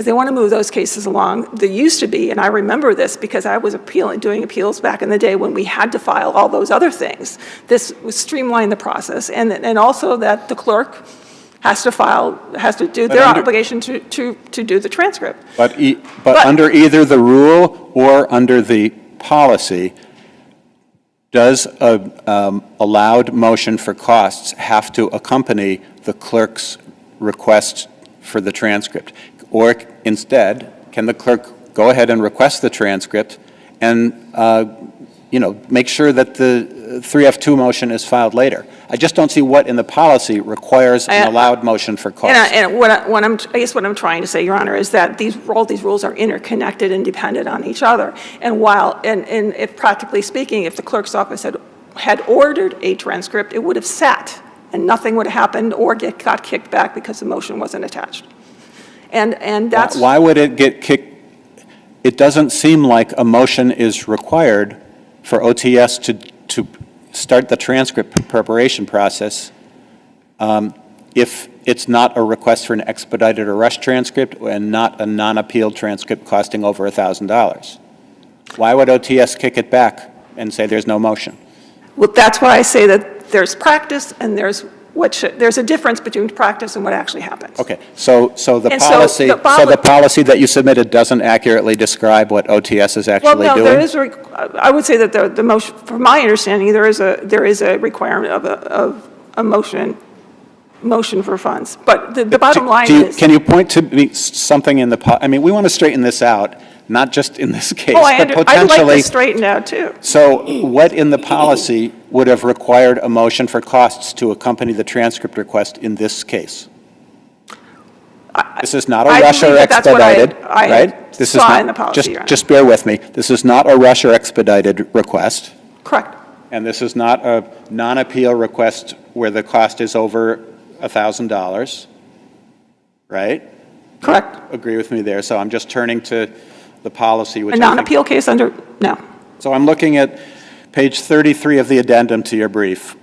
they want to move those cases along. There used to be, and I remember this because I was doing appeals back in the day when we had to file all those other things. This would streamline the process, and also that the clerk has to do their obligation to do the transcript. But under either the rule or under the policy, does a allowed motion for costs have to accompany the clerk's request for the transcript? Or instead, can the clerk go ahead and request the transcript and, make sure that the 3F2 motion is filed later? I just don't see what in the policy requires an allowed motion for costs. And I guess what I'm trying to say, Your Honor, is that all these rules are interconnected and dependent on each other. And if practically speaking, if the clerk's office had ordered a transcript, it would have sat and nothing would have happened or got kicked back because the motion wasn't attached. And that's why would it get kicked? It doesn't seem like a motion is required for OTS to start the transcript preparation process if it's not a request for an expedited or rush transcript and not a non-appeal transcript costing over $1,000. Why would OTS kick it back and say there's no motion? Well, that's why I say that there's practice and there's a difference between practice and what actually happens. Okay, so the policy that you submitted doesn't accurately describe what OTS is actually doing? Well, I would say that the motion, from my understanding, there is a requirement of a motion for funds. But the bottom line is... Can you point to me something in the, we want to straighten this out, not just in this case, but potentially... I'd like this straightened out, too. So what in the policy would have required a motion for costs to accompany the transcript request in this case? This is not a rush or expedited, right? This is not, in the policy, Your Honor. just bear with me. This is not a rush or expedited request. Correct. And this is not a non-appeal request where the cost is over $1,000, right? Correct. Agree with me there. So I'm just turning to the policy, which A non-appeal case no. So I'm looking at page 33 of the addendum to your brief,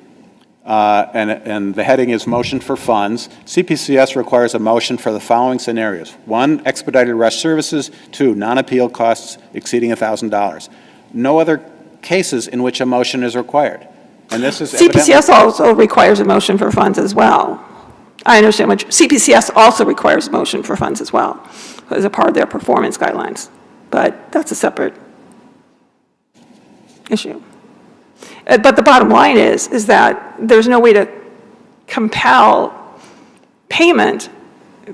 and the heading is Motion for Funds. CPCS requires a motion for the following scenarios. 1, expedited rush services. 2, non-appeal costs exceeding $1,000. No other cases in which a motion is required. And this is CPCS also requires a motion for funds as well. I understand CPCS also requires a motion for funds as well as a part of their performance guidelines. But that's a separate issue. But the bottom line is that there's no way to compel payment,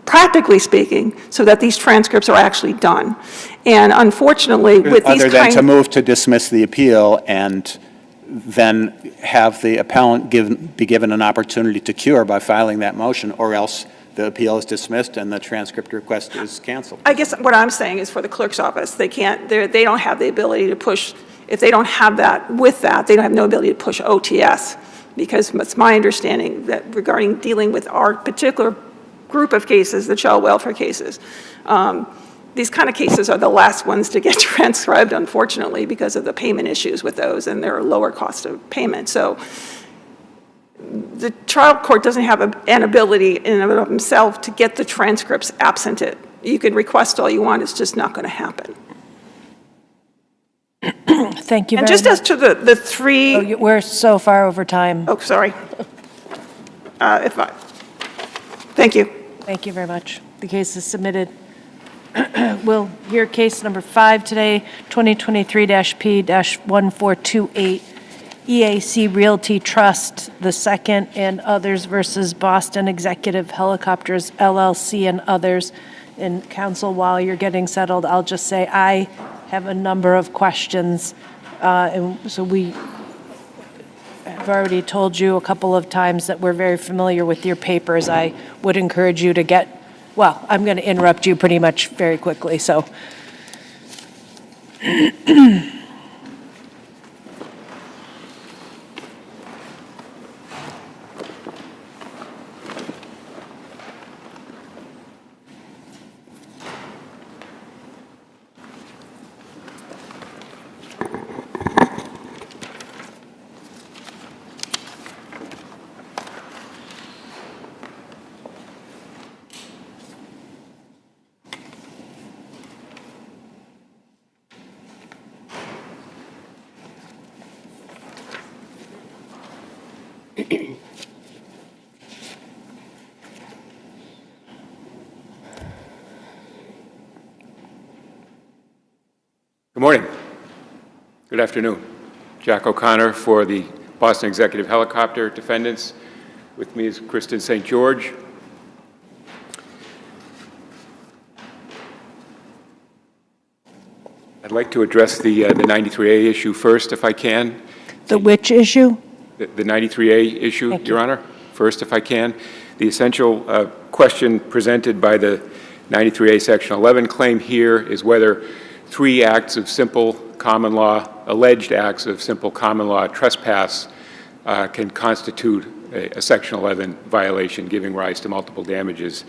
practically speaking, so that these transcripts are actually done. And unfortunately, with these Other than to move to dismiss the appeal and then have the appellant be given an opportunity to cure by filing that motion, or else the appeal is dismissed and the transcript request is canceled. I guess what I'm saying is for the clerk's office, they don't have the ability to push, if they don't have that, with that, they don't have no ability to push OTS, because it's my understanding that regarding dealing with our particular group of cases, the child welfare cases, these kind of cases are the last ones to get transcribed, unfortunately, because of the payment issues with those and their lower cost of payment. So the trial court doesn't have an ability in and of himself to get the transcripts absent it. You can request all you want, it's just not going to happen. Thank you very much. And just as to the three... We're so far over time. Oh, sorry. Thank you. Thank you very much. The case is submitted. We'll hear case number 5 today, 2023-P-1428, EAC Realty Trust II and others versus Boston Executive Helicopters LLC and others. And counsel, while you're getting settled, I'll just say I have a number of questions. And so we have already told you a couple of times that we're very familiar with your papers. I would encourage you to get, well, I'm going to interrupt you pretty much very quickly, so. Good morning. Good afternoon. Jack O'Connor for the Boston Executive Helicopter defendants. With me is Kristen St. George. I'd like to address the 93A issue first, if I can. The which issue? The 93A issue, Your Honor, first, if I can. The essential question presented by the 93A Section 11 claim here is whether three acts of simple common law, alleged acts of simple common law trespass can constitute a Section 11 violation giving rise to multiple damages.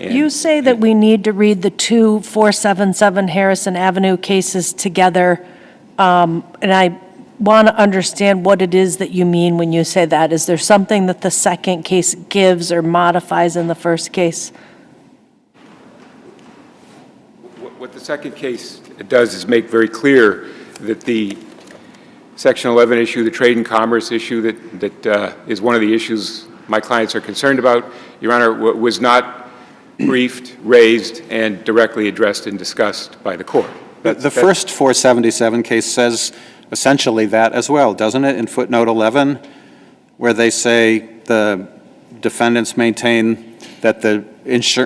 You say that we need to read the two 477 Harrison Avenue cases together, and I want to understand what it is that you mean when you say that. Is there something that the second case gives or modifies in the first case? What the second case does is make very clear that the Section 11 issue, the trade and commerce issue that is one of the issues my clients are concerned about, Your Honor, was not briefed, raised, and directly addressed and discussed by the court. The first 477 case says essentially that as well, doesn't it, in footnote 11, where they say the defendants maintain that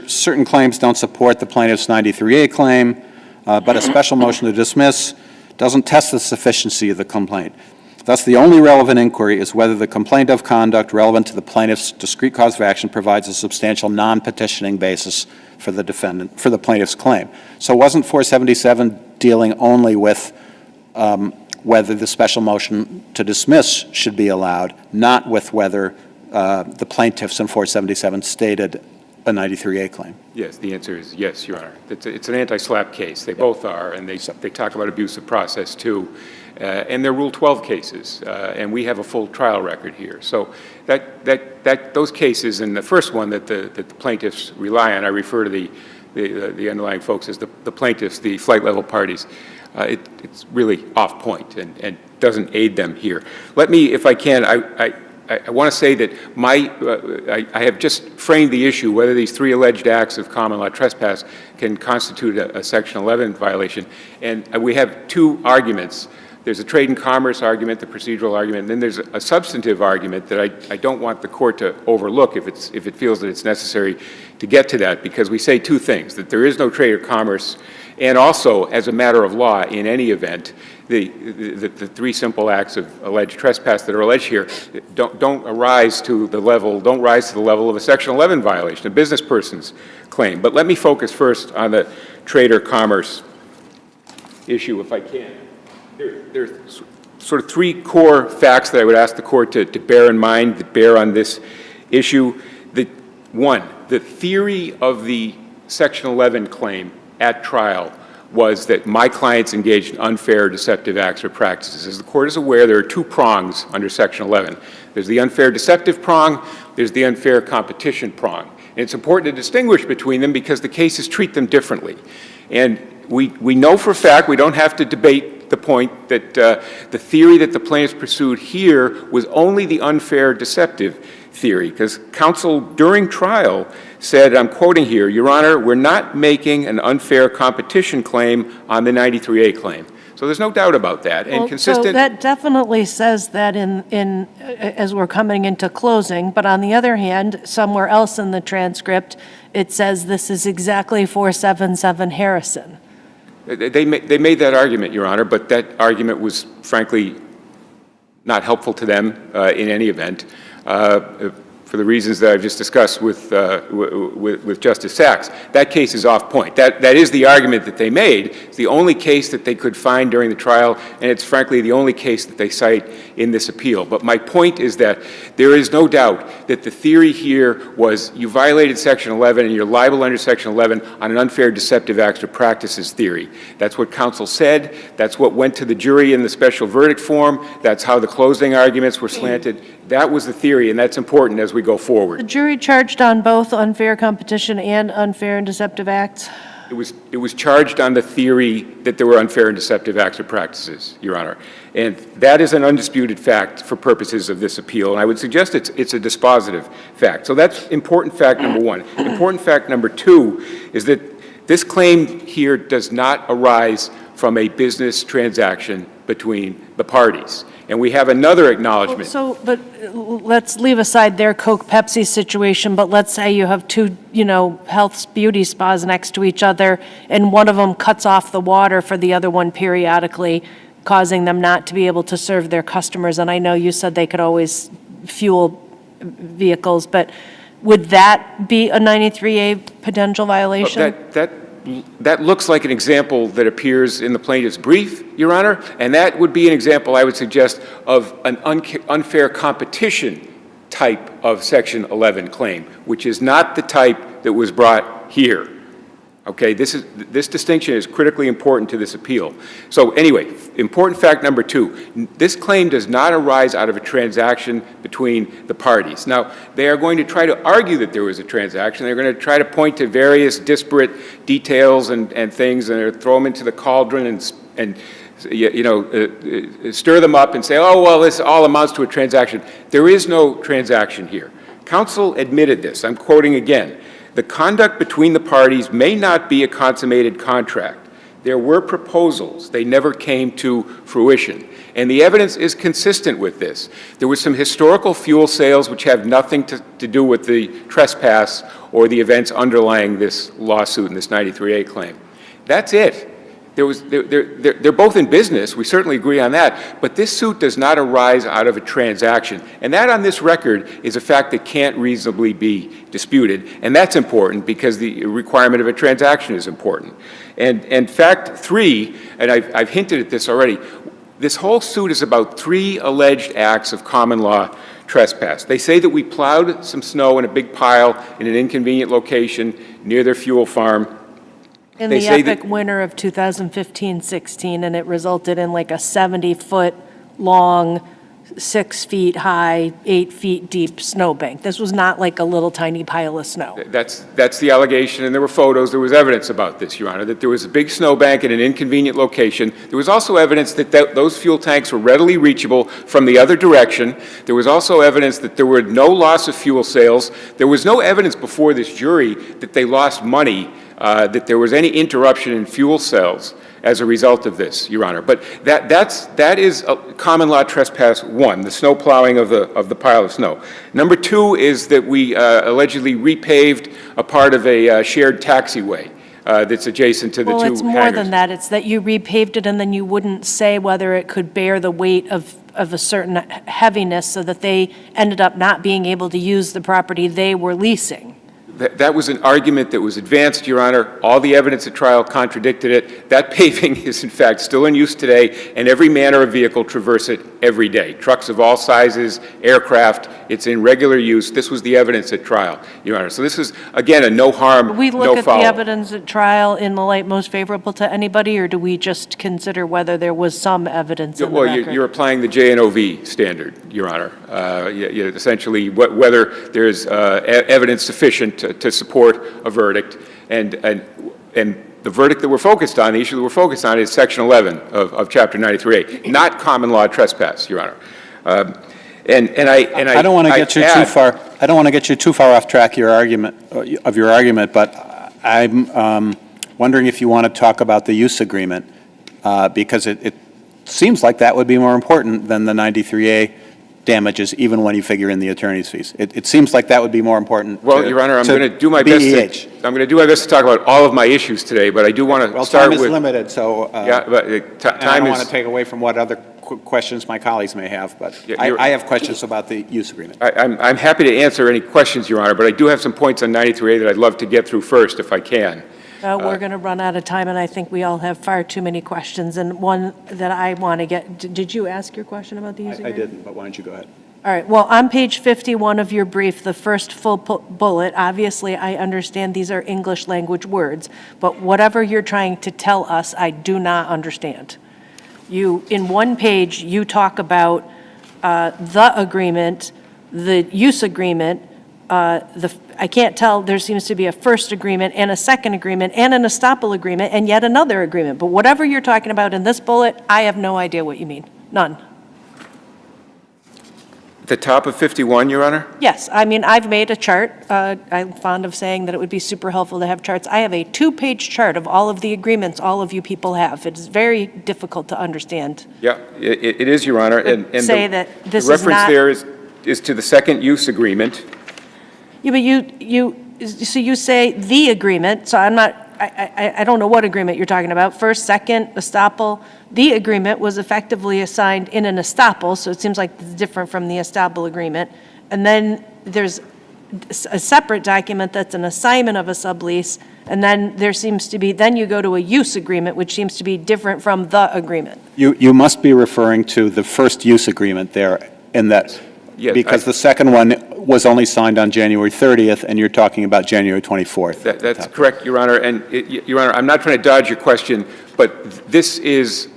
certain claims don't support the plaintiff's 93A claim, but a special motion to dismiss doesn't test the sufficiency of the complaint. Thus, the only relevant inquiry is whether the complaint of conduct relevant to the plaintiff's discrete cause of action provides a substantial non-petitioning basis for the plaintiff's claim. So wasn't 477 dealing only with whether the special motion to dismiss should be allowed, not with whether the plaintiffs in 477 stated a 93A claim? Yes, the answer is yes, Your Honor. It's an anti-SLAPP case. They both are, and they talk about abusive process too. And they're Rule 12 cases, and we have a full trial record here. So those cases, and the first one that the plaintiffs rely on, I refer to the underlying folks as the plaintiffs, the flight level parties. It's really off point and doesn't aid them here. Let me, if I can, I want to say that I have just framed the issue whether these three alleged acts of common law trespass can constitute a Section 11 violation. And we have two arguments There's a trade and commerce argument, the procedural argument, and then there's a substantive argument that I don't want the court to overlook if it feels that it's necessary to get to that, because we say two things, that there is no trade or commerce, and also, as a matter of law, in any event, the three simple acts of alleged trespass that are alleged here don't rise to the level of a Section 11 violation, a business person's claim. But let me focus first on the trade or commerce issue, if I can. There's sort of three core facts that I would ask the court to bear in mind, that bear on this issue. One, the theory of the Section 11 claim at trial was that my clients engaged in unfair, deceptive acts or practices. As the court is aware, there are two prongs under Section 11. There's the unfair, deceptive prong, there's the unfair competition prong. And it's important to distinguish between them because the cases treat them differently. And we know for a fact, we don't have to debate the point that the theory that the plaintiffs pursued here was only the unfair, deceptive theory, because counsel during trial said, I'm quoting here, Your Honor, we're not making an unfair competition claim on the 93A claim. So there's no doubt about that. And Well, consistent. So that definitely says that as we're coming into closing, but on the other hand, somewhere else in the transcript, it says this is exactly 477 Harrison. They made that argument, Your Honor, but that argument was frankly not helpful to them in any event. For the reasons that I've just discussed with Justice Sachs. That case is off point. That is the argument that they made. It's the only case that they could find during the trial, and it's frankly the only case that they cite in this appeal. But my point is that there is no doubt that the theory here was you violated Section 11 and you're liable under Section 11 on an unfair, deceptive acts or practices theory. That's what counsel said. That's what went to the jury in the special verdict form. That's how the closing arguments were slanted. That was the theory, and that's important as we go forward. The jury charged on both unfair competition and unfair and deceptive acts? It was charged on the theory that there were unfair and deceptive acts or practices, Your Honor. And that is an undisputed fact for purposes of this appeal, and I would suggest it's a dispositive fact. So that's important fact number one. Important fact number two is that this claim here does not arise from a business transaction between the parties. And we have another acknowledgement. But let's leave aside their Coke Pepsi situation, but let's say you have two, health beauty spas next to each other, and one of them cuts off the water for the other one periodically, causing them not to be able to serve their customers. And I know you said they could always fuel vehicles, but would that be a 93A potential violation? That looks like an example that appears in the plaintiff's brief, Your Honor, and that would be an example, I would suggest, of an unfair competition type of Section 11 claim, which is not the type that was brought here. Okay, this distinction is critically important to this appeal. So anyway, important fact number two, this claim does not arise out of a transaction between the parties. Now, they are going to try to argue that there was a transaction. They're going to try to point to various disparate details and things, and throw them into the cauldron and stir them up and say, oh, well, this all amounts to a transaction. There is no transaction here. Counsel admitted this. I'm quoting again. The conduct between the parties may not be a consummated contract. There were proposals. They never came to fruition. And the evidence is consistent with this. There was some historical fuel sales which have nothing to do with the trespass or the events underlying this lawsuit and this 93A claim. That's it. They're both in business. We certainly agree on that. But this suit does not arise out of a transaction. And that on this record is a fact that can't reasonably be disputed. And that's important because the requirement of a transaction is important. And fact three, and I've hinted at this already, this whole suit is about three alleged acts of common law trespass. They say that we plowed some snow in a big pile in an inconvenient location near their fuel farm. In the epic winter of 2015-16, and it resulted in like a 70-foot long, 6 feet high, 8 feet deep snowbank. This was not like a little tiny pile of snow. That's the allegation, and there were photos. There was evidence about this, Your Honor, that there was a big snowbank in an inconvenient location. There was also evidence that those fuel tanks were readily reachable from the other direction. There was also evidence that there were no loss of fuel sales. There was no evidence before this jury that they lost money, that there was any interruption in fuel sales. as a result of this, Your Honor. But that is a common law trespass one, the snow plowing of the pile of snow. Number two is that we allegedly repaved a part of a shared taxiway that's adjacent to the two hangars. Well, it's more than that. It's that you repaved it and then you wouldn't say whether it could bear the weight of a certain heaviness, so that they ended up not being able to use the property they were leasing. That was an argument that was advanced, Your Honor. All the evidence at trial contradicted it. That paving is, in fact, still in use today, and every manner of vehicle traverse it every day. Trucks of all sizes, aircraft, it's in regular use. This was the evidence at trial, Your Honor. So this is, again, a no harm, no foul. Do we look at the evidence at trial in the light most favorable to anybody, or do we just consider whether there was some evidence in the record? Well, you're applying the JNOV standard, Your Honor. Essentially, whether there's evidence sufficient to support a verdict, and the verdict that we're focused on, the issue that we're focused on, is Section 11 of Chapter 93A, not common law trespass, Your Honor. I don't want to get you too far. I don't want to get you too far off track of your argument, but I'm wondering if you want to talk about the use agreement, because it seems like that would be more important than the 93A damages, even when you figure in the attorney's fees. It seems like that would be more important. Well, Your Honor, I'm going to do my best. I'm going to do my best to talk about all of my issues today, but I do want to start with. Time is limited, so yeah, but time I don't want to take away from what other questions my colleagues may have, but I have questions about the use agreement. I'm happy to answer any questions, Your Honor, but I do have some points on 93A that I'd love to get through first, if I can. We're going to run out of time, and I think we all have far too many questions. And one that I want to get, did you ask your question about the use agreement? I didn't, but why don't you go ahead? All right. Well, on page 51 of your brief, the first full bullet, obviously I understand these are English language words, but whatever you're trying to tell us, I do not understand. In one page, you talk about the agreement, the use agreement, I can't tell, there seems to be a first agreement and a second agreement and an estoppel agreement and yet another agreement. But whatever you're talking about in this bullet, I have no idea what you mean. None. The top of 51, Your Honor? Yes. I mean, I've made a chart. I'm fond of saying that it would be super helpful to have charts. I have a 2-page chart of all of the agreements all of you people have. It's very difficult to understand. Yeah, it is, Your Honor. And that this the reference there is to the second use agreement. Yeah, but you say the agreement, so I don't know what agreement you're talking about. First, second, estoppel. The agreement was effectively assigned in an estoppel, so it seems like it's different from the estoppel agreement. And then there's a separate document that's an assignment of a sublease, and then there seems to be, then you go to a use agreement, which seems to be different from the agreement. You must be referring to the first use agreement there, in that, yes, because the second one was only signed on January 30th, and you're talking about January 24th. That's correct, Your Honor. And, Your Honor, I'm not trying to dodge your question, but this is,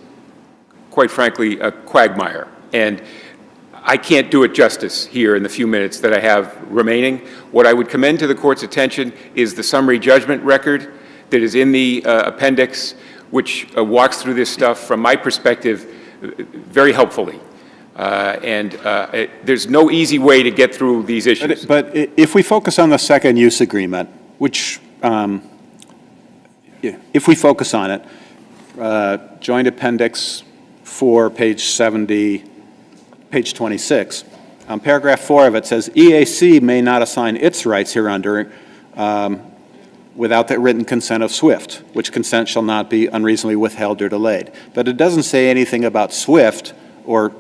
quite frankly, a quagmire. And I can't do it justice here in the few minutes that I have remaining. What I would commend to the Court's attention is the summary judgment record that is in the appendix, which walks through this stuff, from my perspective, very helpfully. There's no easy way to get through these issues. But if we focus on the second use agreement, which, if we focus on it, Joint Appendix 4, page 70, page 26, paragraph 4 of it says, EAC may not assign its rights hereunder without the written consent of SWIFT, which consent shall not be unreasonably withheld or delayed. But it doesn't say anything about SWIFT or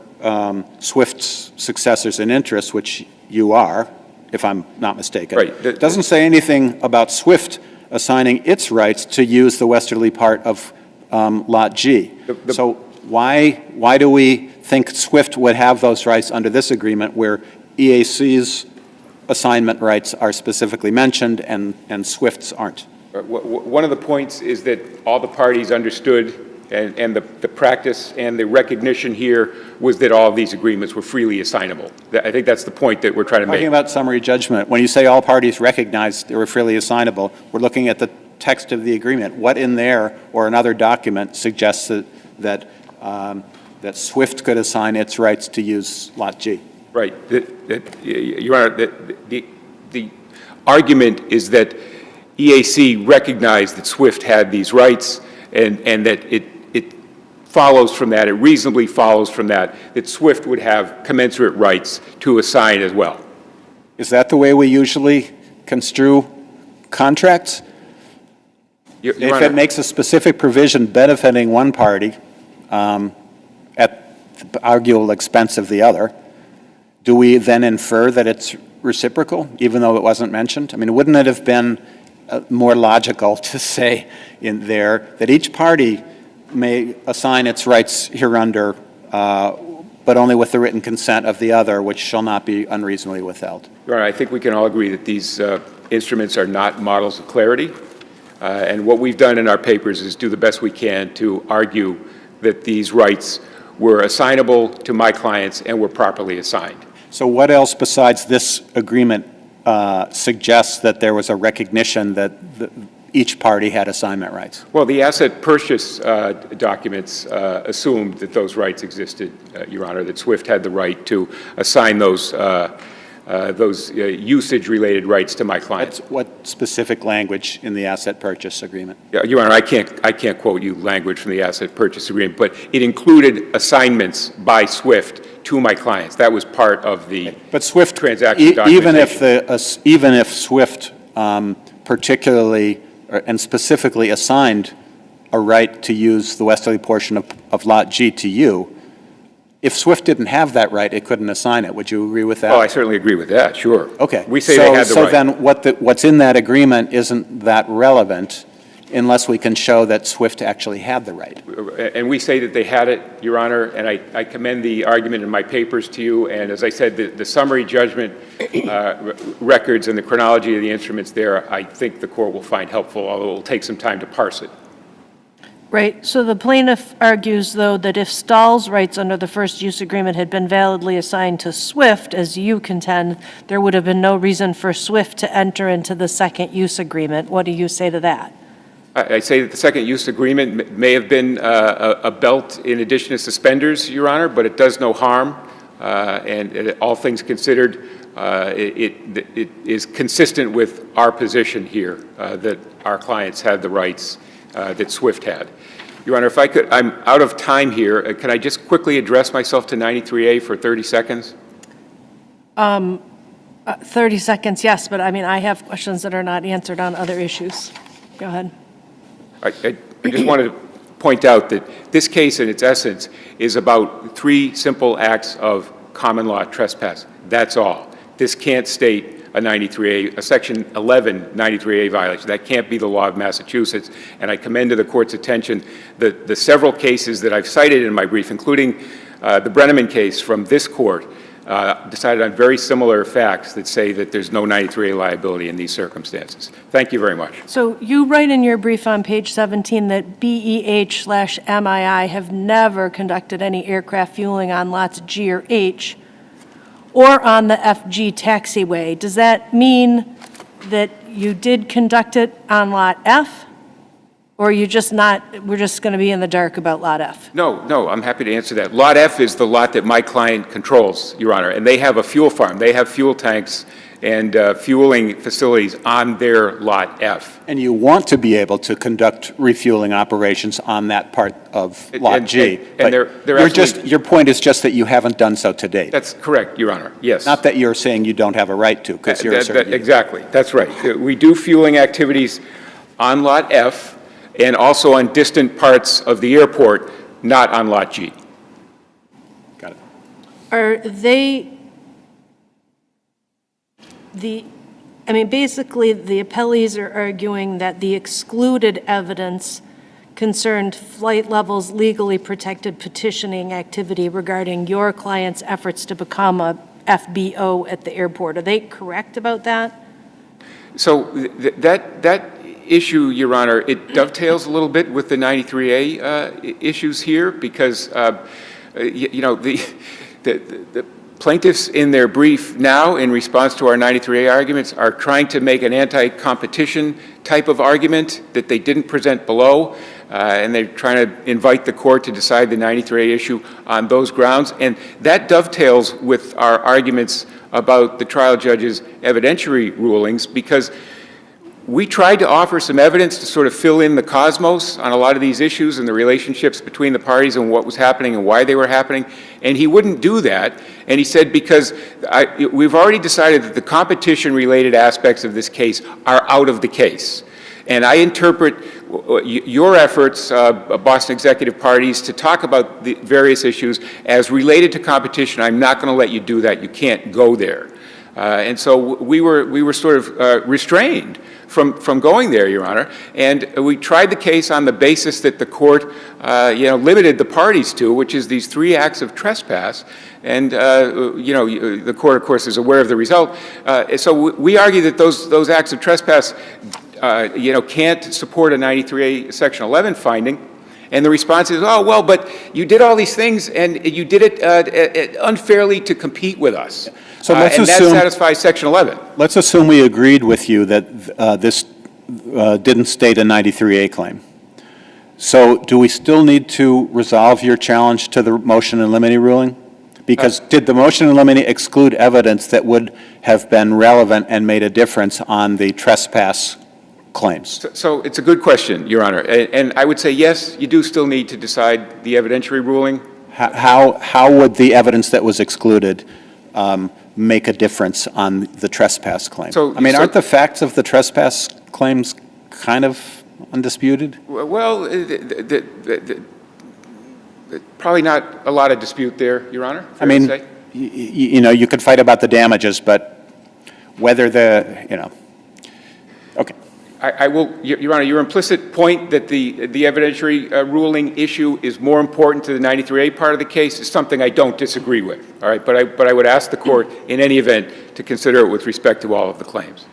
SWIFT's successors in interest, which you are, if I'm not mistaken. Right. It doesn't say anything about SWIFT assigning its rights to use the westerly part of Lot G. So why do we think SWIFT would have those rights under this agreement, where EAC's assignment rights are specifically mentioned and SWIFT's aren't? One of the points is that all the parties understood, and the practice and the recognition here was that all of these agreements were freely assignable. I think that's the point that we're trying to make. Talking about summary judgment, when you say all parties recognized they were freely assignable, we're looking at the text of the agreement. What in there or another document suggests that SWIFT could assign its rights to use Lot G? Right. Your Honor, the argument is that EAC recognized that SWIFT had these rights, and that it follows from that, it reasonably follows from that, that SWIFT would have commensurate rights to assign as well. Is that the way we usually construe contracts? Your If Honor, it makes a specific provision benefiting one party at the arguable expense of the other, do we then infer that it's reciprocal, even though it wasn't mentioned? I mean, wouldn't it have been more logical to say in there that each party may assign its rights hereunder, but only with the written consent of the other, which shall not be unreasonably withheld? Your Honor, I think we can all agree that these instruments are not models of clarity. And what we've done in our papers is do the best we can to argue that these rights were assignable to my clients and were properly assigned. So what else besides this agreement suggests that there was a recognition that each party had assignment rights? Well, the asset purchase documents assumed that those rights existed, Your Honor, that SWIFT had the right to assign those usage-related rights to my clients. What specific language in the asset purchase agreement? Your Honor, I can't quote you language from the asset purchase agreement, but it included assignments by SWIFT to my clients. That was part of the transaction documentation. Even if SWIFT particularly and specifically assigned a right to use the westerly portion of Lot G to you, if SWIFT didn't have that right, it couldn't assign it. Would you agree with that? Oh, I certainly agree with that, sure. Okay. We say they had the right. So then what's in that agreement isn't that relevant unless we can show that SWIFT actually had the right. And we say that they had it, Your Honor, and I commend the argument in my papers to you. And as I said, the summary judgment records and the chronology of the instruments there, I think the court will find helpful, although it will take some time to parse it. Right. So the plaintiff argues, though, that if Stahl's rights under the first use agreement had been validly assigned to SWIFT, as you contend, there would have been no reason for SWIFT to enter into the second use agreement. What do you say to that? I say that the second use agreement may have been a belt in addition to suspenders, Your Honor, but it does no harm. And all things considered, it is consistent with our position here that our clients had the rights that SWIFT had. Your Honor, if I could, I'm out of time here. Can I just quickly address myself to 93A for 30 seconds? 30 seconds, yes, but I mean, I have questions that are not answered on other issues. Go ahead. I just wanted to point out that this case, in its essence, is about 3 simple acts of common law trespass. That's all. This can't state a Section 11 93A violation. That can't be the law of Massachusetts. And I commend to the Court's attention the several cases that I've cited in my brief, including the Brenneman case from this Court, decided on very similar facts that say that there's no 93A liability in these circumstances. Thank you very much. So you write in your brief on page 17 that BEH/MII have never conducted any aircraft fueling on lots G or H or on the FG taxiway. Does that mean that you did conduct it on lot F? Or are you just not, we're just going to be in the dark about lot F? No, I'm happy to answer that. Lot F is the lot that my client controls, Your Honor, and they have a fuel farm. They have fuel tanks and fueling facilities on their lot F. And you want to be able to conduct refueling operations on that part of lot G. And your point is just that you haven't done so to date. That's correct, Your Honor, yes. Not that you're saying you don't have a right to, because you're asserting. Exactly, that's right. We do fueling activities on lot F and also on distant parts of the airport, not on lot G. Got it. Are they, basically the appellees are arguing that the excluded evidence concerned flight level's legally protected petitioning activity regarding your client's efforts to become a FBO at the airport. Are they correct about that? So that issue, Your Honor, it dovetails a little bit with the 93A issues here because, the plaintiffs in their brief now in response to our 93A arguments are trying to make an anti-competition type of argument that they didn't present below, and they're trying to invite the court to decide the 93A issue on those grounds. And that dovetails with our arguments about the trial judge's evidentiary rulings because we tried to offer some evidence to sort of fill in the cosmos on a lot of these issues and the relationships between the parties and what was happening and why they were happening, and he wouldn't do that. And he said, because we've already decided that the competition-related aspects of this case are out of the case. And I interpret your efforts, Boston executive parties, to talk about the various issues as related to competition. I'm not going to let you do that. You can't go there. And so we were sort of restrained from going there, Your Honor. And we tried the case on the basis that the court, limited the parties to, which is these 3 acts of trespass. And, the court, of course, is aware of the result. So we argue that those acts of trespass, can't support a 93A Section 11 finding. And the response is, oh, well, but you did all these things, and you did it unfairly to compete with us. So let's and assume, that satisfies Section 11. Let's assume we agreed with you that this didn't state a 93A claim. So do we still need to resolve your challenge to the motion in limine ruling? Because did the motion in limine exclude evidence that would have been relevant and made a difference on the trespass claims? So it's a good question, Your Honor. And I would say, yes, you do still need to decide the evidentiary ruling. How would the evidence that was excluded make a difference on the trespass claim? Aren't the facts of the trespass claims kind of undisputed? Well, probably not a lot of dispute there, Your Honor. You could fight about the damages, but whether okay. I will, Your Honor, your implicit point that the evidentiary ruling issue is more important to the 93A part of the case is something I don't disagree with, all right? But I would ask the court, in any event, to consider it with respect to all of the claims.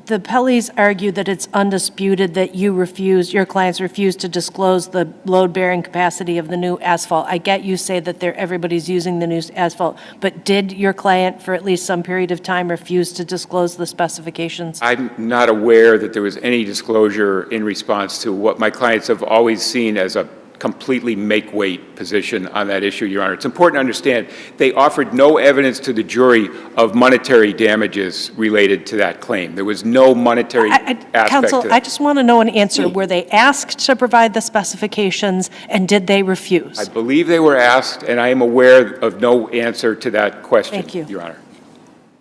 The Pelleys argue that it's undisputed that your clients refused to disclose the load-bearing capacity of the new asphalt. I get you say that everybody's using the new asphalt, but did your client, for at least some period of time, refuse to disclose the specifications? I'm not aware that there was any disclosure in response to what my clients have always seen as a completely make-weight position on that issue, Your Honor. It's important to understand they offered no evidence to the jury of monetary damages related to that claim. There was no monetary aspect Counsel, to that. I just want to know an answer. Were they asked to provide the specifications, and did they refuse? I believe they were asked, and I am aware of no answer to that question, Thank you. Your Honor.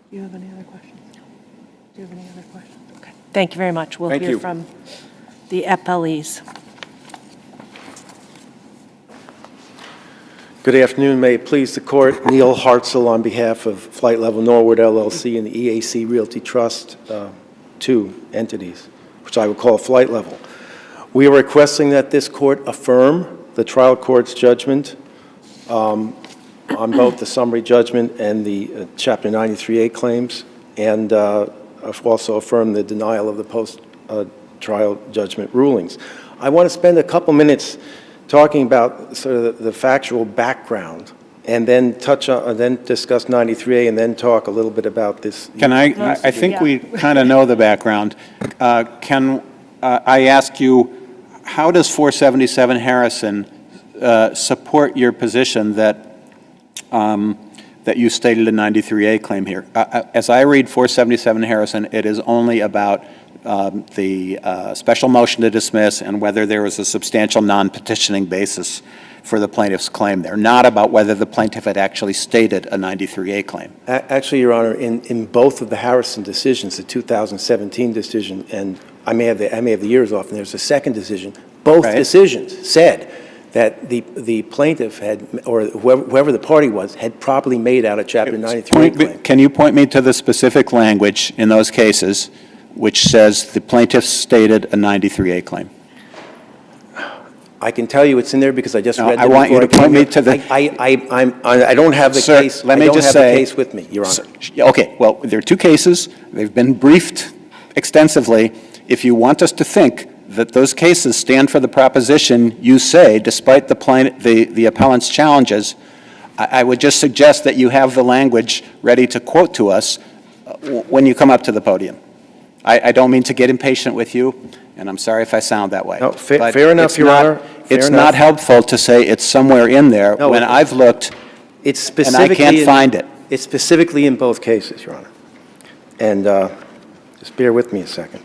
Do you have any other questions? Do you have any other questions? Okay. Thank you very much. We'll Thank hear you. from the Pelleys. Good afternoon. May it please the court. Neil Hartzell on behalf of Flight Level Norwood LLC and the EAC Realty Trust, 2 entities, which I would call Flight Level. We are requesting that this court affirm the trial court's judgment on both the summary judgment and the Chapter 93A claims, and also affirm the denial of the post-trial judgment rulings. I want to spend a couple minutes talking about sort of the factual background, and then then discuss 93A, and then talk a little bit about this. I think we kind of know the background. Can I ask you, how does 477 Harrison support your position that you stated a 93A claim here? As I read 477 Harrison, it is only about the special motion to dismiss and whether there was a substantial non-petitioning basis for the plaintiff's claim there, not about whether the plaintiff had actually stated a 93A claim. Actually, Your Honor, in both of the Harrison decisions, the 2017 decision, and I may have the years off, and there's a second decision, both decisions said that the plaintiff had, or whoever the party was, had properly made out a Chapter 93A claim. Can you point me to the specific language in those cases which says the plaintiff stated a 93A claim? I can tell you it's in there because I just read it. I want you to point me to the... I don't have the case. Let me just say... I don't have the case with me, Your Honor. Okay, well, there are 2 cases. They've been briefed extensively. If you want us to think that those cases stand for the proposition you say, despite the appellant's challenges, I would just suggest that you have the language ready to quote to us when you come up to the podium. I don't mean to get impatient with you, and I'm sorry if I sound that way. No, fair enough, Your Honor. It's not helpful to say it's somewhere in there when I've looked and I can't find it. It's specifically in both cases, Your Honor. And Just bear with me a second.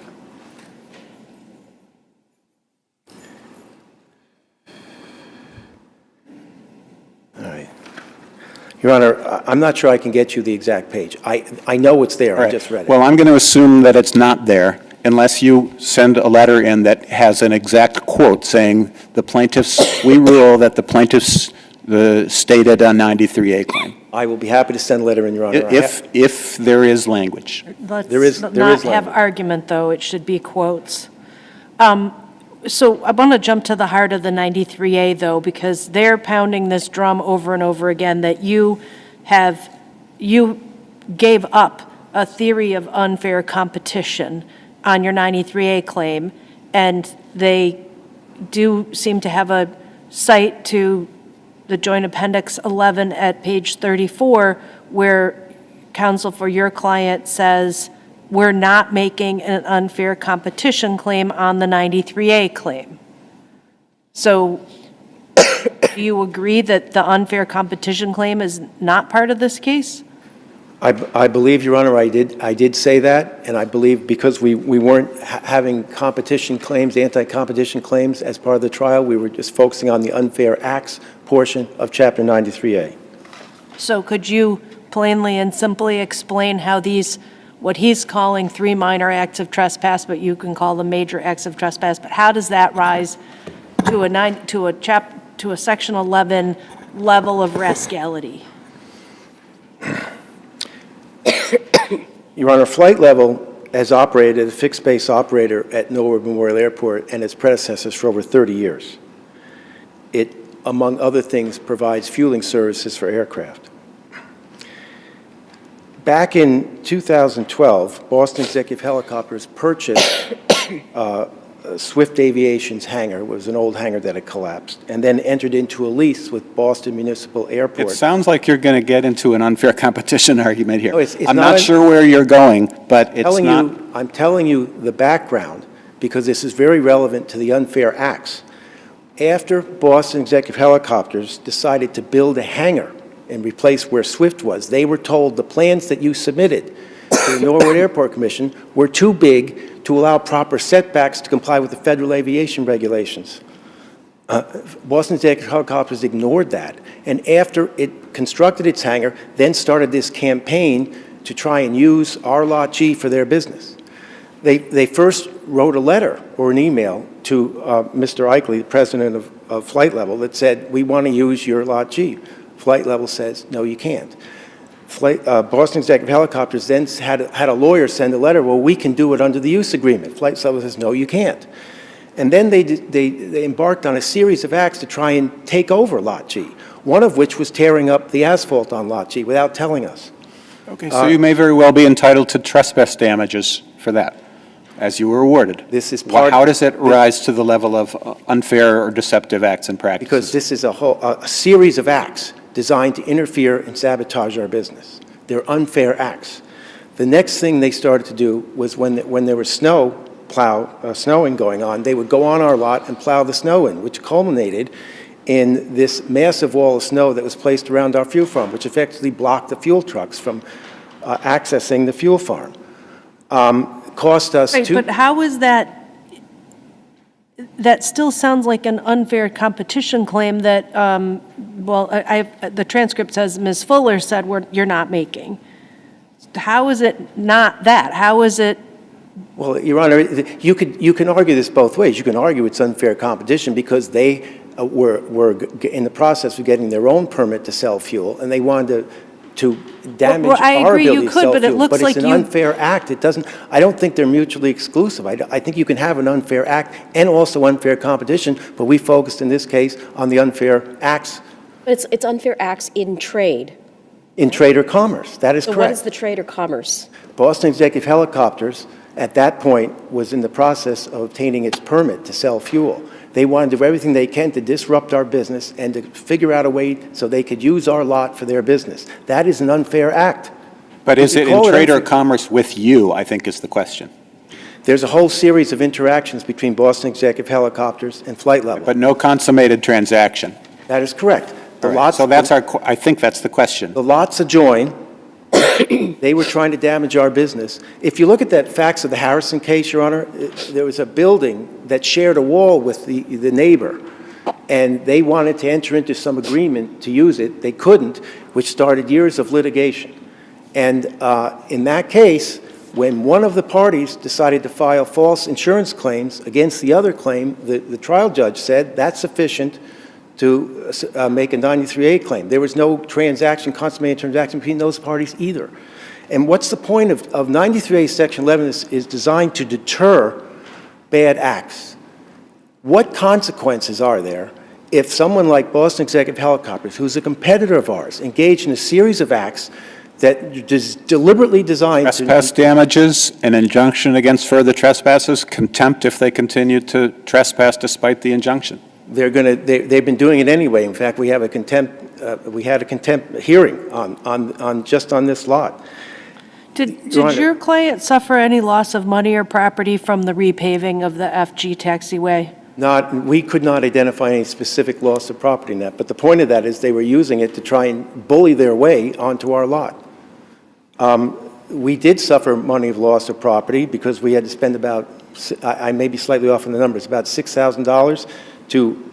All right. Your Honor, I'm not sure I can get you the exact page. I know it's there, I just read it. Well, I'm going to assume that it's not there unless you send a letter in that has an exact quote saying the plaintiffs, we rule that the plaintiffs stated a 93A claim. I will be happy to send a letter in, Your Honor. If there is language. Let's not have argument, though. It should be quotes. So I want to jump to the heart of the 93A, though, because they're pounding this drum over and over again that you gave up a theory of unfair competition on your 93A claim, and they do seem to have a cite to the Joint Appendix 11 at page 34, where counsel for your client says, we're not making an unfair competition claim on the 93A claim. So do you agree that the unfair competition claim is not part of this case? I believe, Your Honor, I did say that, and I believe because we weren't having competition claims, anti-competition claims as part of the trial, we were just focusing on the unfair acts portion of Chapter 93A. So could you plainly and simply explain how these, what he's calling 3 minor acts of trespass, but you can call them major acts of trespass, but how does that rise to a Section 11 level of rascality? Your Honor, Flight Level has operated as a fixed-base operator at Norwood Memorial Airport and its predecessors for over 30 years. It, among other things, provides fueling services for aircraft. Back in 2012, Boston Executive Helicopters purchased Swift Aviation's hangar. It was an old hangar that had collapsed, and then entered into a lease with Boston Municipal Airport. It sounds like you're going to get into an unfair competition argument here. No, it's I'm not sure where you're going, but it's not. I'm telling you the background because this is very relevant to the unfair acts. After Boston Executive Helicopters decided to build a hangar and replace where Swift was, they were told the plans that you submitted to the Norwood Airport Commission were too big to allow proper setbacks to comply with the federal aviation regulations. Boston Executive Helicopters ignored that, and after it constructed its hangar, then started this campaign to try and use our Lot G for their business. They first wrote a letter or an email to Mr. Eichley, the president of Flight Level, that said, we want to use your Lot G. Flight Level says, no, you can't. Boston Executive Helicopters then had a lawyer send a letter, well, we can do it under the use agreement. Flight Level says, no, you can't. And then they embarked on a series of acts to try and take over Lot G, one of which was tearing up the asphalt on Lot G without telling us. Okay, so you may very well be entitled to trespass damages for that, as you were awarded. This is part. How does it rise to the level of unfair or deceptive acts and practices? Because this is a series of acts designed to interfere and sabotage our business. They're unfair acts. The next thing they started to do was when there was snowing going on, they would go on our lot and plow the snow in, which culminated in this massive wall of snow that was placed around our fuel farm, which effectively blocked the fuel trucks from accessing the fuel farm. Cost us Right, but how is that? That still sounds like an unfair competition claim that, the transcript says Ms. Fuller said you're not making. How is it not that? How is it? Well, Your Honor, you can argue this both ways. You can argue it's unfair competition because they were in the process of getting their own permit to sell fuel, and they wanted to damage our ability to sell fuel. But it's an unfair act. It doesn't. I don't think they're mutually exclusive. I think you can have an unfair act and also unfair competition. But we focused in this case on the unfair acts. But it's unfair acts in trade. In trade or commerce. That is correct. So what is the trade or commerce? Boston Executive Helicopters at that point was in the process of obtaining its permit to sell fuel. They wanted to do everything they can to disrupt our business and to figure out a way so they could use our lot for their business. That is an unfair act. But is it in trade or commerce with you, I think is the question. There's a whole series of interactions between Boston Executive Helicopters and Flight Level. But no consummated transaction. That is correct. The lots, so that's I think that's the question. The lots adjoin, They were trying to damage our business. If you look at that facts of the Harrison case, Your Honor, there was a building that shared a wall with the neighbor, and they wanted to enter into some agreement to use it. They couldn't, which started years of litigation. And in that case, when one of the parties decided to file false insurance claims against the other claim, the trial judge said that's sufficient to make a 93A claim. There was no consummated transaction between those parties either. And what's the point of 93A Section 11 is designed to deter bad acts. What consequences are there if someone like Boston Executive Helicopters, who's a competitor of ours, engaged in a series of acts that is deliberately designed trespass damages, an injunction against further trespasses, contempt if they continue to trespass despite the injunction? They've been doing it anyway. In fact, we had a contempt hearing on just on this lot. Did your client suffer any loss of money or property from the repaving of the FG taxiway? We could not identify any specific loss of property in that, but the point of that is they were using it to try and bully their way onto our lot. We did suffer money of loss of property because we had to spend about, I may be slightly off on the numbers, about $6,000 to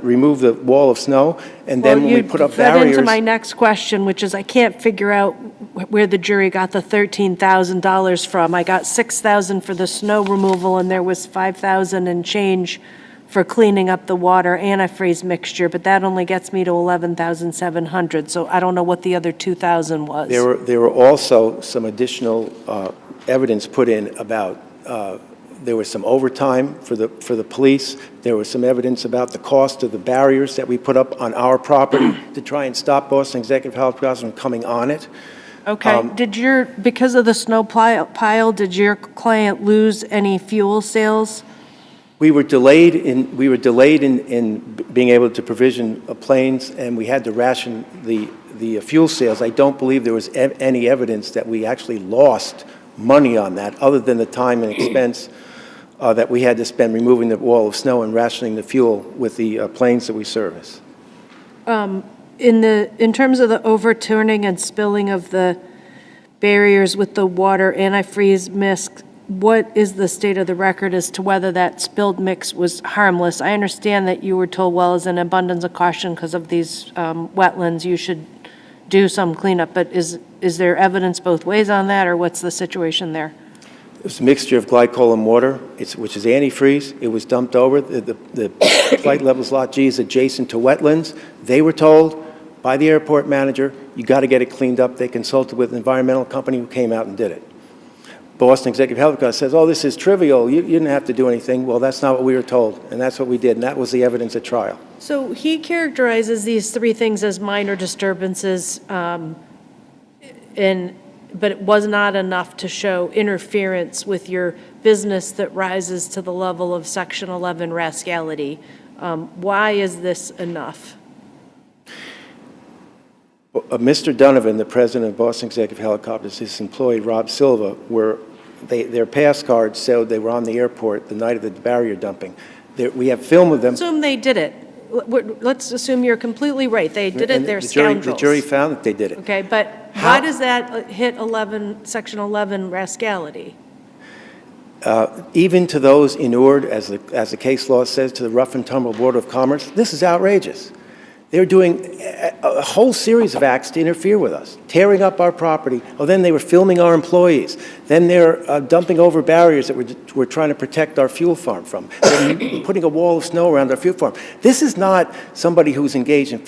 remove the wall of snow, and then when we put up barriers. That into my next question, which is I can't figure out where the jury got the $13,000 from. I got $6,000 for the snow removal, and there was $5,000 and change for cleaning up the water antifreeze mixture, but that only gets me to $11,700. So I don't know what the other $2,000 was. There were also some additional evidence put in about there was some overtime for the police. There was some evidence about the cost of the barriers that we put up on our property to try and stop Boston Executive Helicopters from coming on it. Okay. Because of the snow pile, did your client lose any fuel sales? We were delayed in being able to provision planes, and we had to ration the fuel sales. I don't believe there was any evidence that we actually lost money on that, other than the time and expense that we had to spend removing the wall of snow and rationing the fuel with the planes that we service. In terms of the overturning and spilling of the barriers with the water antifreeze mix, what is the state of the record as to whether that spilled mix was harmless? I understand that you were told, well, as an abundance of caution because of these wetlands, you should do some cleanup, but is there evidence both ways on that, or what's the situation there? It's a mixture of glycol and water, which is antifreeze. It was dumped over. The flight levels lot G is adjacent to wetlands. They were told by the airport manager, you got to get it cleaned up. They consulted with an environmental company who came out and did it. Boston Executive Helicopter says, oh, this is trivial. You didn't have to do anything. Well, that's not what we were told, and that's what we did, and that was the evidence at trial. So he characterizes these three things as minor disturbances, but it was not enough to show interference with your business that rises to the level of Section 11 rascality. Why is this enough? Mr. Donovan, the president of Boston Executive Helicopters, his employee, Rob Silva, their pass cards showed they were on the airport the night of the barrier dumping. We have film of them. Assume they did it. Let's assume you're completely right. They did it. They're scoundrels. The jury found that they did it. Okay, but why does that hit Section 11 rascality? Even to those inured, as the case law says, to the rough and tumble Board of Commerce, this is outrageous. They're doing a whole series of acts to interfere with us, tearing up our property. Oh, then they were filming our employees. Then they're dumping over barriers that we're trying to protect our fuel farm from. They're putting a wall of snow around our fuel farm. This is not somebody who's engaged in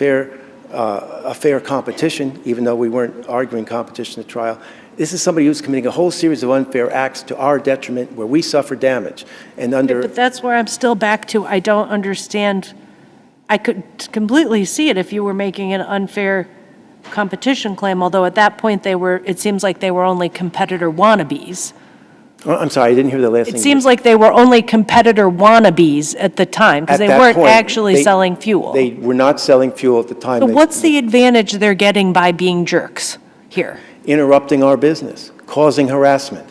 a fair competition, even though we weren't arguing competition at trial. This is somebody who's committing a whole series of unfair acts to our detriment, where we suffer damage. But that's where I'm still back to. I don't understand. I could completely see it if you were making an unfair competition claim, although at that point it seems like they were only competitor wannabes. Oh, I'm sorry, I didn't hear the last thing. It seems like they were only competitor wannabes at the time, because they weren't actually selling fuel. They were not selling fuel at the time. So what's the advantage they're getting by being jerks here? Interrupting our business, causing harassment,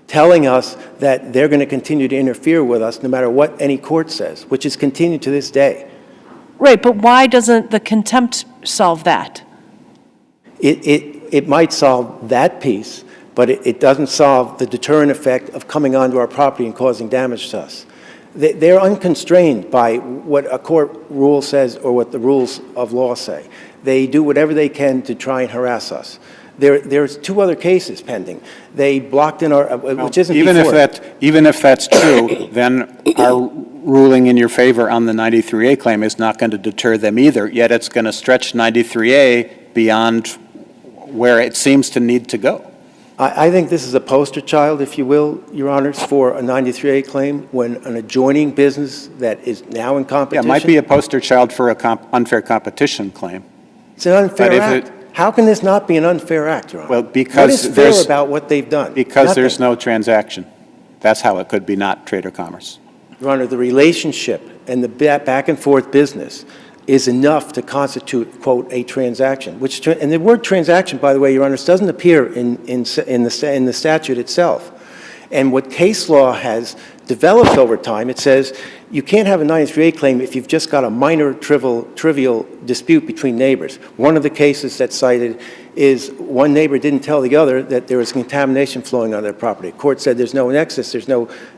telling us that they're going to continue to interfere with us no matter what any court says, which is continued to this day. Right, but why doesn't the contempt solve that? it might solve that piece, but it doesn't solve the deterrent effect of coming onto our property and causing damage to us. They're unconstrained by what a court rule says or what the rules of law say. They do whatever they can to try and harass us. There's 2 other cases pending. They blocked in our, which isn't even before. Even if that's true, then our ruling in your favor on the 93A claim is not going to deter them either, yet it's going to stretch 93A beyond where it seems to need to go. I think this is a poster child, if you will, Your Honors, for a 93A claim when an adjoining business that is now in competition. Yeah, it might be a poster child for an unfair competition claim. It's an unfair act. How can this not be an unfair act, Your Honor? Well, because what is fair about what they've done? Because Nothing. there's no transaction. That's how it could be not trade or commerce. Your Honor, the relationship and the back and forth business is enough to constitute, quote, a transaction. And the word transaction, by the way, Your Honor, doesn't appear in the statute itself. And what case law has developed over time, it says you can't have a 93A claim if you've just got a minor trivial dispute between neighbors. One of the cases that's cited is one neighbor didn't tell the other that there was contamination flowing on their property. Court said there's no nexus,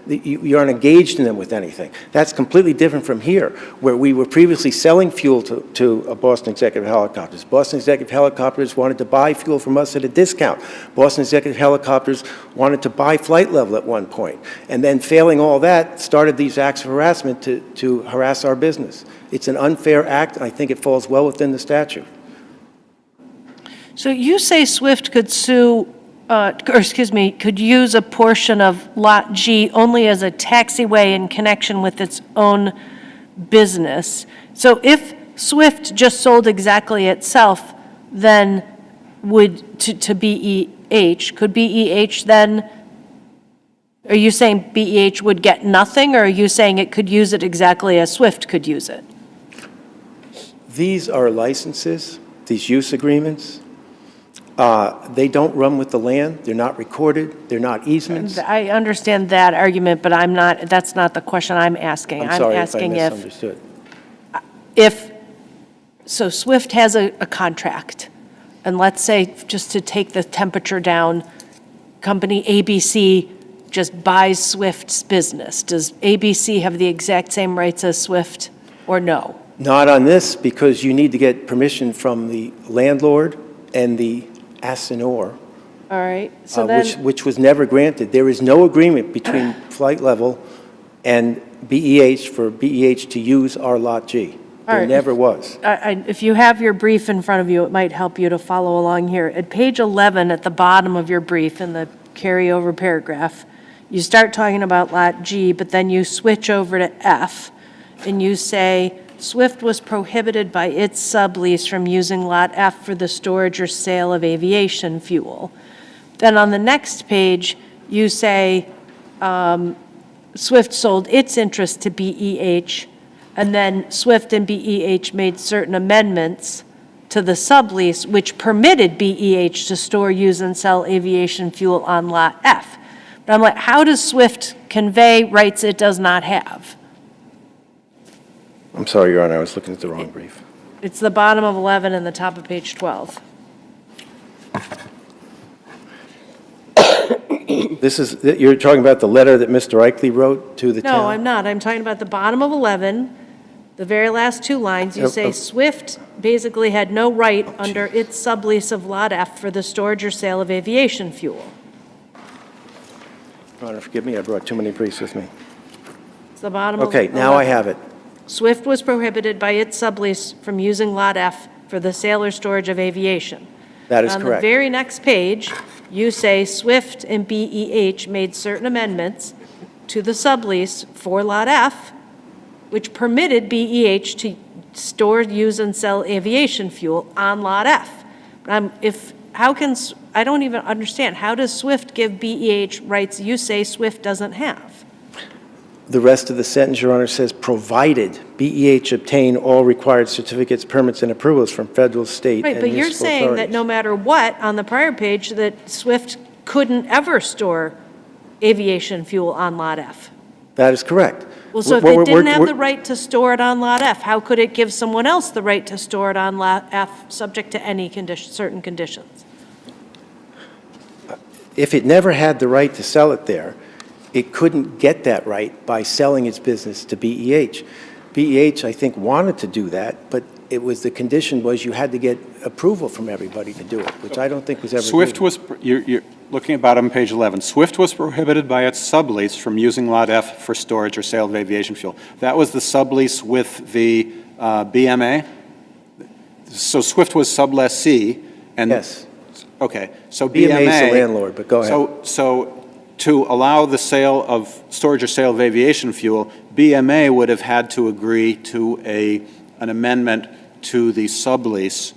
you aren't engaged in them with anything. That's completely different from here, where we were previously selling fuel to Boston Executive Helicopters. Boston Executive Helicopters wanted to buy fuel from us at a discount. Boston Executive Helicopters wanted to buy Flight Level at one point. And then failing all that, started these acts of harassment to harass our business. It's an unfair act, and I think it falls well within the statute. So you say Swift could could use a portion of Lot G only as a taxiway in connection with its own business. So if Swift just sold exactly itself, then to BEH, could BEH then, are you saying BEH would get nothing, or are you saying it could use it exactly as Swift could use it? These are licenses, these use agreements. They don't run with the land. They're not recorded. They're not easements. I understand that argument, but that's not the question I'm asking. I'm sorry asking if I misunderstood. So Swift has a contract, and let's say, just to take the temperature down, company ABC just buys Swift's business. Does ABC have the exact same rights as Swift, or no? Not on this, because you need to get permission from the landlord and the assignor, All right, so then, which was never granted. There is no agreement between Flight Level and BEH for BEH to use our Lot G. There never was. if you have your brief in front of you, it might help you to follow along here. At page 11, at the bottom of your brief, in the carryover paragraph, you start talking about Lot G, but then you switch over to F, and you say, Swift was prohibited by its sublease from using Lot F for the storage or sale of aviation fuel. Then on the next page, you say Swift sold its interest to BEH, and then Swift and BEH made certain amendments to the sublease which permitted BEH to store, use, and sell aviation fuel on Lot F. But I'm like, how does Swift convey rights it does not have? I'm sorry, Your Honor, I was looking at the wrong brief. It's the bottom of 11 and the top of page 12. You're talking about the letter that Mr. Eichley wrote to the town? No, I'm not. I'm talking about the bottom of 11, the very last 2 lines. You say Swift basically had no right under its sublease of Lot F for the storage or sale of aviation fuel. Your Honor, forgive me, I brought too many briefs with me. It's the bottom of 11. Okay, now I have it. Swift was prohibited by its sublease from using Lot F for the sale or storage of aviation. That is On correct. the very next page, you say Swift and BEH made certain amendments to the sublease for Lot F, which permitted BEH to store, use, and sell aviation fuel on Lot F. I don't even understand. How does Swift give BEH rights you say Swift doesn't have? The rest of the sentence, Your Honor, says, provided BEH obtain all required certificates, permits, and approvals from federal, state, Right, and but you're municipal saying that authorities. no matter what, on the prior page, that Swift couldn't ever store aviation fuel on Lot F. That is correct. Well, so if it didn't have the right to store it on Lot F, how could it give someone else the right to store it on Lot F, subject to any certain conditions? if it never had the right to sell it there, it couldn't get that right by selling its business to BEH. BEH, I think, wanted to do that, but the condition was you had to get approval from everybody to do it, which I don't think was ever Swift given. was, you're looking at bottom page 11, Swift was prohibited by its sublease from using Lot F for storage or sale of aviation fuel. That was the sublease with the BMA? So Swift was sublessee, and... Yes. Okay, so BMA is the landlord, but go ahead. So to allow the sale of, storage or sale of aviation fuel, BMA would have had to agree to an amendment to the sublease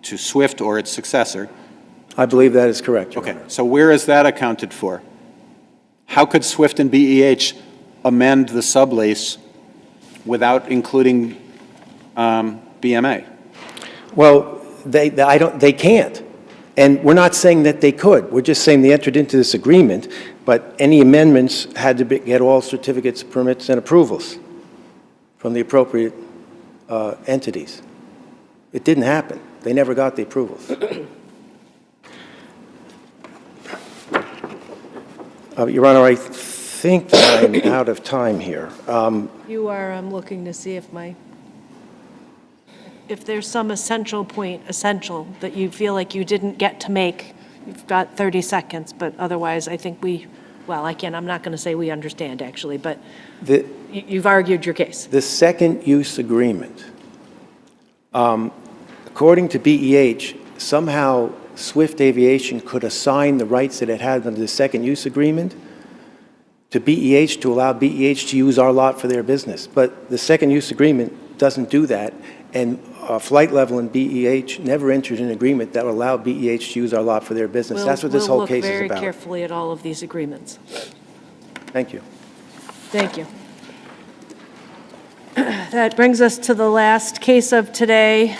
to Swift or its successor. I believe that is correct, Your Okay, Honor. so where is that accounted for? How could Swift and BEH amend the sublease without including BMA? Well, they can't. And we're not saying that they could. We're just saying they entered into this agreement, but any amendments had to get all certificates, permits, and approvals from the appropriate entities. It didn't happen. They never got the approvals. Your Honor, I think that I'm out of time here. You are, I'm looking to see if there's some essential that you feel like you didn't get to make. You've got 30 seconds, but otherwise I think I'm not going to say we understand actually, but you've argued your case. The second use agreement, according to BEH, somehow Swift Aviation could assign the rights that it had under the second use agreement to BEH to allow BEH to use our lot for their business. But the second use agreement doesn't do that, and Flight Level and BEH never entered an agreement that would allow BEH to use our lot for their business. That's what this whole case is We'll look about. very carefully at all of these agreements. Thank you. Thank you. That brings us to the last case of today,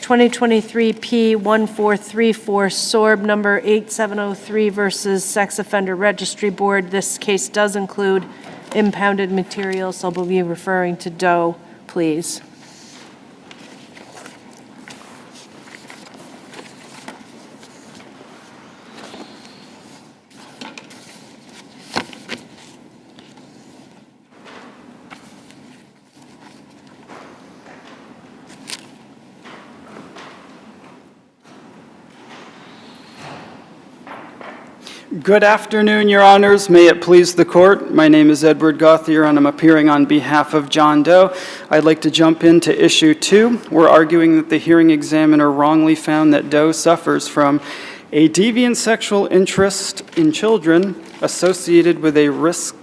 2023 P1434 SORB number 8703 versus Sex Offender Registry Board. This case does include impounded materials, so we'll be referring to Doe, please. Good afternoon, Your Honors. May it please the Court. My name is Edward Gauthier, and I'm appearing on behalf of John Doe. I'd like to jump into Issue 2. We're arguing that the hearing examiner wrongly found that Doe suffers from a deviant sexual interest in children associated with a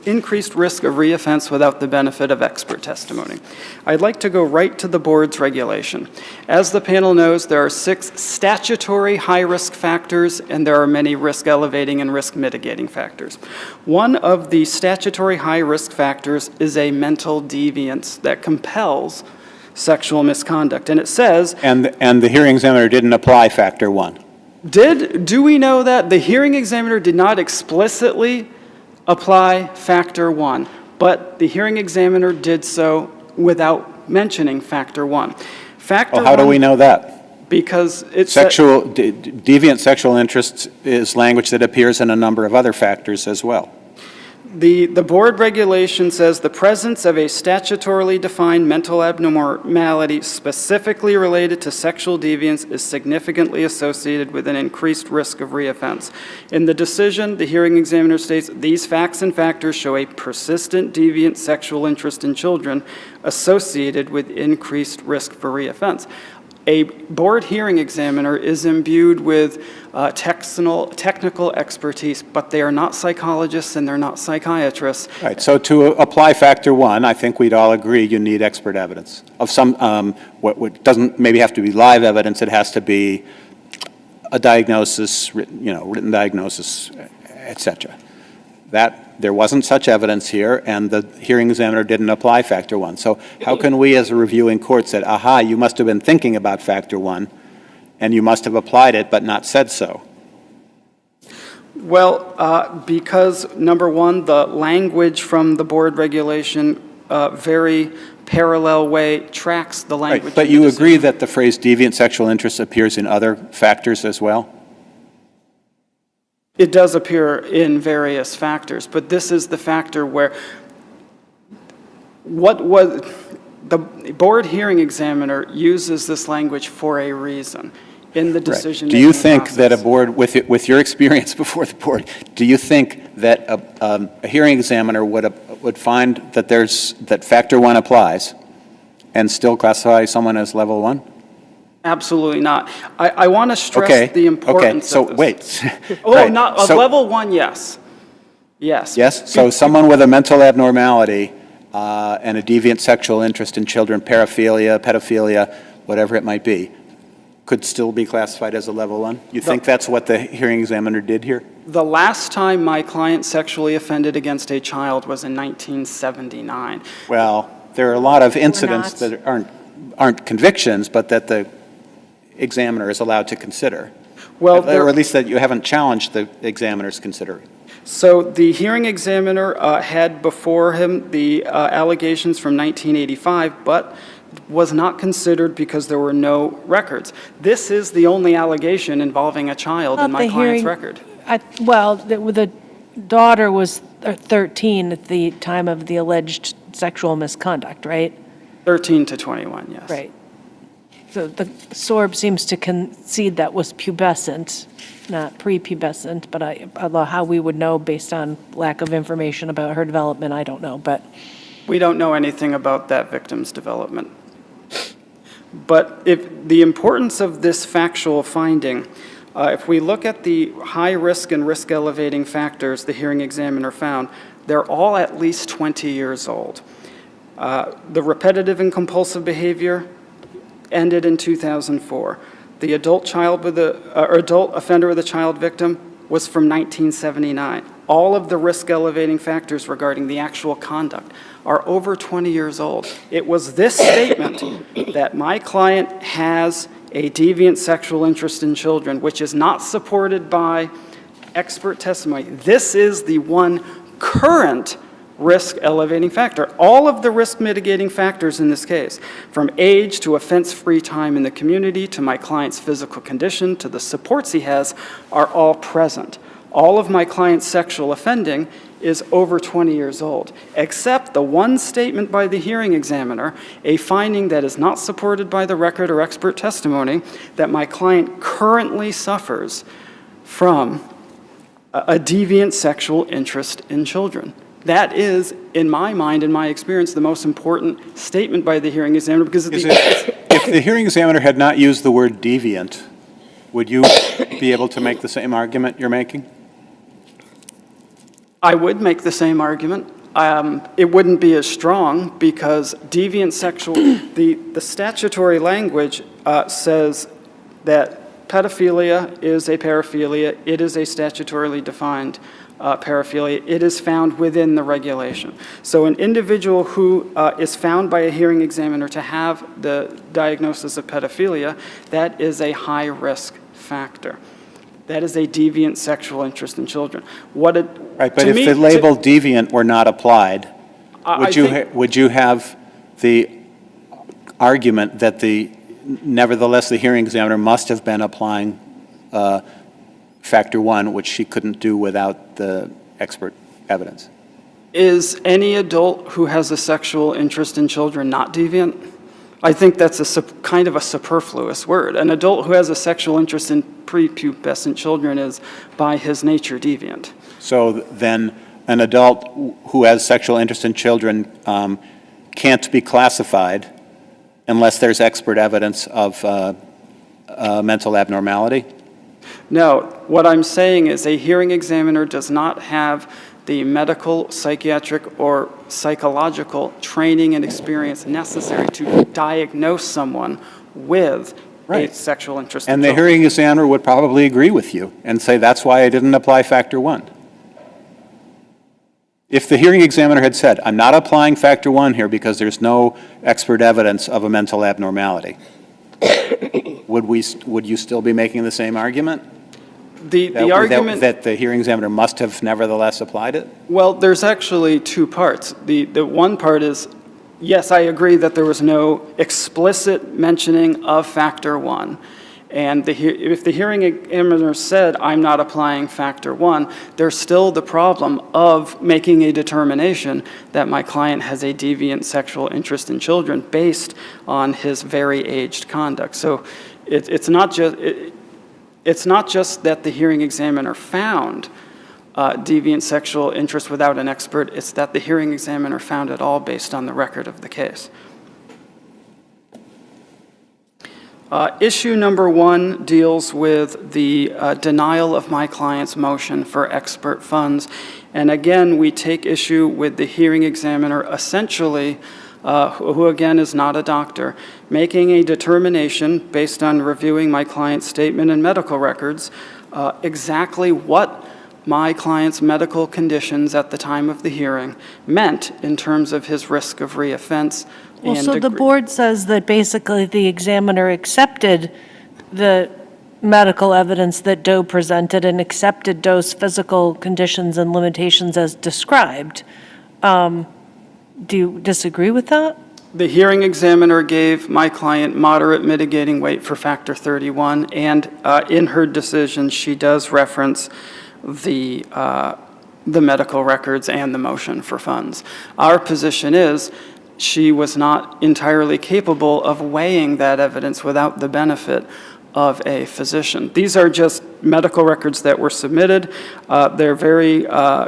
increased risk of reoffense without the benefit of expert testimony. I'd like to go right to the Board's regulation. As the panel knows, there are 6 statutory high-risk factors, and there are many risk-elevating and risk-mitigating factors. One of the statutory high-risk factors is a mental deviance that compels sexual misconduct, and it says... And the hearing examiner didn't apply Factor 1. Do we know that? The hearing examiner did not explicitly apply Factor 1, but the hearing examiner did so without mentioning Factor 1. Well, how do we know that? Because it's... Deviant sexual interest is language that appears in a number of other factors as well. The Board regulation says the presence of a statutorily defined mental abnormality specifically related to sexual deviance is significantly associated with an increased risk of reoffense. In the decision, the hearing examiner states these facts and factors show a persistent deviant sexual interest in children associated with increased risk for reoffense. A board hearing examiner is imbued with technical expertise, but they are not psychologists and they're not psychiatrists. Right, so to apply Factor 1, I think we'd all agree you need expert evidence of some, what doesn't maybe have to be live evidence, it has to be a diagnosis, written diagnosis, et cetera. There wasn't such evidence here, and the hearing examiner didn't apply Factor 1. So how can we as a reviewing court say, aha, you must have been thinking about Factor 1, and you must have applied it but not said so? Well, because, number one, the language from the board regulation very parallel way tracks the language. Right, but you agree that the phrase deviant sexual interest appears in other factors as well? It does appear in various factors, but this is the factor where the board hearing examiner uses this language for a reason in the decision. Do you think that a board, with your experience before the board, do you think that a hearing examiner would find that that factor one applies and still classify someone as level one? Absolutely not. I want to stress the importance of this. Wait. Oh, right. not so, level one, yes. Yes. Yes? So someone with a mental abnormality and a deviant sexual interest in children, paraphilia, pedophilia, whatever it might be, could still be classified as a level one? You think that's what the hearing examiner did here? The last time my client sexually offended against a child was in 1979. Well, there are a lot of incidents that aren't convictions, but that the examiner is allowed to consider. Well, or at least that you haven't challenged the examiner's considering. So the hearing examiner had before him the allegations from 1985, but was not considered because there were no records. This is the only allegation involving a child in my client's record. The daughter was 13 at the time of the alleged sexual misconduct, right? 13 to 21, yes. Right. So the SORB seems to concede that was pubescent, not prepubescent, but although how we would know based on lack of information about her development, I don't know, but. We don't know anything about that victim's development. But the importance of this factual finding, if we look at the high risk and risk elevating factors the hearing examiner found, they're all at least 20 years old. The repetitive and compulsive behavior ended in 2004. The adult offender with a child victim was from 1979. All of the risk elevating factors regarding the actual conduct are over 20 years old. It was this statement that my client has a deviant sexual interest in children, which is not supported by expert testimony. This is the one current risk elevating factor. All of the risk mitigating factors in this case, from age to offense-free time in the community to my client's physical condition to the supports he has, are all present. All of my client's sexual offending is over 20 years old, except the one statement by the hearing examiner, a finding that is not supported by the record or expert testimony, that my client currently suffers from a deviant sexual interest in children. That is, in my mind, in my experience, the most important statement by the hearing examiner because if the hearing examiner had not used the word deviant, would you be able to make the same argument you're making? I would make the same argument. It wouldn't be as strong because deviant sexual, the statutory language says that pedophilia is a paraphilia. It is a statutorily defined paraphilia. It is found within the regulation. So an individual who is found by a hearing examiner to have the diagnosis of pedophilia, that is a high risk factor. That is a deviant sexual interest in children. Right, but if the label deviant were not applied, would you have the argument that nevertheless the hearing examiner must have been applying factor one, which she couldn't do without the expert evidence? Is any adult who has a sexual interest in children not deviant? I think that's kind of a superfluous word. An adult who has a sexual interest in prepubescent children is, by his nature, deviant. So then an adult who has sexual interest in children can't be classified unless there's expert evidence of mental abnormality? No, what I'm saying is a hearing examiner does not have the medical, psychiatric, or psychological training and experience necessary to diagnose someone with a sexual interest in And the children. hearing examiner would probably agree with you and say that's why I didn't apply factor one. If the hearing examiner had said, I'm not applying factor one here because there's no expert evidence of a mental abnormality, would you still be making the same argument? The argument that the hearing examiner must have nevertheless applied it? Well, there's actually two parts. The one part is, yes, I agree that there was no explicit mentioning of factor one. And if the hearing examiner said, I'm not applying factor 1, there's still the problem of making a determination that my client has a deviant sexual interest in children based on his very aged conduct. So it's not just that the hearing examiner found deviant sexual interest without an expert, it's that the hearing examiner found it all based on the record of the case. Issue number 1 deals with the denial of my client's motion for expert funds. And again, we take issue with the hearing examiner essentially, who again is not a doctor, making a determination based on reviewing my client's statement and medical records, exactly what my client's medical conditions at the time of the hearing meant in terms of his risk of reoffense. Well, so the board says that basically the examiner accepted the medical evidence that Doe presented and accepted Doe's physical conditions and limitations as described. Do you disagree with that? The hearing examiner gave my client moderate mitigating weight for factor 31, and in her decision, she does reference the medical records and the motion for funds. Our position is she was not entirely capable of weighing that evidence without the benefit of a physician. These are just medical records that were submitted. They're very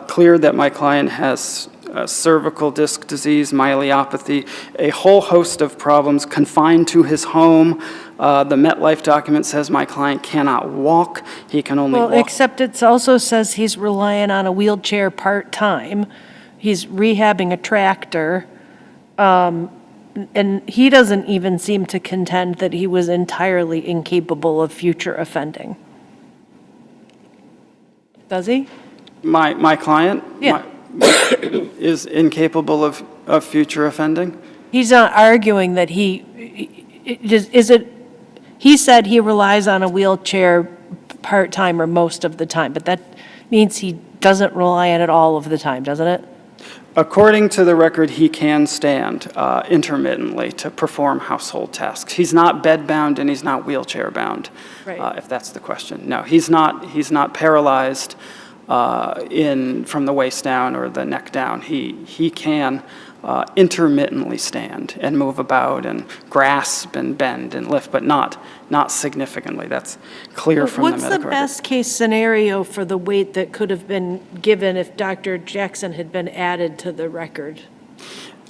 clear that my client has cervical disc disease, myelopathy, a whole host of problems confined to his home. The MetLife document says my client cannot walk. He can only walk. Well, except it also says he's relying on a wheelchair part-time. He's rehabbing a tractor. And he doesn't even seem to contend that he was entirely incapable of future offending. Does he? My client? Yeah. Is incapable of future offending? He's not arguing that he said he relies on a wheelchair part-time or most of the time, but that means he doesn't rely on it all of the time, doesn't it? According to the record, he can stand intermittently to perform household tasks. He's not bed-bound and he's not wheelchair-bound, Right. if that's the question. No, he's not paralyzed from the waist down or the neck down. He can intermittently stand and move about and grasp and bend and lift, but not significantly. That's clear from the medical record. What's the best case scenario for the weight that could have been given if Dr. Jackson had been added to the record?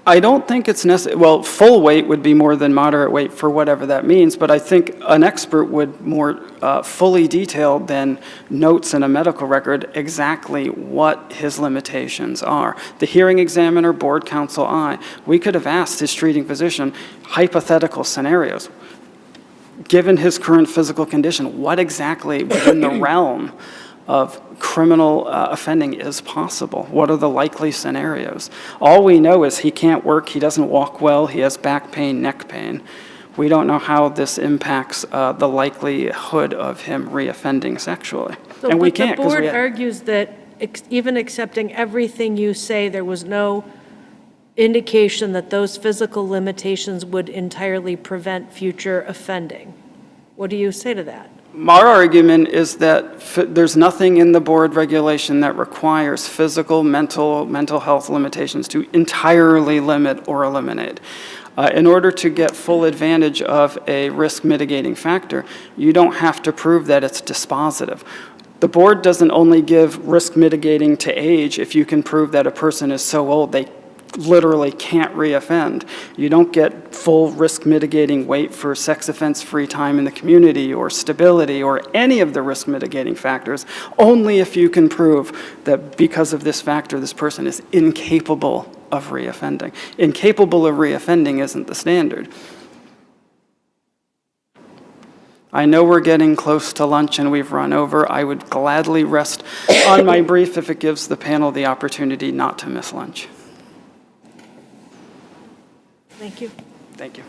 I don't think it's necessary. Well, full weight would be more than moderate weight for whatever that means, but I think an expert would more fully detail than notes in a medical record exactly what his limitations are. The hearing examiner, board counsel, we could have asked his treating physician hypothetical scenarios. Given his current physical condition, what exactly within the realm of criminal offending is possible? What are the likely scenarios? All we know is he can't work, he doesn't walk well, he has back pain, neck pain. We don't know how this impacts the likelihood of him reoffending sexually. So, and we but can't. The board argues that even accepting everything you say, there was no indication that those physical limitations would entirely prevent future offending. What do you say to that? Our argument is that there's nothing in the board regulation that requires physical, mental health limitations to entirely limit or eliminate. In order to get full advantage of a risk mitigating factor, you don't have to prove that it's dispositive. The board doesn't only give risk mitigating to age if you can prove that a person is so old they literally can't reoffend. You don't get full risk mitigating weight for sex offense free time in the community or stability or any of the risk mitigating factors, only if you can prove that because of this factor, this person is incapable of reoffending. Incapable of reoffending isn't the standard. I know we're getting close to lunch and we've run over. I would gladly rest on my brief if it gives the panel the opportunity not to miss lunch. Thank you. Thank you.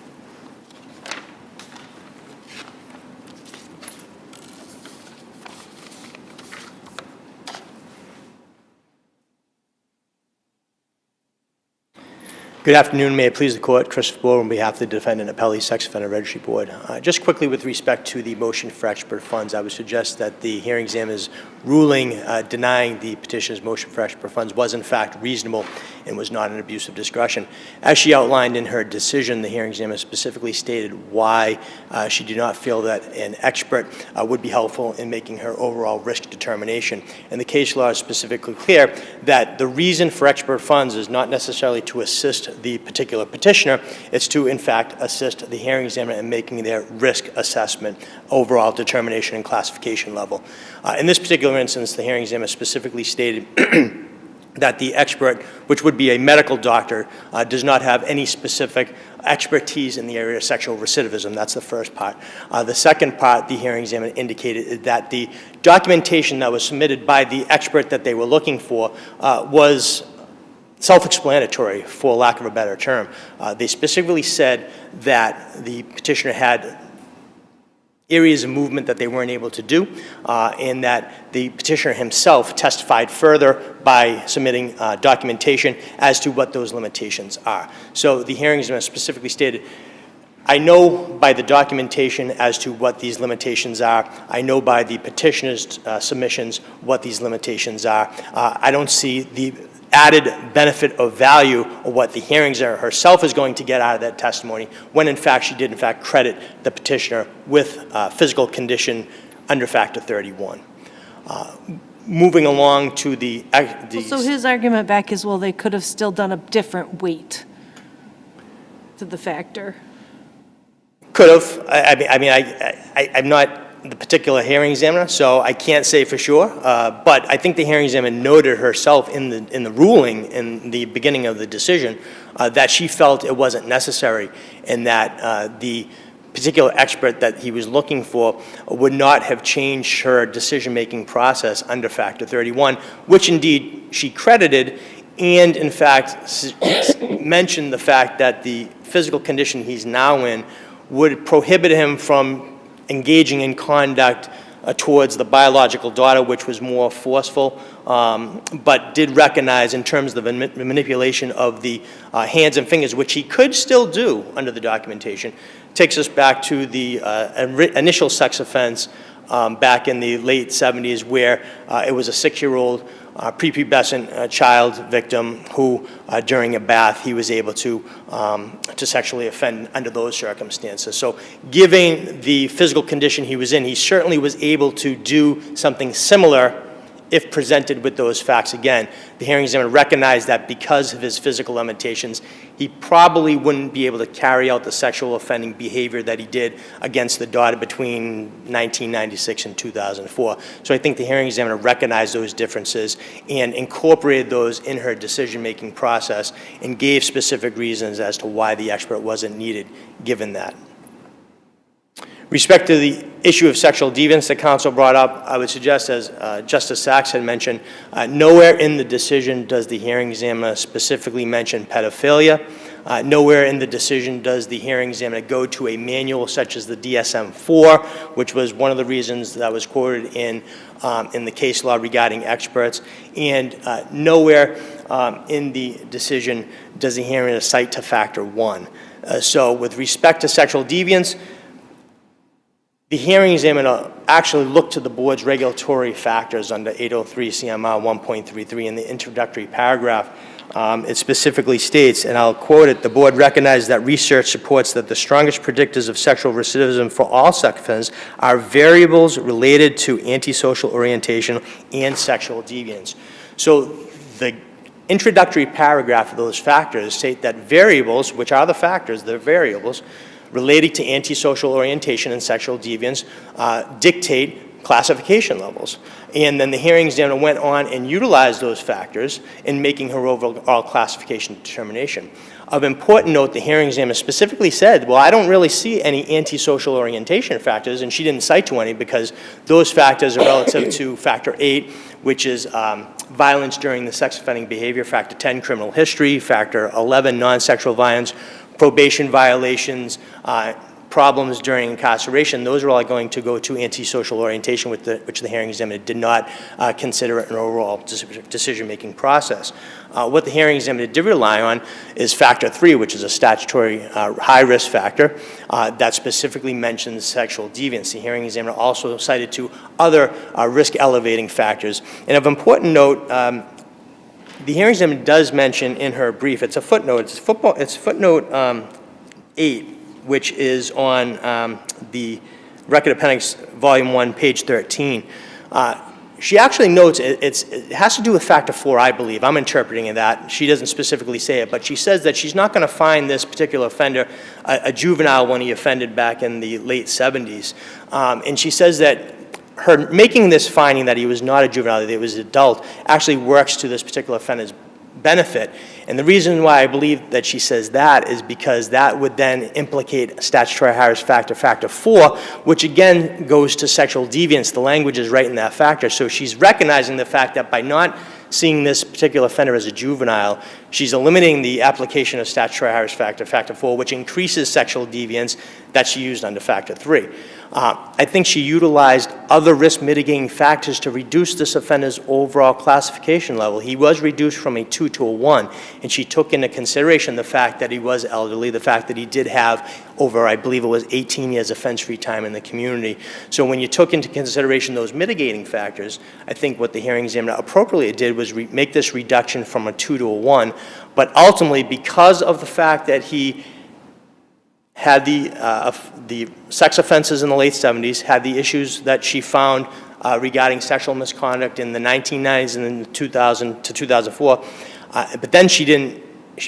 Good afternoon. May it please the Court. Christopher Bohr on behalf of the Defendant Appellee Sex Offender Registry Board. Just quickly with respect to the motion for expert funds, I would suggest that the hearing examiner's ruling denying the petitioner's motion for expert funds was in fact reasonable and was not an abuse of discretion. As she outlined in her decision, the hearing examiner specifically stated why she did not feel that an expert would be helpful in making her overall risk determination. And the case law is specifically clear that the reason for expert funds is not necessarily to assist the particular petitioner, it's to in fact assist the hearing examiner in making their risk assessment, overall determination and classification level. In this particular instance, the hearing examiner specifically stated that the expert, which would be a medical doctor, does not have any specific expertise in the area of sexual recidivism. That's the first part. The second part, the hearing examiner indicated that the documentation that was submitted by the expert that they were looking for was self-explanatory, for lack of a better term. They specifically said that the petitioner had areas of movement that they weren't able to do, and that the petitioner himself testified further by submitting documentation as to what those limitations are. So the hearing examiner specifically stated, I know by the documentation as to what these limitations are. I know by the petitioner's submissions what these limitations are. I don't see the added benefit of value of what the hearing examiner herself is going to get out of that testimony, when in fact she did in fact credit the petitioner with physical condition under Factor 31. Moving along to the So his argument back is, well, they could have still done a different weight to the factor. Could have. I'm not the particular hearing examiner, so I can't say for sure. But I think the hearing examiner noted herself in the ruling in the beginning of the decision that she felt it wasn't necessary, and that the particular expert that he was looking for would not have changed her decision-making process under Factor 31, which indeed she credited, and in fact mentioned the fact that the physical condition he's now in would prohibit him from engaging in conduct towards the biological daughter, which was more forceful, but did recognize in terms of the manipulation of the hands and fingers, which he could still do under the documentation. Takes us back to the initial sex offense back in the late 70s, where it was a 6-year-old prepubescent child victim who, during a bath, he was able to sexually offend under those circumstances. So given the physical condition he was in, he certainly was able to do something similar if presented with those facts again. The hearing examiner recognized that because of his physical limitations, he probably wouldn't be able to carry out the sexual offending behavior that he did against the daughter between 1996 and 2004. So I think the hearing examiner recognized those differences and incorporated those in her decision-making process and gave specific reasons as to why the expert wasn't needed given that. Respect to the issue of sexual deviance that counsel brought up, I would suggest, as Justice Sachs had mentioned, nowhere in the decision does the hearing examiner specifically mention pedophilia. Nowhere in the decision does the hearing examiner go to a manual such as the DSM-IV, which was one of the reasons that was quoted in the case law regarding experts. And nowhere in the decision does the hearing examiner cite to Factor 1. So with respect to sexual deviance, the hearing examiner actually looked to the board's regulatory factors under 803 CMR 1.33 in the introductory paragraph. It specifically states, and I'll quote it, the board recognized that research supports that the strongest predictors of sexual recidivism for all sex offenders are variables related to antisocial orientation and sexual deviance. So the introductory paragraph of those factors state that variables, which are the factors, they're variables, related to antisocial orientation and sexual deviance dictate classification levels. And then the hearing examiner went on and utilized those factors in making her overall classification determination. Of important note, the hearing examiner specifically said, well, I don't really see any antisocial orientation factors, and she didn't cite to any because those factors are relative to Factor 8, which is violence during the sex offending behavior, Factor 10, criminal history, Factor 11, non-sexual violence, probation violations, problems during incarceration, those are all going to go to antisocial orientation, which the hearing examiner did not consider an overall decision-making process. What the hearing examiner did rely on is factor 3, which is a statutory high-risk factor that specifically mentions sexual deviance. The hearing examiner also cited 2 other risk-elevating factors. And of important note, the hearing examiner does mention in her brief, it's a footnote, it's footnote 8, which is on the Record Appendix, Volume 1, page 13. She actually notes it has to do with factor 4, I believe. I'm interpreting that. She doesn't specifically say it, but she says that she's not going to find this particular offender a juvenile when he offended back in the late 70s. And she says that her making this finding that he was not a juvenile, that he was an adult, actually works to this particular offender's benefit. And the reason why I believe that she says that is because that would then implicate statutory high-risk factor, factor 4, which again goes to sexual deviance. The language is right in that factor. So she's recognizing the fact that by not seeing this particular offender as a juvenile, she's eliminating the application of statutory high-risk factor, factor 4, which increases sexual deviance that she used under factor 3. I think she utilized other risk mitigating factors to reduce this offender's overall classification level. He was reduced from a 2 to a 1, and she took into consideration the fact that he was elderly, the fact that he did have over, I believe it was 18 years offense-free time in the community. So when you took into consideration those mitigating factors, I think what the hearing examiner appropriately did was make this reduction from a 2 to a 1, but ultimately because of the fact that he had the sex offenses in the late 70s, had the issues that she found regarding sexual misconduct in the 1990s and in 2000 to 2004, but then she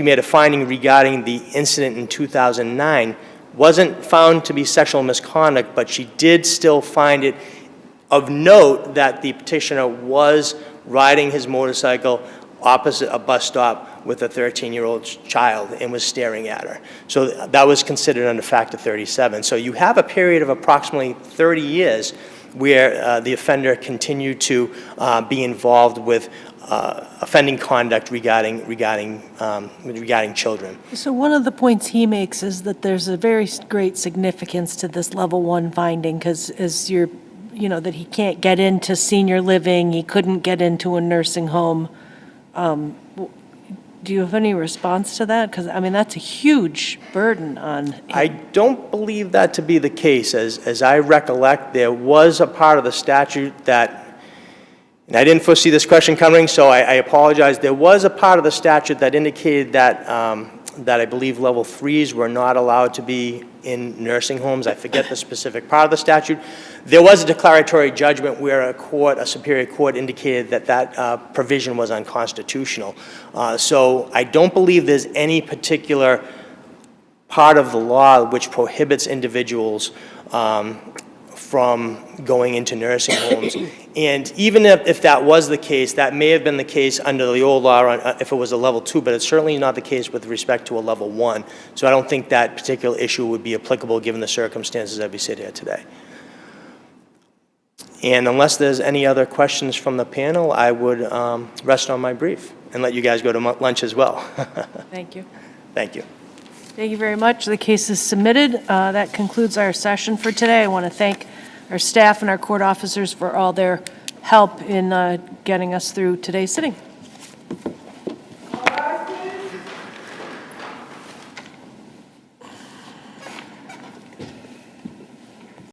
made a finding regarding the incident in 2009, wasn't found to be sexual misconduct, but she did still find it of note that the petitioner was riding his motorcycle opposite a bus stop with a 13-year-old child and was staring at her. So that was considered under factor 37. So you have a period of approximately 30 years where the offender continued to be involved with offending conduct regarding children. So one of the points he makes is that there's a very great significance to this level 1 finding, because that he can't get into senior living, he couldn't get into a nursing home. Do you have any response to that? Because, I mean, that's a huge burden on him. I don't believe that to be the case. As I recollect, there was a part of the statute that, and I didn't foresee this question coming, so I apologize. There was a part of the statute that indicated that I believe level 3s were not allowed to be in nursing homes. I forget the specific part of the statute. There was a declaratory judgment where a superior court indicated that provision was unconstitutional. So I don't believe there's any particular part of the law which prohibits individuals from going into nursing homes. And even if that was the case, that may have been the case under the old law if it was a level 2, but it's certainly not the case with respect to a level 1. So I don't think that particular issue would be applicable given the circumstances that we sit here today. And unless there's any other questions from the panel, I would rest on my brief and let you guys go to lunch as well. Thank you. Thank you. Thank you very much. The case is submitted. That concludes our session for today. I want to thank our staff and our court officers for all their help in getting us through today's sitting.